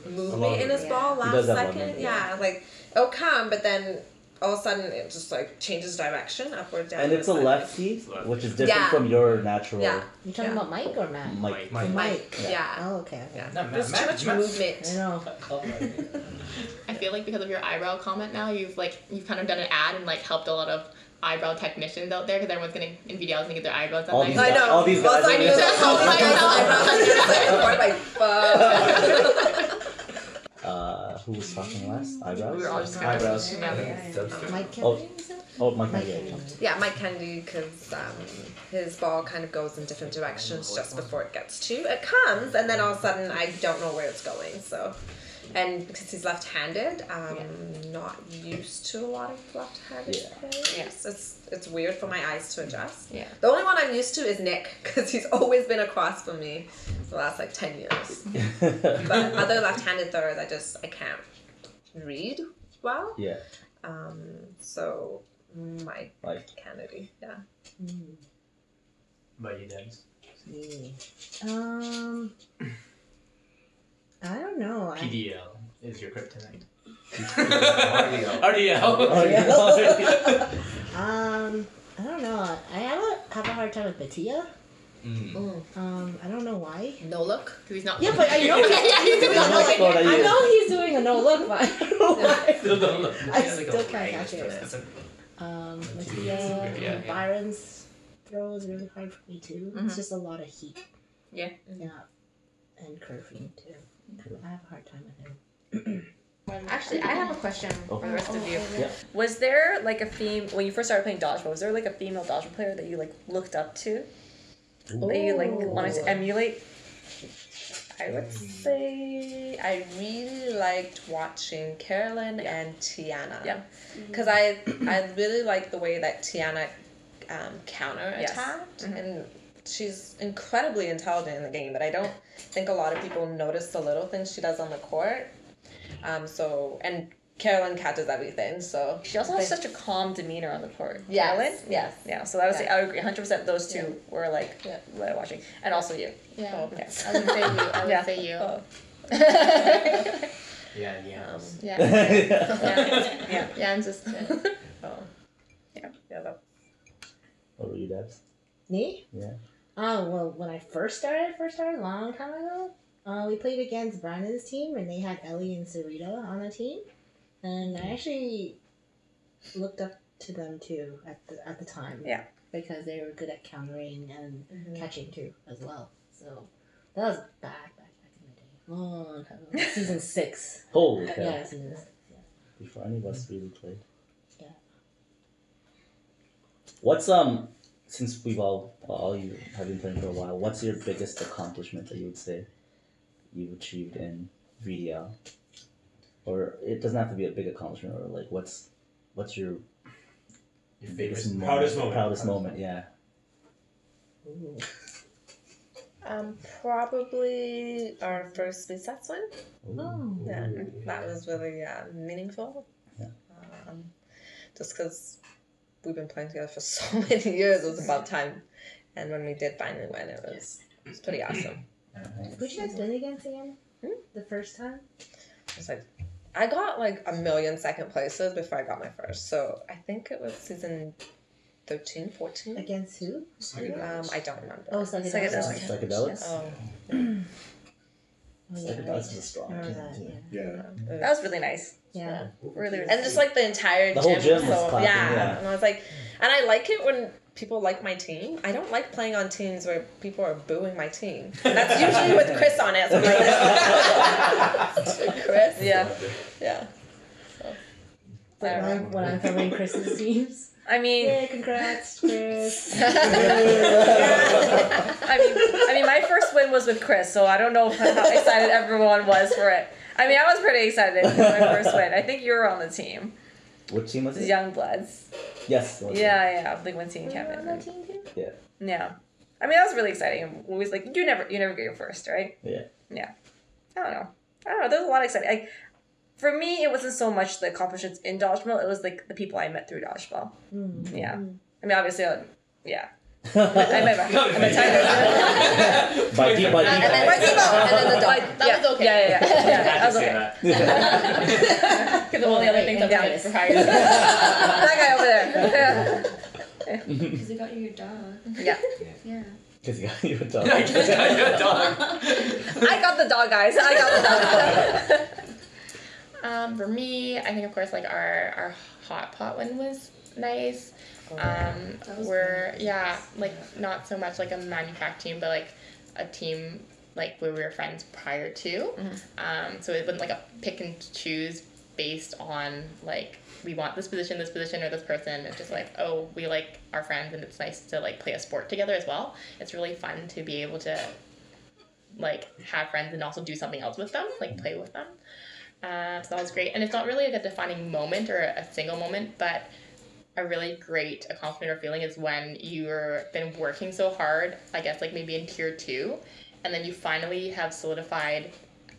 movement in his ball last does have second. movement, Yeah, like it'll come, but then all of a sudden it just like changes direction, upward, down. And it's a lefty, which is different Yeah. from your natural Yeah. You talking about Mike or Matt? Mike. Mike. Yeah. Oh, okay. Yeah. No, There's too much movement. I know. I feel like because of your eyebrow comment now, you've kind of done an ad and like helped a lot of eyebrow technicians out there because everyone's gonna in videos and get their eyebrows done. All nice. these I know. All these Well, guys. I knew that all these guys' eyebrows. Like, fuck. Who was talking last? Eyebrows? We were all just Eyebrows. Mike Kennedy. Oh. you said? Oh, Mike. Yeah, Mike Kennedy, because his ball kind of goes in different directions just before it gets to. It comes, and then all of a sudden, I don't know where it's going. So, and because he's left-handed, I'm not used to a lot of left-handed players. Yes. It's weird for my eyes to adjust. Yeah. The only one I'm used to is Nick, because he's always been across from me for the last like 10 years. But other left-handed throwers, I can't read well. Yeah. So Mike Like. Kennedy, yeah. But you dance. I don't know. PDL is your kryptonite. RDL. RDL. I don't know. I have a hard time with Batia. I don't know why. No look. Because he's not. Yeah, but I know. He's doing a no look. What are I you? know he's doing a no look, but I don't know why. Still don't look. I still can't catch it. Batia, Yeah. Byron's throw is really hard for me too. It's just a lot of heat. Yeah. Yeah, and curving too. I have a hard time with him. Actually, I have a question for the rest of you. Yeah. Was there like a when you first started playing dodgeball? Was there like a female dodgeball player that you like looked up to? That you like wanted to emulate? I would say I really liked watching Carolyn and Tiana. Yeah. Because I really liked the way that Tiana counter-attacked. And she's incredibly intelligent in the game, but I don't think a lot of people notice the little things she does on the court. And Carolyn catches everything, so... She also has such a calm demeanor on the court. Yes, Carolyn? yes. Yeah, so that was, I would agree, 100% those two were like, watching. And also you. Yeah. Oh, Yes. I would say you. I would Yeah. say you. Oh. Yeah, Yams. Yeah. Yeah. Yeah, I'm just. Yeah, What were you, Debs? Me? Yeah. Oh well, when I first started a long time ago, We played against Brandon's team, and they had Ellie and Sarita on the team. And I actually looked up to them too at the time. Yeah. Because they were good at countering and catching too as well. So that was back in the day. Long time ago. Season 6. Holy cow. Yeah, season 6. Yeah. Before any of us really played. Yeah. What's since we've all you have been playing for a while, what's your biggest accomplishment that you would say you've achieved in VDL? Or it doesn't have to be a big accomplishment, or like what's your biggest moment, proudest moment, yeah. Ooh. Probably our first resets win. Oh. Yeah, that was really meaningful. Yeah. Just because we've been playing together for so many years, it was about time. And when we did finally win, it was pretty awesome. Who'd you guys win against again? The first time? It's like I got like 1,000,000 second places before I got my first. So I think it was season 13, 14. Against who? I don't remember. Oh, Psychedelics. Psychedelics? Oh. Psychedelics is a strong Remember team. that, Yeah. That was really nice. Yeah. Really, really And just like the entire The gym. whole gym was so, clapping, yeah. yeah. And I was like, and I like it when people like my team. I don't like playing on teams where people are booing my team. And that's usually with Chris on it. So I'm like, Chris? Yeah. Yeah. When I'm covering Chris's teams. I mean, Yeah, congrats, Chris. I mean, my first win was with Chris, so I don't know how excited everyone was for it. I mean, I was pretty excited for my first win. I think you were on the team. What team was it? Youngbloods. Yes. Yeah, like Quincy and Were you Kevin. on that team too? Yeah. Yeah. I mean, that was really exciting. I'm always like, you never get your first, right? Yeah. Yeah. I don't know. There's a lot of exciting. For me, it wasn't so much the accomplishments in dodgeball. It was like the people I met through dodgeball. Yeah. I mean, obviously, yeah. I met Tigers. By default. And then the dog. That was okay. Yeah. That was okay. Because of all the other things I've done for hire. That guy over there. Because they got you your dog. Yeah. Yeah. Because you got your dog. I got the dog, guys. I got the dog. For me, I think of course like our hot pot one was nice. We're like not so much like a manufacturing, but like a team like where we were friends prior to. So it wasn't like a pick and choose based on like we want this position or this person. It's just like, oh, we like our friends and it's nice to like play a sport together as well. It's really fun to be able to like have friends and also do something else with them, like play with them. So that was great. And it's not really like a defining moment or a single moment, but a really great accomplishment or feeling is when you've been working so hard, I guess like maybe in tier 2, and then you finally have solidified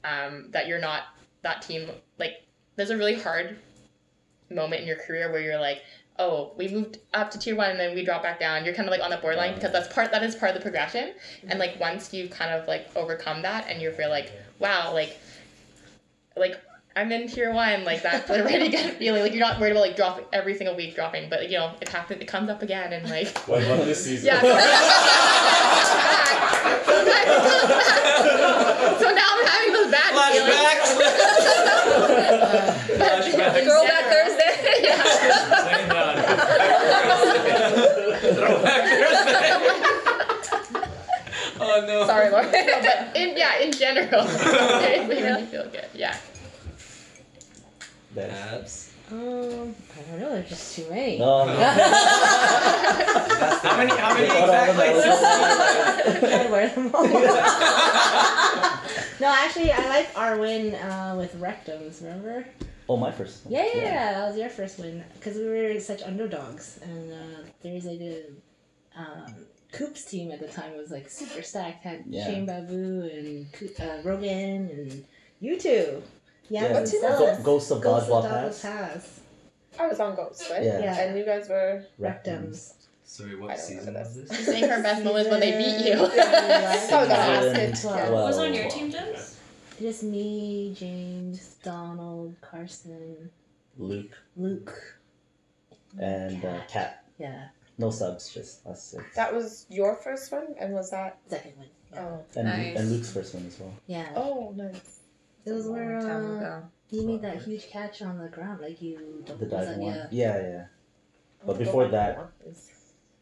that you're not that team. Like there's a really hard moment in your career where you're like, oh, we moved up to tier 1 and then we drop back down. You're kind of like on the borderline because that is part of the progression. And like once you kind of like overcome that and you feel like, wow, like I'm in tier 1, like that's a really good feeling. Like you're not worried about like dropping every single week dropping, but you know it happens. It comes up again and like. What about this season? Yeah. So now I'm having those bad feelings. Throwback Thursday. Throwback Thursday. Oh no. Sorry, Lauren. But in general, it made me feel good. Yeah. Abs. I don't know. There's just too many. No. How many exactly? I wear them all. No, actually, I like our win with rectums. Remember? Oh, my first one. Yeah, that was your first win because we were such underdogs, and there was like a Coop's team at the time was like super stacked. Had Shane Babu and Rogan and you two. Yams and Ghost of Dodgeball Pass. I was on Ghost, right? Yeah. And you guys were rectums. Sorry, what season was this? She's saying her best moment when they beat you. I was gonna ask it. Who was on your team, James? Just me, James, Donald, Carson, Luke, and Kat. Yeah. No subs, just us 6. That was your first one, and was that second one? Oh, And, nice. and Luke's first one as well. Yeah. Oh, nice. It was where Time ago. you made that huge catch on the ground, like you. The dive one. Yeah. Yeah. But before that,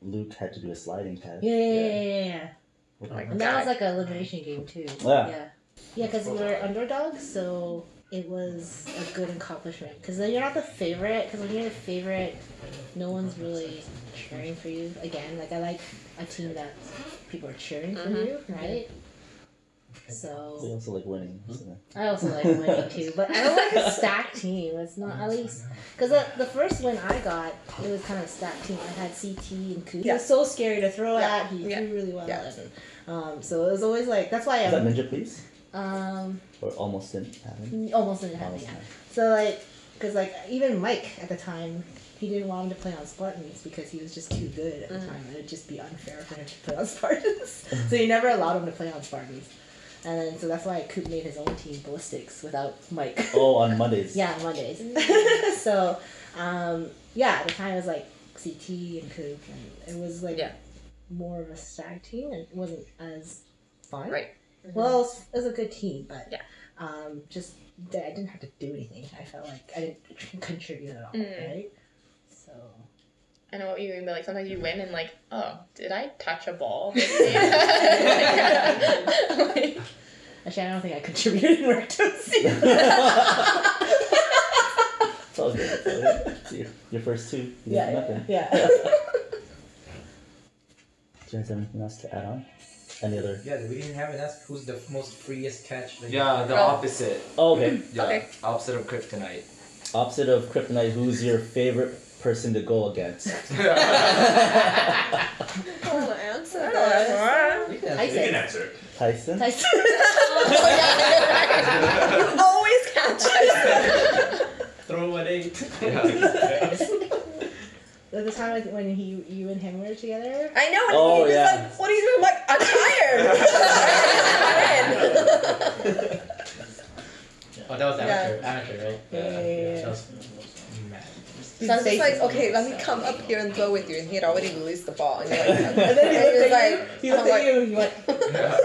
Luke had to do a sliding catch. Yeah. What Like, And that was like an elimination game too. Yeah. Yeah, because we were underdogs, so it was a good accomplishment. Because you're not the favorite. Because when you're the favorite, no one's really cheering for you. Again, like I like a team that people are cheering for you, right? We So also like winning. So. I also like winning too, but I don't like a stacked team. It's not at least because the first win I got, it was kind of a stacked team. I had CT and Coop. He was so scary to throw at. He threw really well. And, so it was always like that's why Is that Ninja Please? Or almost didn't happen. Almost didn't happen. Yeah. So like, because like even Mike at the time, he didn't want him to play on Spartans because he was just too good at the time. It would just be unfair for him to play on Spartans. So he never allowed him to play on Spartans. And then, so that's why Coop made his own team, Ballistics, without Mike. Oh, on Mondays. Yeah, on Mondays. So, yeah, at the time it was like CT and Coop, and it was like more of a stag team, and it wasn't as fun. Right. Well, it was a good team, but Yeah. just I didn't have to do anything. I felt like I didn't contribute at all, right? So. I know what you mean, but like sometimes you win and like, oh, did I touch a ball? Actually, I don't think I contributed in Rectos. It's all good. It's all good. It's your first two. You did nothing. Yeah. Do you guys have anything else to add on? Any other? Yeah, we didn't have an ask who's the most freest catch. Yeah, the opposite. Oh, okay. Yeah, opposite of kryptonite. Opposite of kryptonite, who's your favorite person to go against? Answer. You can answer it. Tyson? Tyson. You always catch Tyson. Throw an 8. The time when you and him were together. I know. And he was like, "What are you doing?" I'm like, "I'm tired." Oh, that was amateur, right? Yeah. That was mad. So I was just like, "Okay, let me come up here and go with you." And he had already released the ball, and you're like, And then he looked at you. He looked at you. And you went. Yeah.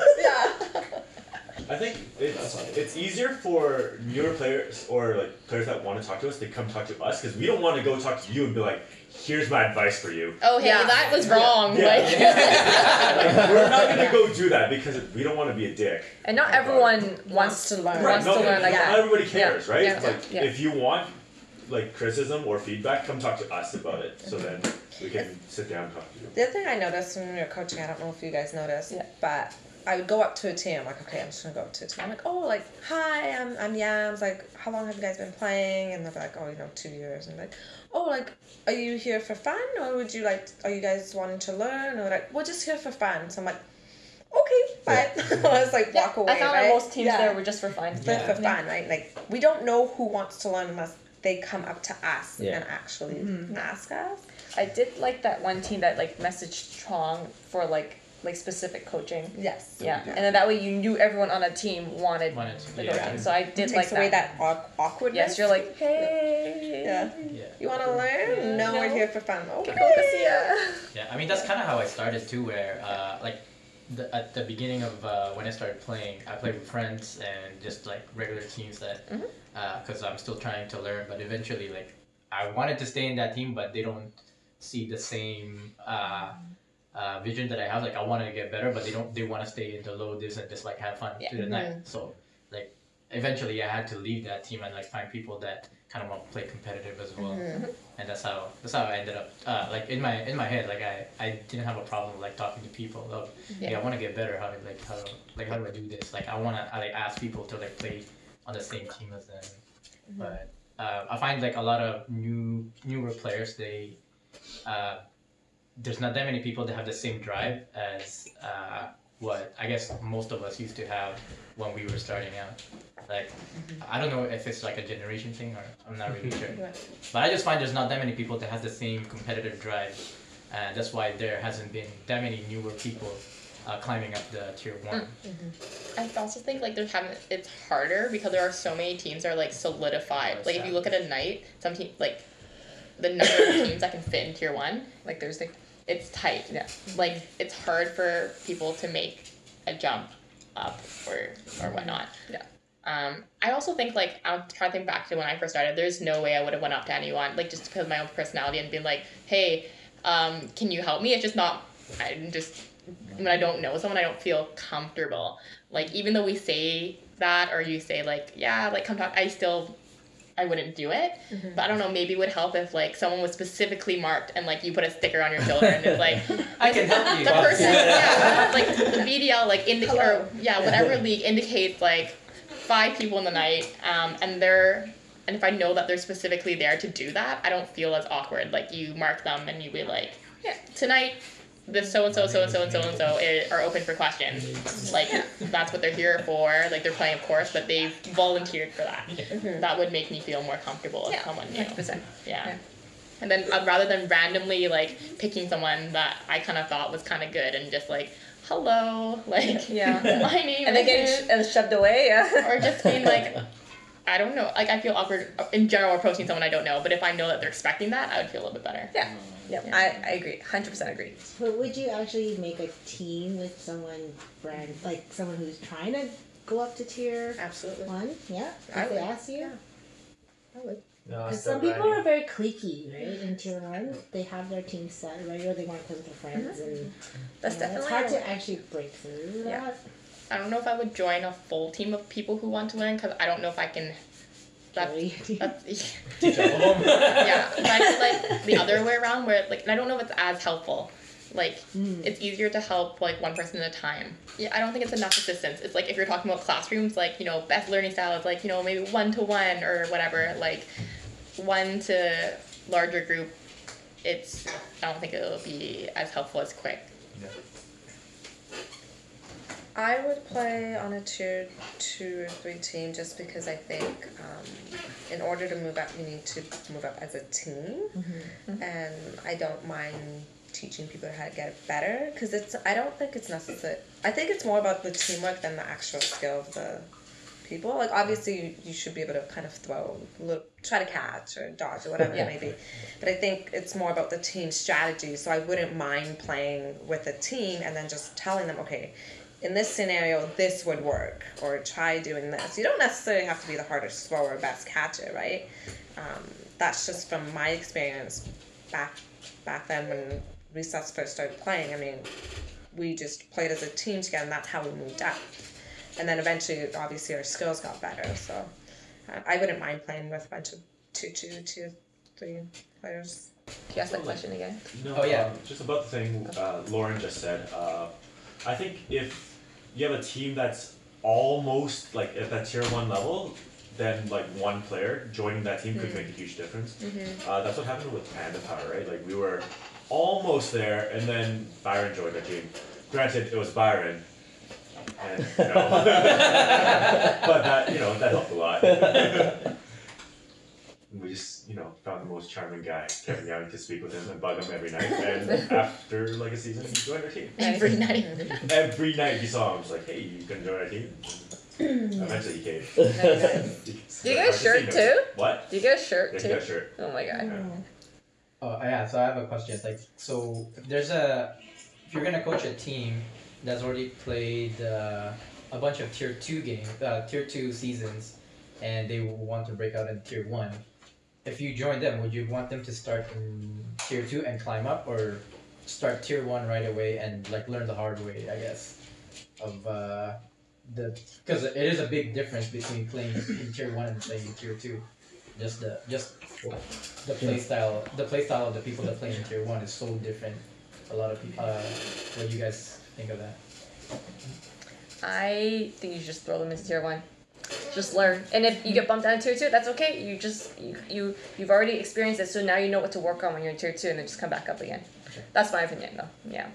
I think it's easier for newer players or like players that want to talk to us to come talk to us because we don't want to go talk to you and be like, here's my advice for you. Oh, hey, that was wrong. Yeah. Like, Like, we're not gonna go do that because we don't want to be a dick. And not everyone wants to learn. Right, not everybody Yeah. cares, right? Yeah. Like Yeah. if you want like criticism or feedback, come talk to us about it. So then we can sit down and talk to you. The other thing I noticed when we were coaching, I don't know if you guys noticed, but I would go up to a team, like, okay, I'm just gonna go up to a team. I'm like, oh, like, hi, I'm Yams, like, how long have you guys been playing? And they're like, oh, 2 years. And like, oh, like, are you here for fun? Or would you are you guys wanting to learn? Or like, we're just here for fun. So I'm like, okay, bye. I was like, walk away, I found that most teams there were just for fun. They're for fun, right? Like, we don't know who wants to learn unless they come up to us and actually ask us. I did like that one team that like messaged Trong for like specific coaching. Yes. Yeah. And then that way you knew everyone on a team wanted the coaching. So I did like Takes away that awkwardness. Yes, you're like, hey. Yeah. You want to learn? No, we're here for fun. Okay. Yeah, I mean that's kind of how I started too. Where at the beginning of when I started playing, I played with friends and just like regular teams that because I'm still trying to learn. But eventually, like I wanted to stay in that team, but they don't see the same vision that I have. Like I want to get better, but they want to stay in the low divs and just like have fun through the night. So like eventually I had to leave that team and like find people that kind of want to play competitive as well. And that's how I ended up like in my head, like I didn't have a problem like talking to people. Like, I want to get better. How do I do this? Like I want to ask people to like play on the same team as them. But I find like a lot of newer players, there's not that many people that have the same drive as what I guess most of us used to have when we were starting out. Like, I don't know if it's like a generation thing or I'm not really sure. But I just find there's not that many people that have the same competitive drive. And that's why there hasn't been that many newer people climbing up the tier 1. I also think like it's harder because there are so many teams that are like solidified. Like if you look at a night, some team like the number of teams that can fit in tier 1, like it's tight. Yeah. Like it's hard for people to make a jump up or whatnot. Yeah. I also think like I'm trying to think back to when I first started. There's no way I would have went up to anyone like just because of my own personality and been like, hey, can you help me? It's just not. When I don't know someone, I don't feel comfortable. Like even though we say that or you say like yeah like come talk, I wouldn't do it. But I don't know, maybe it would help if like someone was specifically marked and like you put a sticker on your shoulder and it's like I can help you. the person like the VDL like indicate or whatever league indicates like 5 people in the night and if I know that they're specifically there to do that, I don't feel as awkward. Like you mark them and you be like, yeah, tonight this so and so are open for questions. Like that's what they're here for. Like they're playing, of course, but they've volunteered for that. That would make me feel more comfortable if someone knew. 100%. Yeah. And then rather than randomly like picking someone that I kind of thought was kind of good and just like hello, like my name, and then getting shoved away, or just being like. I don't know. Like I feel awkward in general approaching someone I don't know, but if I know that they're expecting that, I would feel a little bit better. Yeah. Yep. I agree. 100% agree. But would you actually make a team with someone like someone who's trying to go up to tier Absolutely. 1? Yeah. I If they would. ask you. Yeah. I would. No, Because some people are very cliquey, right? In tier 1, they have their team set, right? Or they want to play with their friends, and That's definitely it's hard to actually break through that. I don't know if I would join a full team of people who want to learn because I don't know if I can. That's yeah, that's like the other way around where like and I don't know if it's as helpful. Like it's easier to help like one person at a time. Yeah, I don't think it's enough assistance. It's like if you're talking about classrooms, like best learning style is like maybe 1-to-1 or whatever. Like 1 to larger group. I don't think it'll be as helpful as quick. Yeah. I would play on a tier 2 or 3 team just because I think in order to move up, you need to move up as a team. And I don't mind teaching people how to get better because I don't think it's necessary. I think it's more about the teamwork than the actual skill of the people. Like obviously you should be able to kind of try to catch or dodge or whatever it may be. But I think it's more about the team strategy. So I wouldn't mind playing with a team and then just telling them, okay, in this scenario, this would work, or try doing this. You don't necessarily have to be the hardest thrower or best catcher, right? That's just from my experience back then when Recess first started playing. I mean, we just played as a team together, and that's how we moved up. And then eventually, obviously, our skills got better. So I wouldn't mind playing with a bunch of 2-2, 2-3 players. Can you ask that question again? No, just about the thing Lauren just said. I think if you have a team that's almost like at that tier 1 level, then like one player joining that team could make a huge difference. That's what happened with Panda Power, right? Like we were almost there, and then Byron joined our team. Granted, it was Byron, and but that that helped a lot. We just, found the most charming guy, Kevin Young, to speak with him and bug him every night. And after like a season, he joined our team. Every night. Every night you saw him, was like, hey, you gonna join our team? Eventually he came. Do you get a shirt too? What? Do you get a shirt too? Yeah, he got a shirt. Oh my god. Oh yeah, so I have a question. If you're gonna coach a team that's already played a bunch of tier 2 seasons, and they want to break out in tier 1. If you join them, would you want them to start in tier 2 and climb up, or start tier 1 right away and like learn the hard way, I guess, because it is a big difference between playing in tier 1 and playing in tier 2. Just the play style of the people that play in tier 1 is so different. A lot of people. What do you guys think of that? I think you should just throw them into tier 1. Just learn, and if you get bumped down to tier 2, that's okay. You've already experienced it, so now you know what to work on when you're in tier 2, and then just come back up again. Okay. That's my opinion, though. Yeah.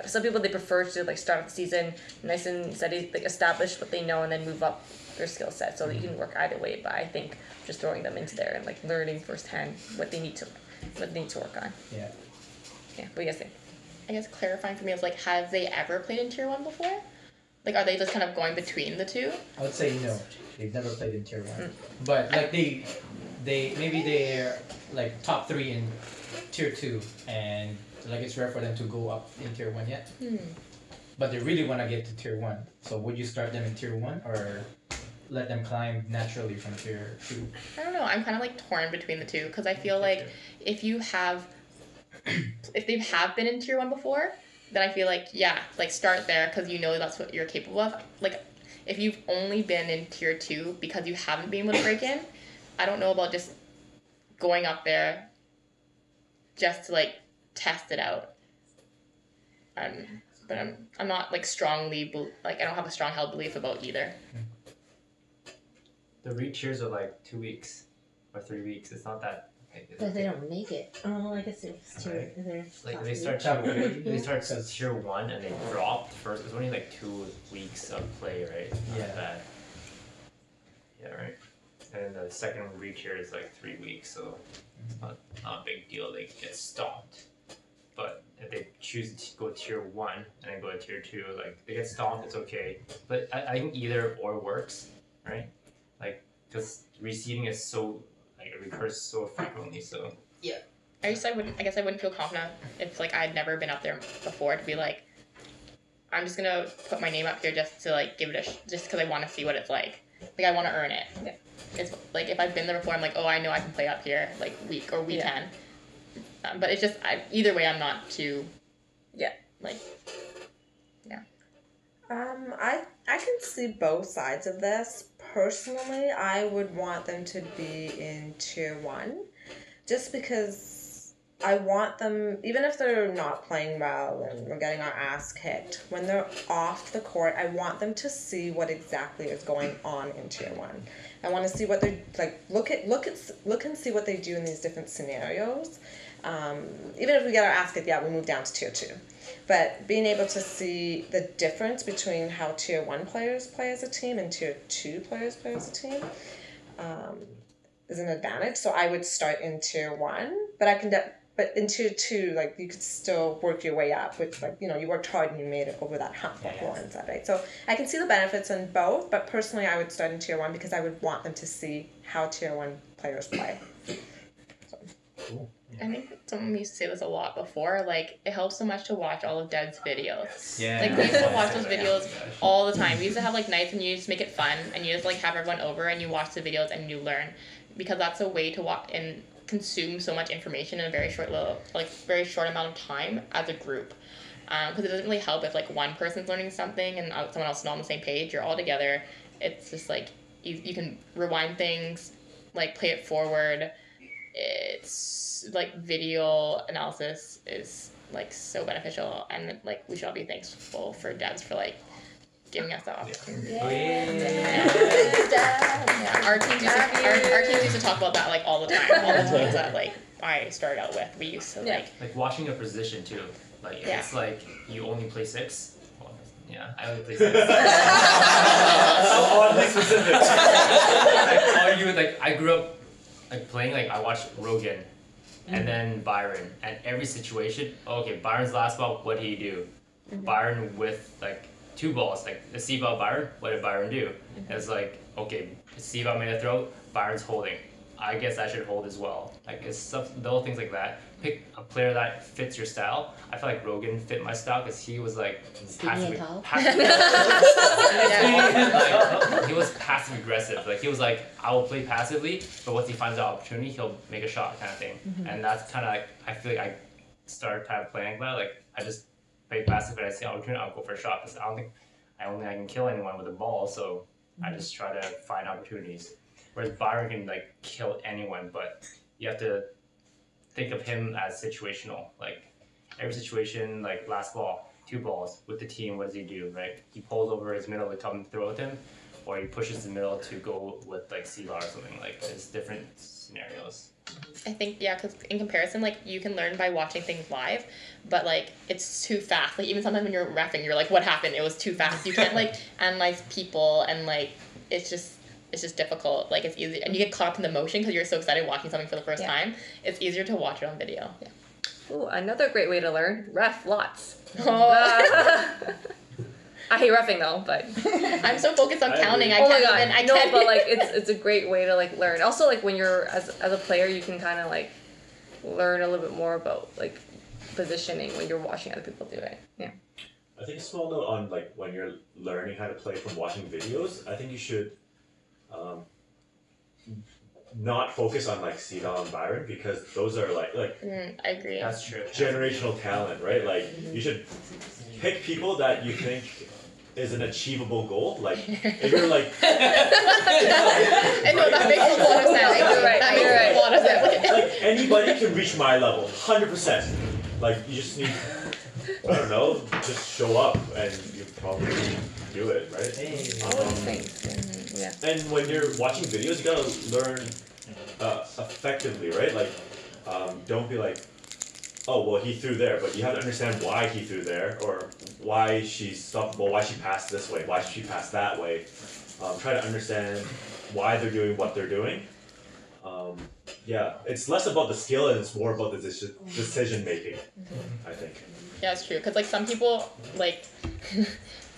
Some people, they prefer to like start the season nice and steady, like establish what they know, and then move up their skill set, so that you can work either way. But I think just throwing them into there and like learning firsthand what they need to work on. Yeah. Yeah. What do you guys think? I guess clarifying for me is like, have they ever played in tier 1 before? Like, are they just kind of going between the two? I would say no. They've never played in tier 1. But like maybe they're like top 3 in tier 2, and like it's rare for them to go up in tier 1 yet. but they really want to get to tier 1. So would you start them in tier 1 or let them climb naturally from tier 2? I don't know. I'm kind of like torn between the two because I feel like if you have, if they have been in tier 1 before, then I feel like, yeah, like start there because you know that's what you're capable of. Like if you've only been in tier 2 because you haven't been able to break in, I don't know about just going up there just to like test it out. But I'm not like strongly like I don't have a strong held belief about either. The re-tiers are like 2 weeks or 3 weeks. It's not that. But they don't make it. Oh, I guess it's tier. Like they start tier 1 and they dropped first. It's only like 2 weeks of play, right? Not Yeah. bad. Yeah, right. And then the second re-tier is like 3 weeks, so it's not a big deal. They get stomped. But if they choose to go tier 1 and then go to tier 2, like they get stomped, it's okay. But I think either or works, right? Like, because reseeding is so, like, it recurs so frequently, so. Yeah. I guess I wouldn't feel confident if, like, I'd never been up there before to be like, I'm just gonna put my name up here just to, like, give it just because I want to see what it's like. Like, I want to earn it. Yeah. It's, like, if I've been there before, I'm like, oh, I know I can play up here, like, week or weekend. Yeah. But it's just, either way, I'm not too, like, yeah. I can see both sides of this. Personally, I would want them to be in tier 1 just because I want them, even if they're not playing well and we're getting our ass kicked, when they're off the court, I want them to see what exactly is going on in tier 1. I want to see what they're like. Look and see what they do in these different scenarios. Even if we get our ass kicked, we move down to tier 2. But being able to see the difference between how tier 1 players play as a team and tier 2 players play as a team is an advantage. So I would start in tier 1, but but in tier 2, like you could still work your way up with like, you know, you worked hard and you made it over that hump like Lauren said, right? So I can see the benefits in both, but personally I would start in tier 1 because I would want them to see how tier 1 players play. So. Cool. I think someone used to say this a lot before, like, it helps so much to watch all of Ded's videos. Yeah. Like, we used to watch those videos all the time. We used to have, like, nights and you just make it fun, and you just, like, have everyone over and you watch the videos and you learn. Because that's a way to watch and consume so much information in a very short amount of time as a group. Because it doesn't really help if, like, one person's learning something and someone else is not on the same page. You're all together. It's just, like, you can rewind things, like, play it forward. It's like video analysis is like so beneficial, and like we should all be thankful for devs for like giving us that opportunity. Our teams used to talk about that like all the time. All the teams that like I started out with, we used to like watching a position too. Like it's like you only play 6. Well, yeah, I only play 6. Oddly specific. I grew up like playing, like I watched Rogan and then Byron, and every situation, okay, Byron's last ball, what did he do? Byron with like 2 balls, like the C-ball Byron, what did Byron do? It's like, okay, C-ball made a throw, Byron's holding. I guess I should hold as well. Like it's stuff, little things like that. Pick a player that fits your style. I feel like Rogan fit my style because he was like passive. He was passive aggressive. Like he was like, I will play passively, but once he finds the opportunity, he'll make a shot kind of thing. And that's kind of like, I feel like I started kind of playing that. Like I just play passive, but I see an opportunity, I'll go for a shot because I can kill anyone with a ball. So I just try to find opportunities. Whereas Byron can like kill anyone, but you have to think of him as situational. Like every situation, like last ball, 2 balls with the team, what does he do, right? He pulls over his middle to come throw with him, or he pushes the middle to go with like C-bar or something. Like there's different scenarios. I think, because in comparison, like, you can learn by watching things live, but, like, it's too fast. Like, even sometimes when you're reffing, you're like, what happened? It was too fast. You can't, like, analyze people, and, like, it's just difficult. Like, it's easy, and you get caught up in the motion because you're so excited watching something for the first time. It's easier to watch it on video. Yeah. Ooh, another great way to learn, ref lots. I hate roughing though, but I'm so focused on counting. I can't. But like it's a great way to like learn. Also, like when you're as a player, you can kind of like learn a little bit more about like positioning when you're watching other people do it. Yeah. I think a small note on like when you're learning how to play from watching videos, I think you should not focus on like Seaval and Byron because those are like I agree. That's true. generational talent, right? Like you should pick people that you think is an achievable goal. Like if you're like I know that makes a lot of sense. You're right. That makes You're right. a lot of sense. like anybody can reach my level, 100%. Like you just need, I don't know, just show up and you probably do it, right? Yeah. And when you're watching videos, you gotta learn effectively, right? Like, don't be like, oh, well, he threw there, but you have to understand why he threw there, or why she stopped, well, why she passed this way, why she passed that way. Try to understand why they're doing what they're doing. Yeah, it's less about the skill and it's more about the decision making, I think. Yeah, it's true. Because like some people like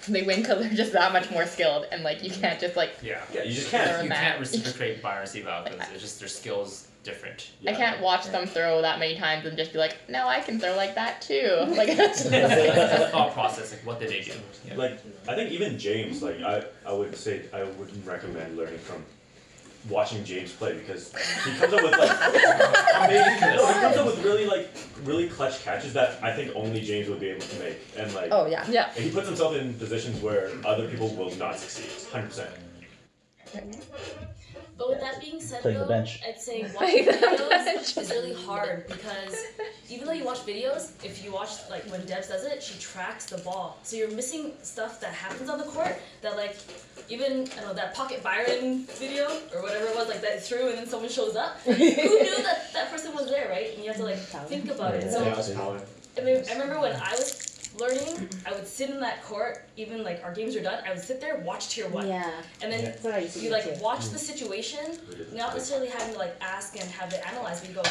they win because they're just that much more skilled, and like you can't just like you just can't. You can't reciprocate Byron Seaval because it's just their skills different. I can't watch them throw that many times and just be like, no, I can throw like that too. Like that's It's a thought process. Like what did they do? Yeah. Like I think even James, like I would say I wouldn't recommend learning from watching James play because he comes up with like amazing. No, he comes up with really clutch catches that I think only James would be able to make, and like Yeah. and he puts himself in positions where other people will not succeed, 100%. But with that being said, Playing the though, bench. I'd say watching videos is really hard because even though you watch videos, if you watch like when Debs does it, she tracks the ball, so you're missing stuff that happens on the court that like even I don't know that Pocket Byron video or whatever it was like that threw and then someone shows up. Who knew that that person was there, right? And you have to like think about it. So I remember when I was learning, I would sit in that court, even like our games are done, I would sit there, watch tier 1. Yeah. And then you like watch the situation, not necessarily having to like ask and have it analyzed, but you go,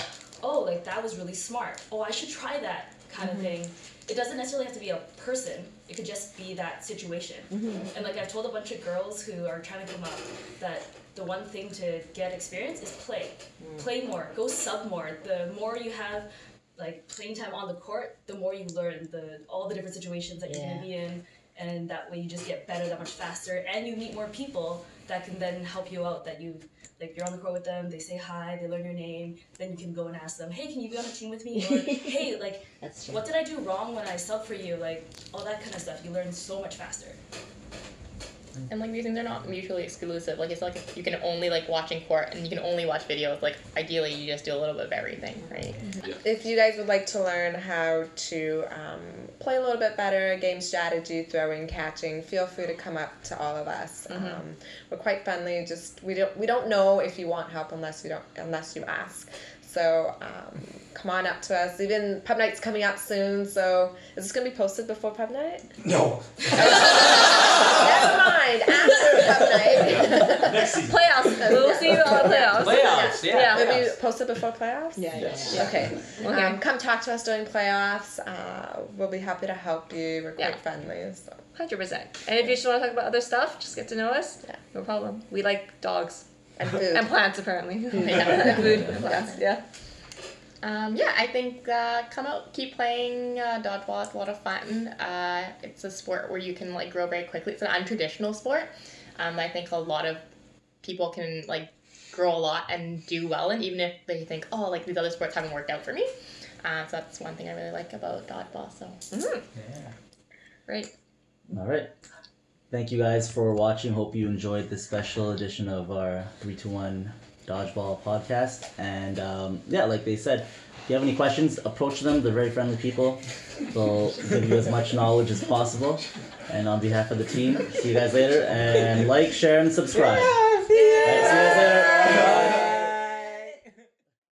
oh, like that was really smart. Oh, I should try that kind of thing. It doesn't necessarily have to be a person, it could just be that situation. And like I've told a bunch of girls who are trying to come up that the one thing to get experience is play. Play more, go sub more. The more you have like playing time on the court, the more you learn all the different situations that you're gonna be in, and that way you just get better that much faster, and you meet more people that can then help you out. That you're on the court with them, they say hi, they learn your name, then you can go and ask them, hey, can you be on a team with me? Or hey, like, what did I do wrong when I subbed for you? Like all that kind of stuff. You learn so much faster. And like these things are not mutually exclusive. Like it's like if you can only like watch in court and you can only watch videos. Like ideally you just do a little bit of everything, right? If you guys would like to learn how to play a little bit better, game strategy, throwing, catching, feel free to come up to all of us. We're quite friendly. Just we don't know if you want help unless you ask. So come on up to us. Even Pub Night's coming up soon. So is this gonna be posted before Pub Night? No. Never mind. After Pub Night. Next season. Playoffs. We'll see you all at playoffs. Playoffs, yeah. Maybe posted before playoffs? Yeah. Okay. Come talk to us during playoffs. We'll be happy to help you. We're quite friendly. So. 100%. And if you just want to talk about other stuff, just get to know us. Yeah. No problem. We like dogs. And food. And plants, apparently. Yeah. And food and plants, yeah. I think come out, keep playing dodgeball. It's a lot of fun. It's a sport where you can like grow very quickly. It's an untraditional sport. I think a lot of people can like grow a lot and do well in, even if they think, oh, like these other sports haven't worked out for me. So that's one thing I really like about dodgeball. So Great. All right. Thank you guys for watching. Hope you enjoyed this special edition of our 3-2-1 Dodgeball podcast. And like they said, if you have any questions, approach them. They're very friendly people. They'll give you as much knowledge as possible. And on behalf of the team, see you guys later. And like, share, and subscribe. Right, see you later.